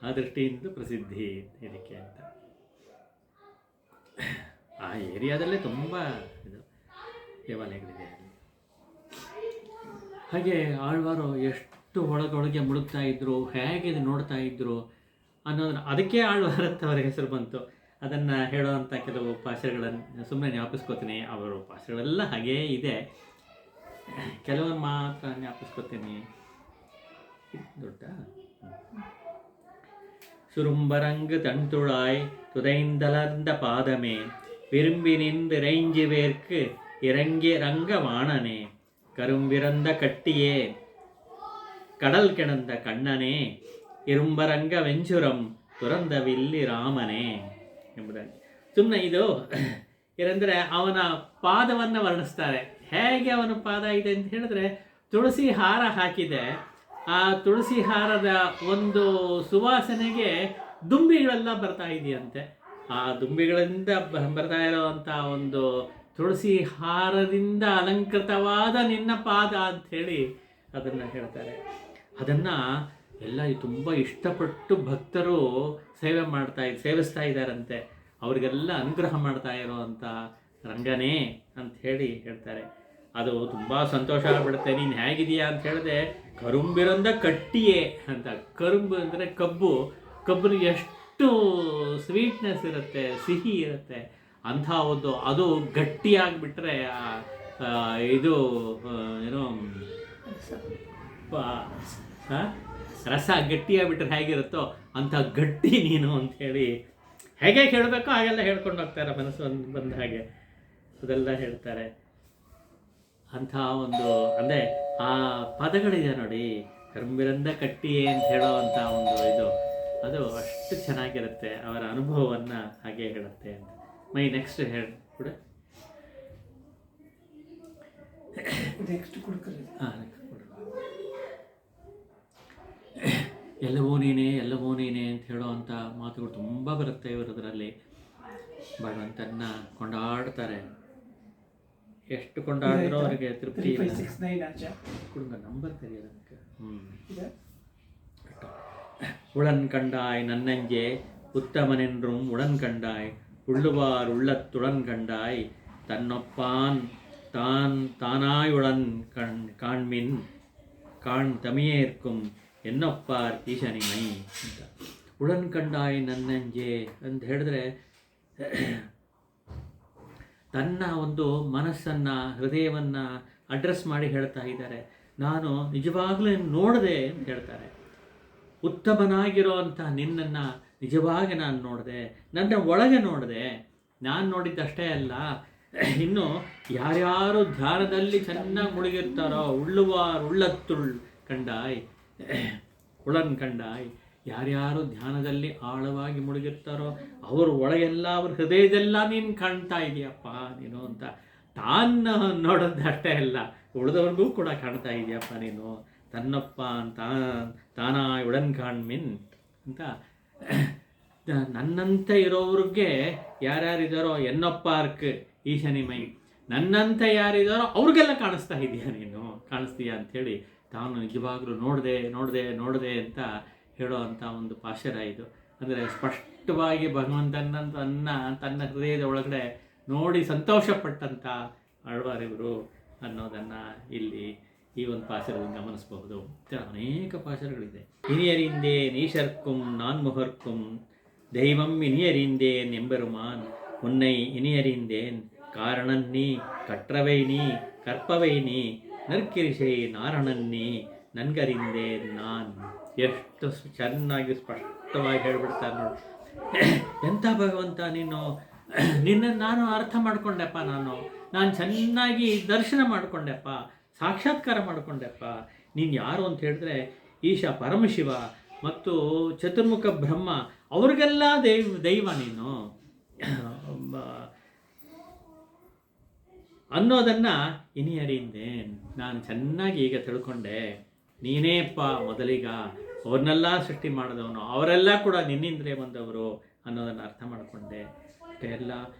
ಆ ದೃಷ್ಟಿಯಿಂದ ಪ್ರಸಿದ್ಧಿ ಇದಕ್ಕೆ ಅಂತ. ಆ ಏರಿಯಾದಲ್ಲೇ ತುಂಬ ಇದು ದೇವಾಲಯಗಳಿದೆ. ಹಾಗೆ ಆಳ್ವಾರು ಎಷ್ಟು ಒಳಗೊಳಗೆ ಮುಳುಗ್ತಾ ಇದ್ರು, ಹೇಗೆ ಇದು ನೋಡ್ತಾ ಇದ್ರು ಅನ್ನೋದನ್ನ, ಅದಕ್ಕೆ ಆಳ್ವಾರ ಅಂತ ಅವರ ಹೆಸರು ಬಂತು. ಅದನ್ನು ಹೇಳುವಂಥ ಕೆಲವು ಪಾಶಗಳನ್ನು ಸುಮ್ಮನೆ ಜ್ಞಾಪಿಸ್ಕೋತೀನಿ. ಅವರ ಪಾಶಗಳೆಲ್ಲ ಹಾಗೇ ಇದೆ, ಕೆಲವೊಂದು ಮಾತ್ರ ಜ್ಞಾಪಿಸ್ಕೋತೀನಿ. ದೊಡ್ಡ சுரும்பரங்கு தன்துழாய் துதைந்தலர்ந்த பாதமே விரும்பி நின்று இறைஞ்சுவேற்கு இறங்கி ரங்க வாணனே கரும்பிறந்த கட்டியே கடல் கிடந்த ಕಣ್ಣನೇ ಇರುಂಬರಂಗ ವೆಂಚುರಂ ತುರಂದ ವಿಲ್ಲಿ ರಾಮನೇ ಎಂಬುದಾಗಿ. ಸುಮ್ಮನೆ ಇದು ಏನಂದರೆ ಅವನ ಪಾದವನ್ನು ವರ್ಣಿಸ್ತಾರೆ. ಹೇಗೆ ಅವನ ಪಾದ ಇದೆ ಅಂತ ಹೇಳಿದ್ರೆ, ತುಳಸಿ ಹಾರ ಹಾಕಿದೆ. ಆ ತುಳಸಿ ಹಾರದ ಒಂದು ಸುವಾಸನೆಗೆ ದುಂಬಿಗಳೆಲ್ಲ ಬರ್ತಾ ಇದೆಯಂತೆ. ಆ ದುಂಬಿಗಳಿಂದ ಬರ್ತಾ ಇರೋವಂಥ ಒಂದು ತುಳಸಿ ಹಾರದಿಂದ ಅಲಂಕೃತವಾದ ನಿನ್ನ ಪಾದ ಅಂಥೇಳಿ ಅದನ್ನು ಹೇಳ್ತಾರೆ. ಅದನ್ನು ಎಲ್ಲ ತುಂಬ ಇಷ್ಟಪಟ್ಟು ಭಕ್ತರು ಸೇವಿಸ್ತಾ ಇದ್ದಾರಂತೆ. ಅವರಿಗೆಲ್ಲ ಅನುಗ್ರಹ ಮಾಡ್ತಾ ಇರೋವಂಥ ರಂಗನೇ ಅಂಥೇಳಿ ಹೇಳ್ತಾರೆ. ಅದು ತುಂಬ ಸಂತೋಷ ಆಗ್ಬಿಡುತ್ತೆ. ನೀನು ಹೇಗಿದೆಯಾ ಅಂತ ಹೇಳಿದೆ, ಕರುಂಬಿರಂದ ಕಟ್ಟಿಯೇ ಅಂತ. ಕರುಂಬು ಅಂದರೆ ಕಬ್ಬು ಎಷ್ಟು ಸ್ವೀಟ್ನೆಸ್ ಇರುತ್ತೆ, ಸಿಹಿ ಇರುತ್ತೆ. ಅಂಥ ಒಂದು ಅದು ಗಟ್ಟಿಯಾಗಿಬಿಟ್ರೆ ಇದು ಏನೋ ರಸ ಗಟ್ಟಿಯಾಗಿಬಿಟ್ರೆ ಹೇಗಿರುತ್ತೋ ಅಂಥ ಗಟ್ಟಿ ನೀನು ಅಂಥೇಳಿ ಹೇಗೆ ಹೇಳಬೇಕೋ ಹಾಗೆಲ್ಲ ಹೇಳ್ಕೊಂಡು ಹೋಗ್ತಾರೆ, ಮನಸ್ಸು ಬಂದ ಹಾಗೆ ಅದೆಲ್ಲ ಹೇಳ್ತಾರೆ. ಅಂಥ ಒಂದು ಅಂದರೆ ಆ ಪದಗಳಿದೆ ನೋಡಿ, ಕರುಂಬಿರಂದ ಕಟ್ಟಿಯೇ ಅಂತ ಹೇಳೋ ಅಂಥ ಒಂದು ಇದು, ಅದು ಅಷ್ಟು ಚೆನ್ನಾಗಿರುತ್ತೆ. ಅವರ ಅನುಭವವನ್ನು ಹಾಗೆ ಹೇಳುತ್ತೆ ಅಂತ. ನೆಕ್ಸ್ಟ್ ಹೇಳಿ ಕೂಡ ಎಲ್ಲವೂ ನೀನೇ ಅಂತ ಹೇಳೋ ಅಂಥ ಮಾತುಗಳು ತುಂಬ ಬರುತ್ತೆ ಇವರದರಲ್ಲಿ. ಭಗವಂತನ ಕೊಂಡಾಡ್ತಾರೆ. ಎಷ್ಟು ಕೊಂಡಾಡಿದ್ರೂ ಅವರಿಗೆ ತೃಪ್ತಿ ಇಲ್ಲ. ಕುಡುಂಬ ನಂಬರ್ ತೆರೆಯೋದಕ್ಕೆ உளன் கண்டாய் நன்னஞ்சே உத்தமனென்றும் உடன் கண்டாய் உள்ளுவார் உள்ளத்துடன் கண்டாய் தன்னொப்பான் தானாயுடன் காண்மின் ಕಾಣ್ ತಮಿಯೇರ್ಕುಂ ಎನ್ನೊಪ್ಪಾರ್ ಈಶನಿಮೈ ಅಂತ. ಉಳನ್ ಕಂಡಾಯ್ ನನ್ನಂಜೆ ಅಂತ ಹೇಳಿದ್ರೆ, ತನ್ನ ಒಂದು ಮನಸ್ಸನ್ನು ಹೃದಯವನ್ನು ಅಡ್ರೆಸ್ ಮಾಡಿ ಹೇಳ್ತಾ ಇದ್ದಾರೆ. ನಾನು ನಿಜವಾಗ್ಲೂ ನೋಡಿದೆ ಅಂತ ಹೇಳ್ತಾರೆ. ಉತ್ತಮನಾಗಿರೋ ಅಂಥ ನಿನ್ನನ್ನು ನಿಜವಾಗಿ ನಾನು ನೋಡಿದೆ, ನನ್ನ ಒಳಗೆ ನೋಡಿದೆ. ನಾನು ನೋಡಿದ್ದಷ್ಟೇ ಅಲ್ಲ, ಇನ್ನು ಯಾರ್ಯಾರು ಧ್ಯಾನದಲ್ಲಿ ಚೆನ್ನಾಗಿ ಮುಳುಗಿರ್ತಾರೋ ಉಳ್ಳತ್ತುಳ್ ಕಂಡಾಯ್ ಉಳನ್ ಕಂಡಾಯ್, ಯಾರ್ಯಾರು ಧ್ಯಾನದಲ್ಲಿ ಆಳವಾಗಿ ಮುಳುಗಿರ್ತಾರೋ ಅವ್ರ ಒಳಗೆಲ್ಲ ಅವ್ರ ಹೃದಯದೆಲ್ಲ ನೀನು ಕಾಣ್ತಾ ಇದೆಯಪ್ಪ ನೀನು ಅಂತ. ತಾನು ನೋಡೋದಷ್ಟೇ ಅಲ್ಲ, ಉಳಿದವ್ರಿಗೂ ಕೂಡ ಕಾಣ್ತಾ ಇದೆಯಪ್ಪ ನೀನು. ತನ್ನಪ್ಪ ತಾನಾಯ್ ಉಡನ್ ಕಾಣ್ಮಿನ್ ಅಂತ. ನನ್ನಂತೆ ಇರೋವ್ರಿಗೆ ಯಾರ್ಯಾರಿದ್ದಾರೋ ಎನ್ನೊಪ್ಪಾರ್ಕ್ ಈಶನಿಮೈ, ನನ್ನಂತೆ ಯಾರಿದ್ದಾರೋ ಅವ್ರಿಗೆಲ್ಲ ಕಾಣಿಸ್ತಾ ಇದೆಯಾ ನೀನು, ಕಾಣಿಸ್ತೀಯಾ ಅಂಥೇಳಿ ತಾನು ನಿಜವಾಗ್ಲೂ ನೋಡಿದೆ ಅಂತ ಹೇಳೋ ಅಂಥ ಒಂದು ಪಾಶರ ಇದು. ಅಂದರೆ ಸ್ಪಷ್ಟವಾಗಿ ತನ್ನ ಹೃದಯದ ಒಳಗಡೆ ನೋಡಿ ಸಂತೋಷಪಟ್ಟಂಥ ಆಳ್ವಾರಿವರು ಅನ್ನೋದನ್ನು ಇಲ್ಲಿ ಈ ಒಂದು ಪಾಶರದಿಂದ ಗಮನಿಸಬಹುದು. ಅನೇಕ ಪಾಶರಗಳಿದೆ. ಇನಿಯರಿಂದೇ ನೀಶರ್ಕುಂ ನಾನ್ಮುಹರ್ಕುಂ ದೈವಂ ಇನಿಯರಿಂದೇನ್ ಎಂಬೆರುಮಾನ್ ಉನ್ನೈ ಇನಿಯರಿಂದೇನ್ ಕಾರಣನ್ನೀ ಕಟ್ರವೈನಿ ಕರ್ಪವೈನಿ ನರ್ಕಿರಿಶೈ ನಾರಣನ್ನೀ ನನ್ಗರಿಂದೇ ನಾನ್. ಎಷ್ಟು ಚೆನ್ನಾಗಿ ಸ್ಪಷ್ಟವಾಗಿ ಹೇಳ್ಬಿಡ್ತಾರೆ ನೋಡಿ. ಎಂಥ ಭಗವಂತ ನೀನು, ನಿನ್ನನ್ನು ನಾನು ಅರ್ಥ ಮಾಡಿಕೊಂಡೆಪ್ಪ, ನಾನು ಚೆನ್ನಾಗಿ ದರ್ಶನ ಮಾಡಿಕೊಂಡೆಪ್ಪ, ಸಾಕ್ಷಾತ್ಕಾರ ಮಾಡಿಕೊಂಡೆಪ್ಪ. ನೀನು ಯಾರು ಅಂತ ಹೇಳಿದ್ರೆ ಈಶ ಪರಮಶಿವ ಮತ್ತು ಚತುರ್ಮುಖ ಬ್ರಹ್ಮ, ಅವ್ರಿಗೆಲ್ಲ ದೈವ ನೀನು ಅನ್ನೋದನ್ನು ಇನಿಯರಿಂದೆ ನಾನು ಚೆನ್ನಾಗಿ ಈಗ ತಿಳ್ಕೊಂಡೆ. ನೀನೇಪ್ಪ ಮೊದಲಿಗ ಅವ್ರನ್ನೆಲ್ಲ ಸೃಷ್ಟಿ ಮಾಡಿದವನು, ಅವರೆಲ್ಲ ಕೂಡ ನಿನ್ನಿಂದಲೇ ಬಂದವರು ಅನ್ನೋದನ್ನು ಅರ್ಥ ಮಾಡಿಕೊಂಡೆ. ಅಷ್ಟೇ ಅಲ್ಲ,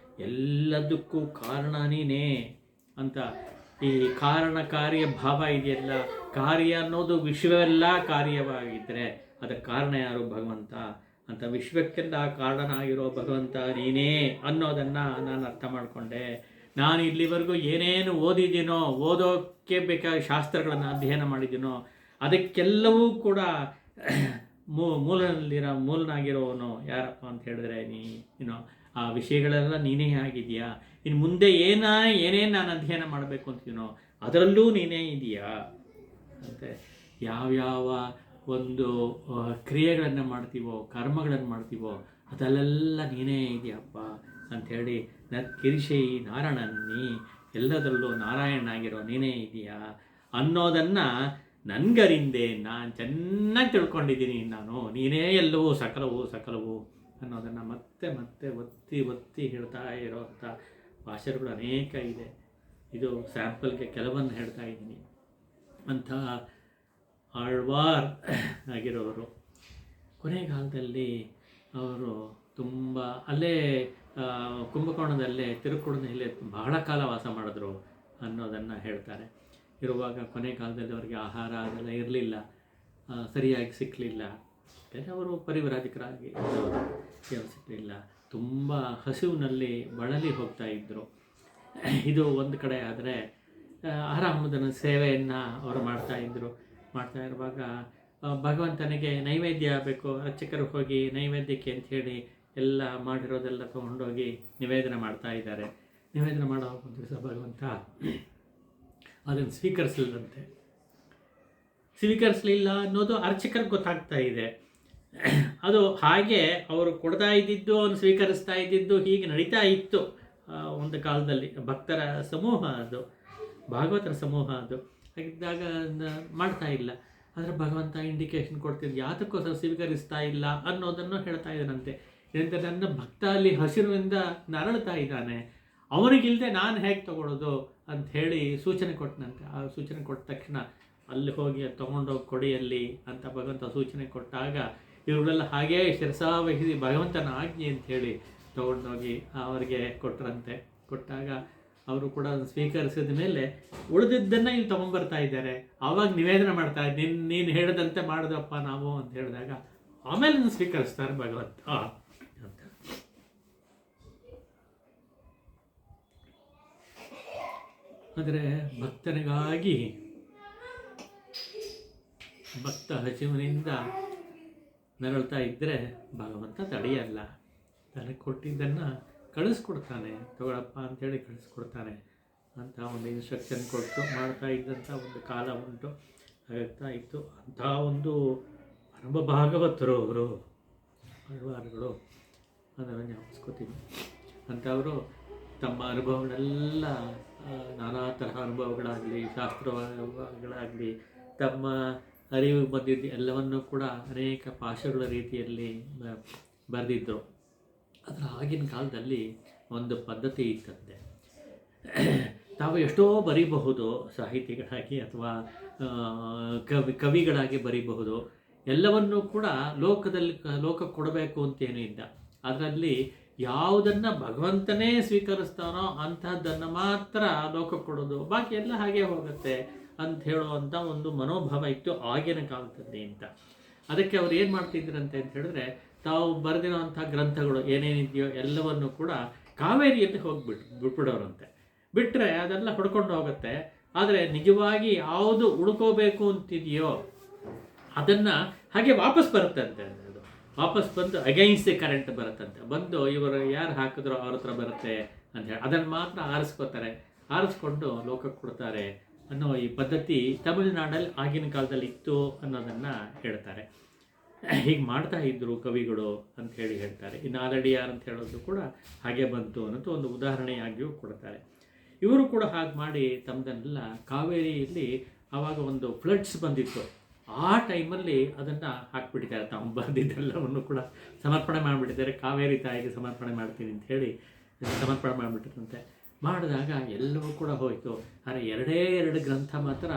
ಎಲ್ಲದಕ್ಕೂ ಕಾರಣ ನೀನೇ ಅಂತ. ಈ ಕಾರಣ ಕಾರ್ಯ ಭಾವ ಇದೆಯಲ್ಲ, ಕಾರ್ಯ ಅನ್ನೋದು ವಿಶ್ವವೆಲ್ಲ ಕಾರ್ಯವಾಗಿದ್ದರೆ ಅದಕ್ಕೆ ಕಾರಣ ಯಾರು? ಭಗವಂತ ಅಂತ. ವಿಶ್ವಕ್ಕೆಲ್ಲ ಕಾರಣ ಆಗಿರೋ ಭಗವಂತ ನೀನೇ ಅನ್ನೋದನ್ನು ನಾನು ಅರ್ಥ ಮಾಡಿಕೊಂಡೆ. ನಾನು ಇಲ್ಲಿವರೆಗೂ ಏನೇನು ಓದಿದ್ದೀನೋ, ಓದೋಕ್ಕೆ ಬೇಕಾದ ಶಾಸ್ತ್ರಗಳನ್ನು ಅಧ್ಯಯನ ಮಾಡಿದ್ದೀನೋ, ಅದಕ್ಕೆಲ್ಲವೂ ಕೂಡ ಮೂಲನಾಗಿರೋವನು ಯಾರಪ್ಪ ಅಂತ ಹೇಳಿದ್ರೆ ನೀನು ಆ ವಿಷಯಗಳೆಲ್ಲ ನೀನೇ ಆಗಿದೆಯಾ. ಇನ್ನು ಮುಂದೆ ಏನೇನು ನಾನು ಅಧ್ಯಯನ ಮಾಡಬೇಕು ಅಂತೀನೋ ಅದರಲ್ಲೂ ನೀನೇ ಇದೆಯಾ ಅಂತೆ. ಯಾವ್ಯಾವ ಒಂದು ಕ್ರಿಯೆಗಳನ್ನು ಮಾಡ್ತೀವೋ, ಕರ್ಮಗಳನ್ನು ಮಾಡ್ತೀವೋ ಅದಲ್ಲೆಲ್ಲ ನೀನೇ ಇದೆಯಪ್ಪ ಅಂಥೇಳಿ ಕಿರಿಶೈ ನಾರಾಯಣನ್ನಿ, ಎಲ್ಲದರಲ್ಲೂ ನಾರಾಯಣನಾಗಿರೋ ನೀನೇ ಇದೆಯಾ ಅನ್ನೋದನ್ನು ನನಗರಿಂದೆ ನಾನು ಚೆನ್ನಾಗಿ ತಿಳ್ಕೊಂಡಿದ್ದೀನಿ. ನೀನೇ ಎಲ್ಲವೂ ಸಕಲವು ಅನ್ನೋದನ್ನು ಮತ್ತೆ ಮತ್ತೆ ಒತ್ತಿ ಒತ್ತಿ ಹೇಳ್ತಾ ಇರೋವಂಥ ಭಾಷೆಗಳು ಅನೇಕ ಇದೆ. ಇದು ಸ್ಯಾಂಪಲ್ಗೆ ಕೆಲವನ್ನು ಹೇಳ್ತಾ ಇದ್ದೀನಿ. ಅಂಥ ಆಳ್ವಾರ್ ಆಗಿರೋರು ಕೊನೆಗಾಲದಲ್ಲಿ ಅವರು ತುಂಬ ಅಲ್ಲೇ ಕುಂಭಕೋಣದಲ್ಲೇ ತಿರುಕುಳದಲ್ಲಿ ಬಹಳ ಕಾಲ ವಾಸ ಮಾಡಿದ್ರು ಅನ್ನೋದನ್ನು ಹೇಳ್ತಾರೆ. ಇರುವಾಗ ಕೊನೆ ಕಾಲದಲ್ಲಿ ಅವರಿಗೆ ಆಹಾರ ಅದೆಲ್ಲ ಇರಲಿಲ್ಲ, ಸರಿಯಾಗಿ ಸಿಕ್ಕಲಿಲ್ಲ. ಅವರು ಪರಿವ್ರಾಜಕರಾಗಿ ಸಿಕ್ಕಲಿಲ್ಲ, ತುಂಬ ಹಸಿವಿನಲ್ಲಿ ಬಳಲಿ ಹೋಗ್ತಾ ಇದ್ದರು. ಇದು ಒಂದು ಕಡೆ ಆದರೆ ಆರಾಮದನ ಸೇವೆಯನ್ನು ಅವರು ಮಾಡ್ತಾ ಇರುವಾಗ ಭಗವಂತನಿಗೆ ನೈವೇದ್ಯ ಬೇಕು. ಅರ್ಚಕರು ಹೋಗಿ ನೈವೇದ್ಯಕ್ಕೆ ಅಂಥೇಳಿ ಎಲ್ಲ ಮಾಡಿರೋದೆಲ್ಲ ತೊಗೊಂಡೋಗಿ ನಿವೇದನೆ ಮಾಡ್ತಾ ಇದ್ದಾರೆ. ನಿವೇದನೆ ಮಾಡೋ ಒಂದು ದಿವಸ ಭಗವಂತ ಅದನ್ನು ಸ್ವೀಕರಿಸಲಿಲ್ಲ ಅನ್ನೋದು ಅರ್ಚಕರಿಗೆ ಗೊತ್ತಾಗ್ತಾ ಇದೆ. ಅದು ಹಾಗೆ ಅವರು ಕೊಡ್ತಾ ಇದ್ದಿದ್ದು, ಅವನು ಸ್ವೀಕರಿಸ್ತಾ ಇದ್ದಿದ್ದು ಹೀಗೆ ನಡೀತಾ ಇತ್ತು ಒಂದು ಕಾಲದಲ್ಲಿ. ಭಕ್ತರ ಸಮೂಹ ಅದು, ಭಾಗವತರ ಸಮೂಹ ಅದು. ಹಾಗಿದ್ದಾಗ ಮಾಡ್ತಾ ಇಲ್ಲ. ಆದರೆ ಭಗವಂತ ಇಂಡಿಕೇಶನ್ ಕೊಡ್ತಿದ್ದು ಯಾತಕ್ಕೋಸ್ಕರ ಸ್ವೀಕರಿಸ್ತಾ ಇಲ್ಲ ಅನ್ನೋದನ್ನು ಹೇಳ್ತಾ ಇದ್ದಾನಂತೆ. ಏನಂತ ನನ್ನ ಭಕ್ತ ಅಲ್ಲಿ ಹಸಿರುವಿಂದ ನರಳ್ತಾ ಇದ್ದಾನೆ, ಅವನಿಗಿಲ್ಲದೆ ನಾನು ಹೇಗೆ ತಗೊಳ್ಳೋದು ಅಂಥೇಳಿ ಸೂಚನೆ ಕೊಟ್ಟನಂತೆ. ಆ ಸೂಚನೆ ಕೊಟ್ಟ ತಕ್ಷಣ ಅಲ್ಲಿ ಹೋಗಿ ತೊಗೊಂಡೋಗಿ ಕೊಡಿಯಲ್ಲಿ ಅಂತ ಭಗವಂತ ಸೂಚನೆ ಕೊಟ್ಟಾಗ ಇವರೆಲ್ಲ ಹಾಗೇ ಶಿರಸಾವಹಿಸಿ ಭಗವಂತನ ಆಜ್ಞೆ ಅಂಥೇಳಿ ತೊಗೊಂಡೋಗಿ ಅವರಿಗೆ ಕೊಟ್ಟರಂತೆ. ಕೊಟ್ಟಾಗ ಅವರು ಕೂಡ ಸ್ವೀಕರಿಸಿದ ಮೇಲೆ ಉಳಿದಿದ್ದನ್ನು ಇಲ್ಲಿ ತೊಗೊಂಬರ್ತಾ ಇದ್ದಾರೆ. ಆವಾಗ ನಿವೇದನೆ ಮಾಡ್ತಾ ನೀನು ಹೇಳಿದಂತೆ ಮಾಡಿದಪ್ಪ ನಾವು ಅಂತ ಹೇಳಿದಾಗ ಆಮೇಲೆ ಸ್ವೀಕರಿಸ್ತಾರೆ ಭಗವಂತ ಅಂತ. ಆದರೆ ಭಕ್ತನಿಗಾಗಿ ಭಕ್ತ ಹಸಿವಿನಿಂದ ನರಳ್ತಾ ಇದ್ದರೆ ಭಗವಂತ ತಡೆಯಲ್ಲ. ತನಗೆ ಕೊಟ್ಟಿದ್ದನ್ನು ಕಳಿಸ್ಕೊಡ್ತಾನೆ, ತಗೊಳಪ್ಪ ಅಂಥೇಳಿ ಕಳಿಸ್ಕೊಡ್ತಾನೆ ಅಂತ ಒಂದು ಇನ್ಸ್ಟ್ರಕ್ಷನ್ ಕೊಟ್ಟು ಮಾಡ್ತಾ ಇದ್ದಂಥ ಒಂದು ಕಾಲ ಉಂಟು, ಆಗ್ತಾ ಇತ್ತು. ಅಂಥ ಒಂದು ಪರಮ ಭಾಗವತರು ಅವರು ಅಳ್ವಾರುಗಳು, ಅದನ್ನು ಜ್ಞಾಪಿಸ್ಕೋತೀನಿ. ಅಂಥವರು ತಮ್ಮ ಅನುಭವಗಳೆಲ್ಲ ನಾನಾ ತರಹ ಅನುಭವಗಳಾಗಲಿ, ಶಾಸ್ತ್ರಗಳಾಗಲಿ, ತಮ್ಮ ಅರಿವು ಬಂದಿದ್ದು ಎಲ್ಲವನ್ನೂ ಕೂಡ ಅನೇಕ ಪಾಶಗಳ ರೀತಿಯಲ್ಲಿ ಬರೆದಿದ್ದರು. ಅದರ ಆಗಿನ ಕಾಲದಲ್ಲಿ ಒಂದು ಪದ್ಧತಿ ಇತ್ತಂತೆ. ತಾವು ಎಷ್ಟೋ ಬರೀಬಹುದು, ಸಾಹಿತಿಗಳಾಗಿ ಅಥವಾ ಕವಿಗಳಾಗಿ ಬರೀಬಹುದು. ಎಲ್ಲವನ್ನೂ ಕೂಡ ಲೋಕಕ್ಕೆ ಕೊಡಬೇಕು ಅಂತೇನೂ ಇಲ್ಲ. ಅದರಲ್ಲಿ ಯಾವುದನ್ನು ಭಗವಂತನೇ ಸ್ವೀಕರಿಸ್ತಾನೋ ಅಂಥದ್ದನ್ನು ಮಾತ್ರ ಲೋಕಕ್ಕೆ ಕೊಡೋದು, ಬಾಕಿ ಎಲ್ಲ ಹಾಗೆ ಹೋಗುತ್ತೆ ಅಂತ ಹೇಳುವಂಥ ಒಂದು ಮನೋಭಾವ ಇತ್ತು ಆಗಿನ ಕಾಲದಲ್ಲಿ ಅಂತ. ಅದಕ್ಕೆ ಅವ್ರು ಏನು ಮಾಡ್ತಿದ್ರಂತೆ ಅಂತ ಹೇಳಿದ್ರೆ, ತಾವು ಬರೆದಿರೋವಂಥ ಗ್ರಂಥಗಳು ಏನೇನಿದೆಯೋ ಎಲ್ಲವನ್ನು ಕೂಡ ಕಾವೇರಿಯಲ್ಲಿ ಬಿಟ್ಬಿಡೋರಂತೆ. ಬಿಟ್ಟರೆ ಅದೆಲ್ಲ ಹೊಡ್ಕೊಂಡು ಹೋಗುತ್ತೆ. ಆದರೆ ನಿಜವಾಗಿ ಯಾವುದು ಉಳ್ಕೋಬೇಕು ಅಂತಿದೆಯೋ ಅದನ್ನು ಹಾಗೆ ವಾಪಸ್ ಬರುತ್ತಂತೆ. ಅದು ವಾಪಸ್ ಬಂದು ಅಗೈನ್ಸ್ಟ್ ದಿ ಕರೆಂಟ್ ಬರುತ್ತಂತೆ. ಬಂದು ಇವರು ಯಾರು ಹಾಕಿದ್ರೋ ಅವ್ರ ಹತ್ರ ಬರುತ್ತೆ ಅಂತ ಹೇಳಿ ಅದನ್ನು ಮಾತ್ರ ಆರಿಸ್ಕೊಂಡು ಲೋಕಕ್ಕೆ ಕೊಡ್ತಾರೆ ಅನ್ನೋ ಈ ಪದ್ಧತಿ ತಮಿಳುನಾಡಲ್ಲಿ ಆಗಿನ ಕಾಲದಲ್ಲಿ ಇತ್ತು ಅನ್ನೋದನ್ನು ಹೇಳ್ತಾರೆ. ಹೀಗೆ ಮಾಡ್ತಾ ಇದ್ದರು ಕವಿಗಳು ಅಂತ ಹೇಳ್ತಾರೆ. ಈ ನಾಲಡಿಯಾರ್ ಅಂತ ಹೇಳೋದು ಕೂಡ ಹಾಗೆ ಬಂತು ಅನ್ನೋದು ಒಂದು ಉದಾಹರಣೆಯಾಗಿಯೂ ಕೊಡ್ತಾರೆ. ಇವರು ಕೂಡ ಹಾಗೆ ಮಾಡಿ ತಮ್ಮದನ್ನೆಲ್ಲ ಕಾವೇರಿಯಲ್ಲಿ ಆವಾಗ ಒಂದು ಫ್ಲಡ್ಸ್ ಬಂದಿತ್ತು. ಆ ಟೈಮಲ್ಲಿ ಅದನ್ನು ಹಾಕ್ಬಿಟ್ಟಿದ್ದಾರೆ. ತಾವು ಬರೆದಿದ್ದೆಲ್ಲವನ್ನು ಕೂಡ ಸಮರ್ಪಣೆ ಮಾಡಿಬಿಟ್ಟಿದ್ದಾರೆ. ಕಾವೇರಿ ತಾಯಿಗೆ ಸಮರ್ಪಣೆ ಮಾಡ್ತೀನಿ ಅಂತ ಹೇಳಿ ಸಮರ್ಪಣೆ ಮಾಡಿಬಿಟ್ಟಿರಂತೆ. ಮಾಡಿದಾಗ ಎಲ್ಲವೂ ಕೂಡ ಹೋಯಿತು. ಆದರೆ ಎರಡು ಗ್ರಂಥ ಮಾತ್ರ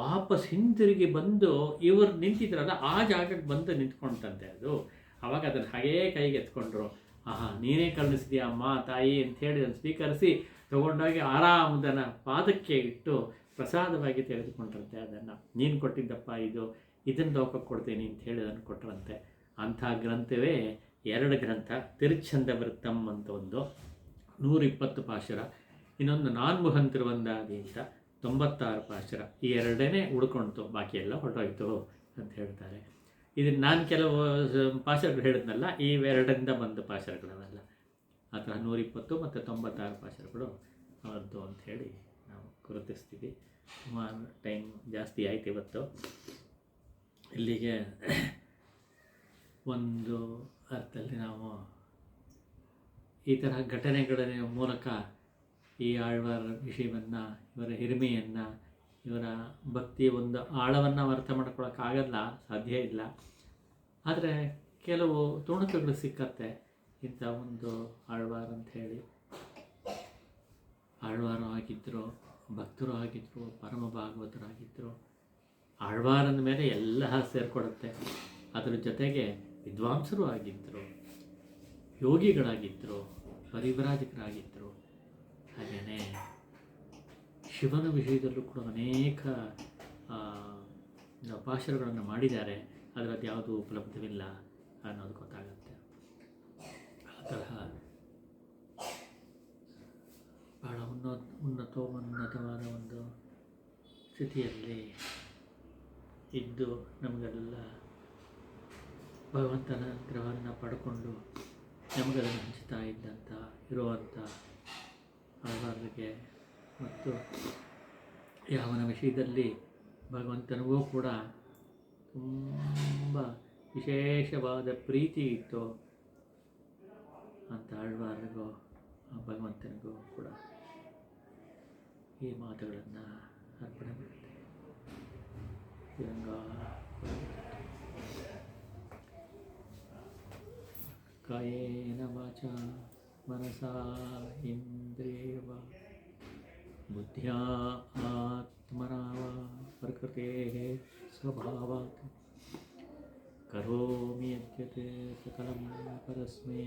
ವಾಪಸ್ ಹಿಂತಿರುಗಿ ಬಂದು ಇವರು ನಿಂತಿದ್ರಲ್ಲ ಆ ಜಾಗಕ್ಕೆ ಬಂದು ನಿಂತ್ಕೊಂಡಂತೆ. ಅದು ಆವಾಗ ಅದನ್ನು ಹಾಗೇ ಕೈಗೆ ಎತ್ಕೊಂಡ್ರು. ನೀನೇ ಕರುಣಿಸಿದ್ಯಾ ಅಮ್ಮ ತಾಯಿ ಅಂಥೇಳಿ ಅದನ್ನು ಸ್ವೀಕರಿಸಿ ತೊಗೊಂಡೋಗಿ ಆರಾಮದನ ಪಾದಕ್ಕೆ ಇಟ್ಟು ಪ್ರಸಾದವಾಗಿ ತೆಗೆದುಕೊಂಡ್ರಂತೆ. ಅದನ್ನು ನೀನು ಕೊಟ್ಟಿದ್ದಪ್ಪ ಇದನ್ನು ಲೋಕಕ್ಕೆ ಕೊಡ್ತೀನಿ ಅಂತ ಹೇಳಿ ಅದನ್ನು ಕೊಟ್ಟರಂತೆ. ಅಂಥ ಗ್ರಂಥವೇ 2 ಗ್ರಂಥ. ತಿರುಚ್ಛಂದ ವೃತ್ತಂ ಅಂತ ಒಂದು 120 ಪಾಶುರ, ಇನ್ನೊಂದು ನಾನ್ಮುಹನ್ ತಿರುವಂದಾದಿ ಅಂತ 96 ಪಾಶುರ. ಈ 2 ಉಳ್ಕೊಳ್ತು, ಬಾಕಿ ಎಲ್ಲ ಹೊರಟೋಯ್ತು ಅಂತ ಹೇಳ್ತಾರೆ. ಇದನ್ನು ನಾನು ಕೆಲವು ಪಾಶುರಗಳು ಹೇಳಿದ್ನಲ್ಲ, ಈ 2ರಿಂದ ಬಂದ ಪಾಶುರಗಳವೆಲ್ಲ. ಆ ಥರ 120 ಮತ್ತು 96 ಪಾಶುರಗಳು ಅವರದ್ದು ಅಂಥೇಳಿ ನಾವು ಗುರುತಿಸ್ತೀವಿ. ಸುಮಾರು ಟೈಮ್ ಜಾಸ್ತಿ ಆಯ್ತು ಇವತ್ತು. ಇಲ್ಲಿಗೆ ಒಂದು ಅರ್ಥದಲ್ಲಿ ನಾವು ಈ ತರಹ ಘಟನೆಗಳ ಮೂಲಕ ಈ ಆಳ್ವಾರ ವಿಷಯವನ್ನು, ಇವರ ಹಿರಿಮೆಯನ್ನು, ಇವರ ಭಕ್ತಿಯ ಒಂದು ಆಳವನ್ನು ಅರ್ಥ ಮಾಡ್ಕೊಳಕ್ಕಾಗಲ್ಲ, ಸಾಧ್ಯ ಇಲ್ಲ. ಆದರೆ ಕೆಲವು ತುಣುಕುಗಳು ಸಿಕ್ಕತ್ತೆ. ಇಂಥ ಒಂದು ಆಳ್ವಾರ ಅಂಥೇಳಿ ಆಳ್ವಾರು ಆಗಿದ್ದರು, ಭಕ್ತರು ಆಗಿದ್ದರು, ಪರಮ ಭಾಗವತರಾಗಿದ್ದರು. ಆಳ್ವಾರಂದ ಮೇಲೆ ಎಲ್ಲ ಸೇರಿಕೊಡುತ್ತೆ. ಅದರ ಜೊತೆಗೆ ವಿದ್ವಾಂಸರು ಆಗಿದ್ದರು, ಯೋಗಿಗಳಾಗಿದ್ದರು, ಪರಿವ್ರಾಜಕರಾಗಿದ್ದರು. ಹಾಗೆಯೇ ಶಿವನ ವಿಷಯದಲ್ಲೂ ಕೂಡ ಅನೇಕ ಪಾಶರಗಳನ್ನು ಮಾಡಿದ್ದಾರೆ. ಅದರದ್ದು ಯಾವುದೂ ಉಪಲಬ್ಧವಿಲ್ಲ ಅನ್ನೋದು ಗೊತ್ತಾಗುತ್ತೆ. ಆ ತರಹ ಬಹಳ ಉನ್ನತವಾದ ಒಂದು ಸ್ಥಿತಿಯಲ್ಲಿ ಇದ್ದು ನಮಗೆಲ್ಲ ಭಗವಂತನ ಅನುಗ್ರಹವನ್ನು ಪಡ್ಕೊಂಡು ನಮಗದನ್ನು ಹಂಚ್ತಾ ಇರುವಂಥ ಆಳ್ವಾರರಿಗೆ ಮತ್ತು ಯಾವನ ವಿಷಯದಲ್ಲಿ ಭಗವಂತನಿಗೂ ಕೂಡ ತುಂಬ ವಿಶೇಷವಾದ ಪ್ರೀತಿ ಇತ್ತು ಅಂತ ಆಳ್ವಾರಿಗೂ ಭಗವಂತನಿಗೂ ಕೂಡ ಈ ಮಾತುಗಳನ್ನು ಅರ್ಪಣೆ ಮಾಡ್ತೇವೆ. ಕಾಯೇನ ವಾಚಾ ಮನಸಾ ಇಂದ್ರಿಯವ ಬುದ್ಧ್ಯಾ ಆತ್ಮನಾ ವಾ ಪ್ರಕೃತೇಃ ಸ್ವಭಾವಾತ್ ಕರೋಮಿ ಯದ್ಯತ್ ಸಕಲಂ ಪರಸ್ಮೈ